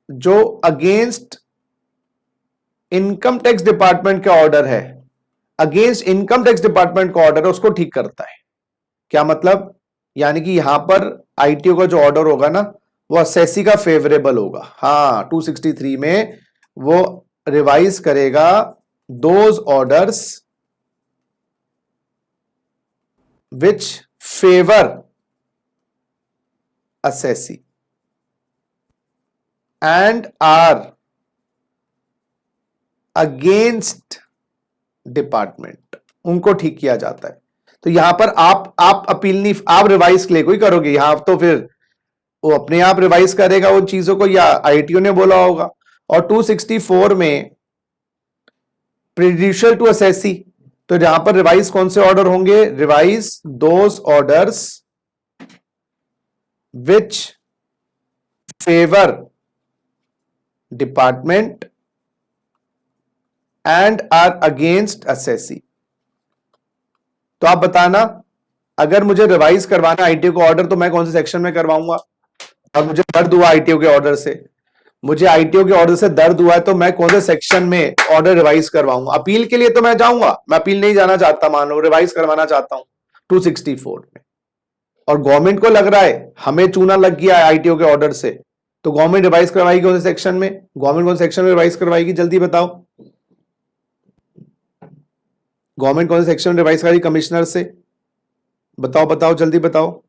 जो अगेंस्ट इनकम टैक्स डिपार्टमेंट का ऑर्डर है, अगेंस्ट इनकम टैक्स डिपार्टमेंट का ऑर्डर है, उसको ठीक करता है। क्या मतलब? यानी कि यहां पर आईटीओ का जो ऑर्डर होगा ना, वो असेसी का फेवरेबल होगा। हाँ, 263 में वो रिवाइज करेगा those orders which favour assessee and are against department, उनको ठीक किया जाता है। तो यहां पर आप अपील नहीं, आप रिवाइज के लिए कोई करोगे, यहां तो फिर वो अपने आप रिवाइज करेगा उन चीजों को, या आईटीओ ने बोला होगा। और 264 में प्रेजुडिशियल टू असेसी, तो जहां पर रिवाइज कौन से ऑर्डर होंगे? Revise those orders which favour department and are against assessee. तो आप बताना, अगर मुझे रिवाइज करवाना आईटीओ का ऑर्डर, तो मैं कौन से सेक्शन में करवाऊंगा? और मुझे दर्द हुआ आईटीओ के ऑर्डर से, मुझे आईटीओ के ऑर्डर से दर्द हुआ है, तो मैं कौन से सेक्शन में ऑर्डर रिवाइज करवाऊंगा? अपील के लिए तो मैं जाऊंगा, मैं अपील नहीं जाना चाहता, मान लो रिवाइज करवाना चाहता हूं 264 में, और गवर्नमेंट को लग रहा है हमें चूना लग गया है आईटीओ के ऑर्डर से, तो गवर्नमेंट रिवाइज करवाएगी कौन से सेक्शन में? गवर्नमेंट कौन से सेक्शन में रिवाइज करवाएगी? जल्दी बताओ, गवर्नमेंट कौन से सेक्शन में रिवाइज करेगी कमिश्नर से? बताओ बताओ, जल्दी बताओ।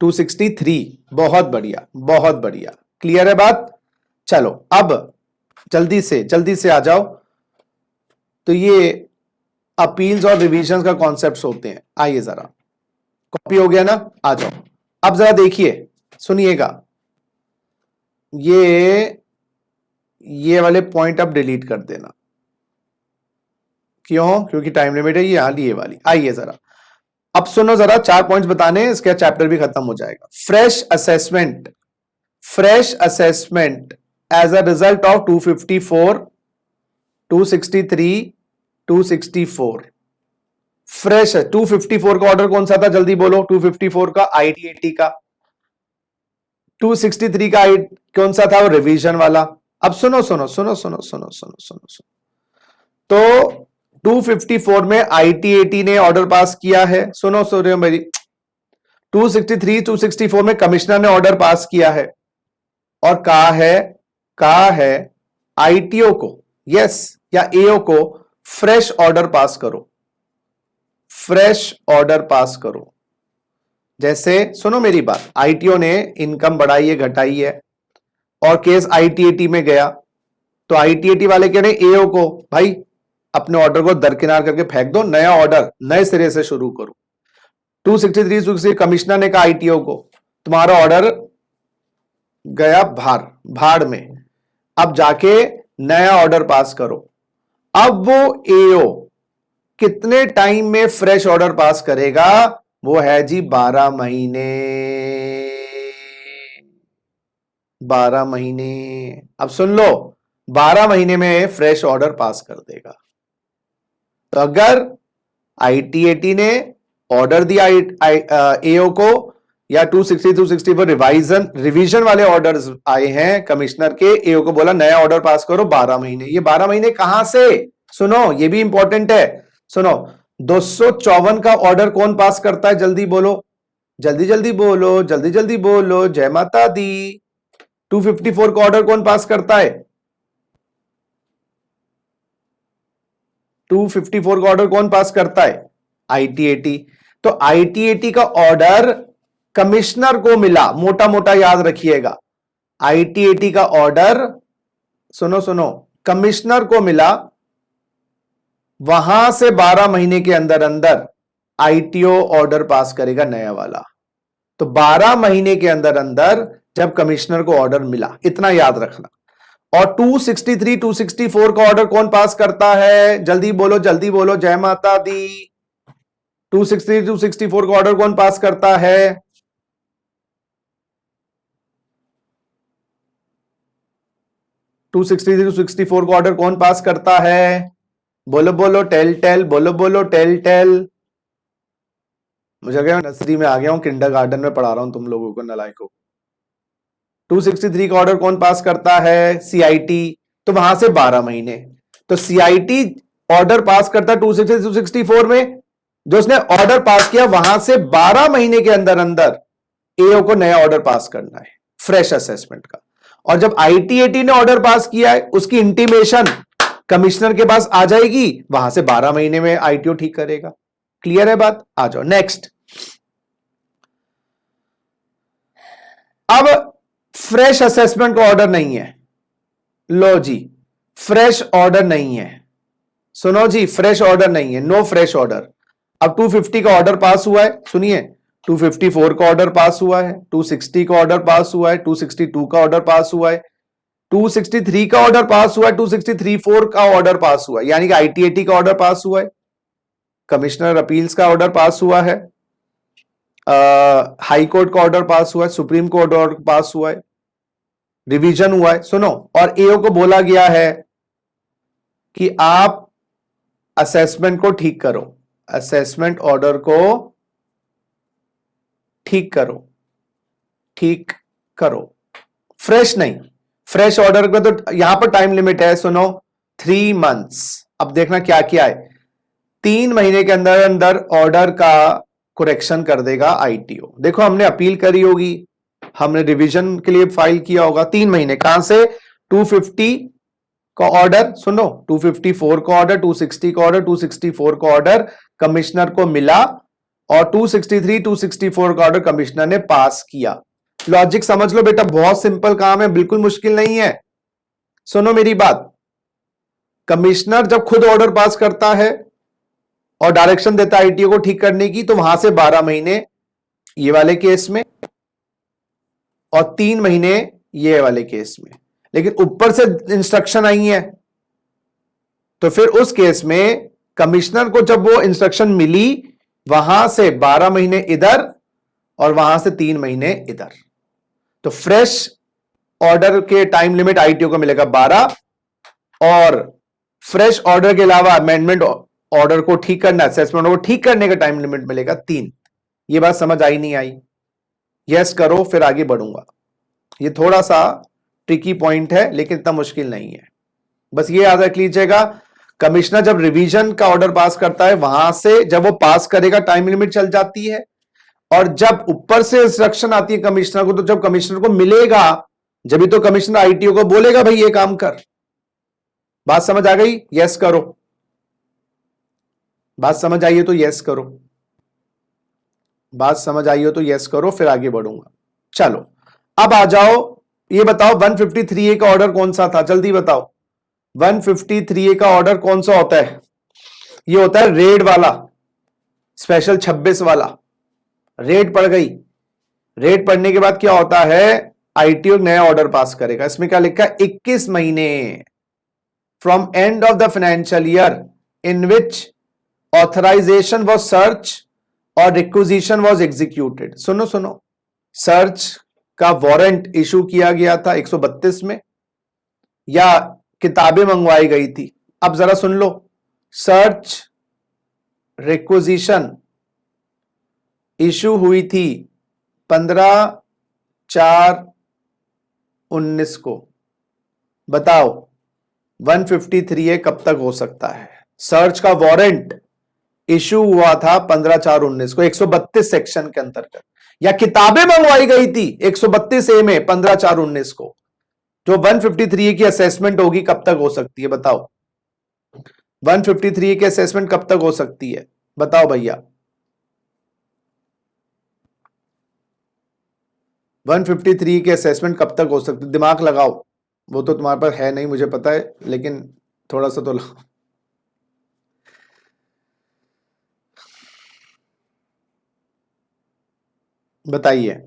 263। बहुत बढ़िया, बहुत बढ़िया, क्लियर है बात। चलो अब जल्दी से आ जाओ। तो ये अपील्स और रिवीजन का कॉन्सेप्ट्स होते हैं। आइए जरा, कॉपी हो गया ना, आ जाओ। अब जरा देखिए, सुनिएगा, ये वाले पॉइंट अब डिलीट कर देना। क्यों? क्योंकि टाइम लिमिट है। ये वाली, आइए जरा अब सुनो, जरा 4 पॉइंट्स बताने, इसका चैप्टर भी खत्म हो जाएगा। Fresh assessment as a result of 254, 263, 264। Fresh है। 254 का ऑर्डर कौन सा था? जल्दी बोलो। 254 का आईटीएटी का। 263 का कौन सा था? वो रिवीजन वाला। अब सुनो सुनो सुनो सुनो सुनो सुनो सुनो सुनो, तो 254 में आईटीएटी ने ऑर्डर पास किया है। सुनो सुनो मेरी, 263, 264 में कमिश्नर ने ऑर्डर पास किया है और कहा है आईटीओ को, यस, या एओ को फ्रेश ऑर्डर पास करो, फ्रेश ऑर्डर पास करो। जैसे सुनो मेरी बात, आईटीओ ने इनकम बढ़ाई है घटाई है और केस आईटीएटी में गया, तो आईटीएटी वाले कह रहे एओ को, भाई अपने ऑर्डर को दरकिनार करके फेंक दो, नया ऑर्डर नए सिरे से शुरू करो। 263 कमिश्नर ने कहा आईटीओ को, तुम्हारा ऑर्डर गया भाड़ में, अब जाके नया ऑर्डर पास करो। अब वो एओ कितने टाइम में फ्रेश ऑर्डर पास करेगा? वो है जी 12 महीने। 12 महीने। अब सुन लो, 12 महीने में फ्रेश ऑर्डर पास कर देगा। तो अगर आईटीएटी ने ऑर्डर दिया एओ को, या 260, 264 रिवीजन वाले ऑर्डर्स आए हैं कमिश्नर के, एओ को बोला नया ऑर्डर पास करो 12 महीने। ये 12 महीने कहां से? सुनो, ये भी इंपॉर्टेंट है, सुनो। 254 का ऑर्डर कौन पास करता है? जल्दी बोलो, जल्दी जल्दी बोलो, जल्दी जल्दी बोलो, जय माता दी। 254 का ऑर्डर कौन पास करता है? 254 का ऑर्डर कौन पास करता है? आईटीएटी। तो आईटीएटी का ऑर्डर कमिश्नर को मिला, मोटा मोटा याद रखिएगा। आईटीएटी का ऑर्डर, सुनो सुनो, कमिश्नर को मिला, वहां से 12 महीने के अंदर अंदर आईटीओ ऑर्डर पास करेगा नया वाला। तो 12 महीने के अंदर अंदर जब कमिश्नर को ऑर्डर मिला, इतना याद रखना। और 263 264 का ऑर्डर कौन पास करता है? जल्दी बोलो जल्दी बोलो, जय माता दी। 263 264 का ऑर्डर कौन पास करता है? 263 264 का ऑर्डर कौन पास करता है? बोलो बोलो, टेल टेल, बोलो बोलो, टेल टेल। मुझे लगा मैं नर्सरी में आ गया हूं, किंडरगार्टन में पढ़ा रहा हूं तुम लोगों को, नालायकों। 263 का ऑर्डर कौन पास करता है? सीआईटी। तो वहां से 12 महीने, तो सीआईटी ऑर्डर पास करता है 263 264 में। जो उसने ऑर्डर पास किया वहां से 12 महीने के अंदर अंदर एओ को नया ऑर्डर पास करना है, फ्रेश असेसमेंट का। और जब आईटीएटी ने ऑर्डर पास किया है, उसकी इंटीमेशन कमिश्नर के पास आ जाएगी, वहां से 12 महीने में आईटीओ ठीक करेगा। क्लियर है बात? आ जाओ नेक्स्ट। अब फ्रेश असेसमेंट का ऑर्डर नहीं है, लो जी, फ्रेश ऑर्डर नहीं है। सुनो जी, फ्रेश ऑर्डर नहीं है, नो फ्रेश ऑर्डर। अब 250 का ऑर्डर पास हुआ है, सुनिए, 254 का ऑर्डर पास हुआ है, 260 का ऑर्डर पास हुआ है, 262 का ऑर्डर पास हुआ है, 263 का ऑर्डर पास हुआ है, 263 का ऑर्डर पास हुआ है, यानी कि आईटीएटी का ऑर्डर पास हुआ है, कमिश्नर अपील्स का ऑर्डर पास हुआ है, हाई कोर्ट का ऑर्डर पास हुआ है, सुप्रीम कोर्ट ऑर्डर पास हुआ है, रिवीजन हुआ है। सुनो, और एओ को बोला गया है कि आप असेसमेंट को ठीक करो, असेसमेंट ऑर्डर को ठीक करो, ठीक करो, फ्रेश नहीं। फ्रेश ऑर्डर का तो यहां पर टाइम लिमिट है, सुनो, 3 मंथ्स। अब देखना क्या क्या है, 3 महीने के अंदर अंदर ऑर्डर का करेक्शन कर देगा आईटीओ। देखो, हमने अपील करी होगी, हमने रिवीजन के लिए फाइल किया होगा, 3 महीने कहां से? 250 का ऑर्डर, सुनो, 254 का ऑर्डर, 260 का ऑर्डर, 264 का ऑर्डर कमिश्नर को मिला, और 263 264 का ऑर्डर कमिश्नर ने पास किया। लॉजिक समझ लो बेटा, बहुत सिंपल काम है, बिल्कुल मुश्किल नहीं है। सुनो मेरी बात, कमिश्नर जब खुद ऑर्डर पास करता है और डायरेक्शन देता है आईटीओ को ठीक करने की, तो वहां से 12 महीने ये वाले केस में और 3 महीने ये वाले केस में। लेकिन ऊपर से इंस्ट्रक्शन आई है, तो फिर उस केस में कमिश्नर को जब वो इंस्ट्रक्शन मिली, वहां से 12 महीने इधर और वहां से 3 महीने इधर। तो फ्रेश ऑर्डर के टाइम लिमिट आईटीओ को मिलेगा 12, और फ्रेश ऑर्डर के अलावा अमेंडमेंट ऑर्डर को ठीक करना, असेसमेंट को ठीक करने का टाइम लिमिट मिलेगा 3। ये बात समझ आई नहीं आई? यस करो, फिर आगे बढ़ूंगा। ये थोड़ा सा ट्रिकी पॉइंट है, लेकिन इतना मुश्किल नहीं है। बस ये याद रख लीजिएगा, कमिश्नर जब रिवीजन का ऑर्डर पास करता है, वहां से जब वो पास करेगा टाइम लिमिट चल जाती है, और जब ऊपर से इंस्ट्रक्शन आती है कमिश्नर को, तो जब कमिश्नर को मिलेगा, जब भी तो कमिश्नर आईटीओ को बोलेगा भाई ये काम कर। बात समझ आ गई? यस करो। बात समझ आई है तो यस करो, बात समझ आई हो तो यस करो, फिर आगे बढ़ूंगा। चलो, अब आ जाओ, ये बताओ 153A का ऑर्डर कौन सा था, जल्दी बताओ। 153A का ऑर्डर कौन सा होता है? ये होता है रेड वाला, स्पेशल 26 वाला। रेड पड़ गई, रेड पड़ने के बाद क्या होता है? आईटीओ नया ऑर्डर पास करेगा। इसमें क्या लिखा है? 21 महीने from end of the financial year in which authorisation was search और रिक्विजिशन वॉज एग्जीक्यूटेड। सुनो सुनो, सर्च का वारंट इशू किया गया था 132 में, या किताबें मंगवाई गई थी। अब जरा सुन लो, सर्च रिक्विजिशन इशू हुई थी 15/4/19 को। बताओ 153A कब तक हो सकता है? सर्च का वारंट इशू हुआ था 15/4/19 को, 132 सेक्शन के अंतर्गत, या किताबें मंगवाई गई थी 132A में 15/4/19 को। जो 153A की असेसमेंट होगी कब तक हो सकती है? बताओ 153A की असेसमेंट कब तक हो सकती है? बताओ भैया, 153 की असेसमेंट कब तक हो सकती है? दिमाग लगाओ। वो तो तुम्हारे पास है नहीं, मुझे पता है, लेकिन थोड़ा सा तो लगाओ। बताइए।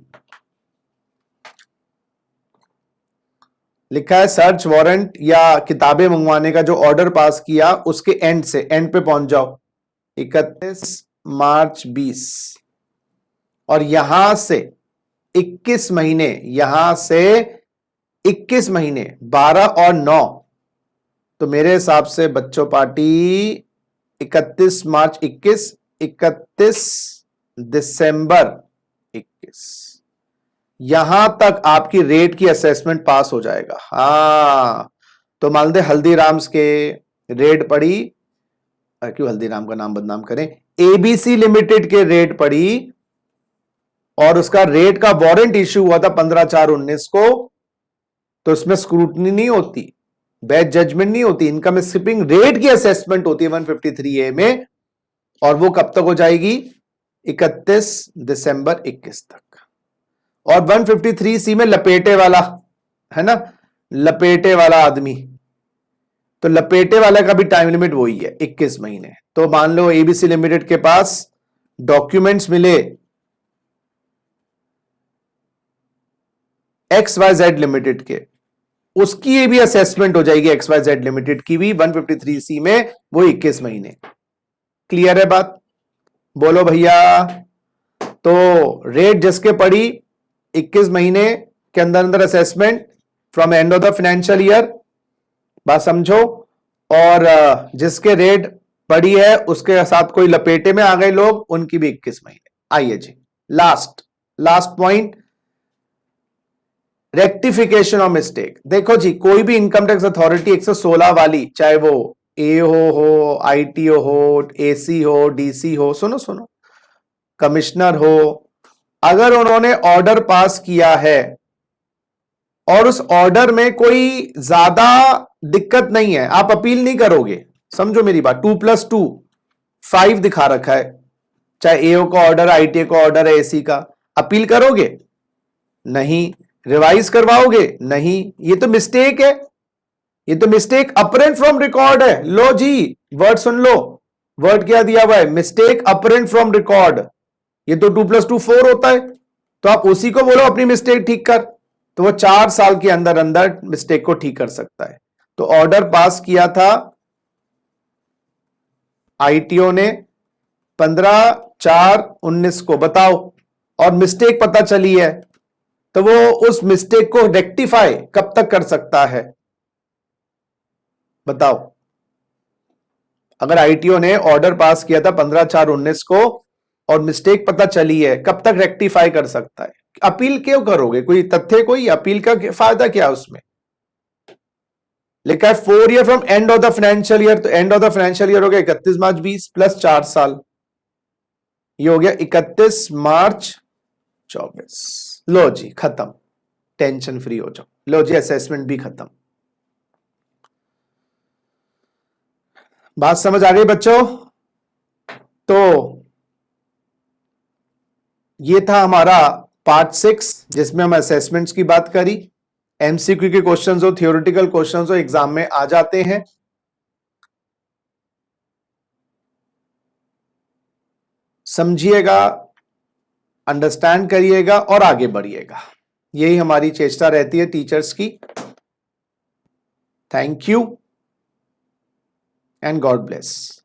लिखा है सर्च वारंट या किताबें मंगवाने का जो ऑर्डर पास किया उसके एंड से एंड पे पहुंच जाओ 31 मार्च 20 और यहां से 21 महीने, यहां से 21 महीने 12 और 9, तो मेरे हिसाब से बच्चों पार्टी 31 मार्च 21, 31 दिसंबर 21, यहां तक आपकी रेट की असेसमेंट पास हो जाएगा। हाँ, तो मान दे हल्दीराम्स के रेट पड़ी, क्यों हल्दीराम का नाम बदनाम करें, एबीसी लिमिटेड के रेट पड़ी और उसका रेट का वारंट इश्यू हुआ था 15/4/19 को, तो इसमें स्क्रूटनी नहीं होती, बैड जजमेंट नहीं होती, इनकम स्किपिंग रेट की असेसमेंट होती है 153A में, और वो कब तक हो जाएगी 31 दिसंबर 21 तक। और 153C में लपेटे वाला है ना, लपेटे वाला आदमी, तो लपेटे वाले का भी टाइम लिमिट वही है 21 महीने। तो मान लो एबीसी लिमिटेड के पास डॉक्यूमेंट्स मिले XYZ लिमिटेड के, उसकी ये भी असेसमेंट हो जाएगी XYZ लिमिटेड की भी 153C में, वो 21 महीने। क्लियर है बात? बोलो भैया। तो रेट जिसके पड़ी 21 महीने के अंदर अंदर assessment from end of the financial year, बात समझो, और जिसके रेट पड़ी है उसके साथ कोई लपेटे में आ गए लोग, उनकी भी 21 महीने। आइए जी, last point, rectification of mistake. देखो जी, कोई भी इनकम टैक्स अथॉरिटी 116 वाली, चाहे वो एओ हो, आईटीओ हो, एसी हो, डीसी हो, सुनो कमिश्नर हो, अगर उन्होंने ऑर्डर पास किया है और उस ऑर्डर में कोई ज्यादा दिक्कत नहीं है, आप अपील नहीं करोगे, समझो मेरी बात, 2+2 5 दिखा रखा है, चाहे एओ का ऑर्डर, आईटीओ का ऑर्डर है, एसी का, अपील करोगे? नहीं। रिवाइज करवाओगे? नहीं। ये तो मिस्टेक है, ये तो मिस्टेक अपरेंट फ्रॉम रिकॉर्ड है। लो जी, वर्ड सुन लो, वर्ड क्या दिया हुआ है, मिस्टेक अपरेंट फ्रॉम रिकॉर्ड। ये तो 2+2 4 होता है, तो आप उसी को बोलो अपनी मिस्टेक ठीक कर, तो वो 4 साल के अंदर अंदर मिस्टेक को ठीक कर सकता है। तो ऑर्डर पास किया था आईटीओ ने 15/4/19 को, बताओ, और मिस्टेक पता चली है, तो वो उस मिस्टेक को रेक्टिफाई कब तक कर सकता है, बताओ? अगर आईटीओ ने ऑर्डर पास किया था 15/4/19 को और मिस्टेक पता चली है, कब तक रेक्टिफाई कर सकता है? अपील क्यों करोगे? कोई तथ्य, कोई अपील का फायदा क्या उसमें? लिखा है 4 year from end of the financial year, तो end of the financial year हो गया 31 मार्च 20 प्लस 4 साल, ये हो गया 31 मार्च 24। लो जी, खत्म, टेंशन फ्री हो जाओ। लो जी, असेसमेंट भी खत्म। बात समझ आ गई बच्चों? तो ये था हमारा पार्ट 6, जिसमें हम असेसमेंट्स की बात करी। एमसीक्यू के क्वेश्चंस हो, थियोरेटिकल क्वेश्चंस हो, एग्जाम में आ जाते हैं। समझिएगा, अंडरस्टैंड करिएगा और आगे बढ़िएगा, यही हमारी चेष्टा रहती है टीचर्स की। Thank you and God bless.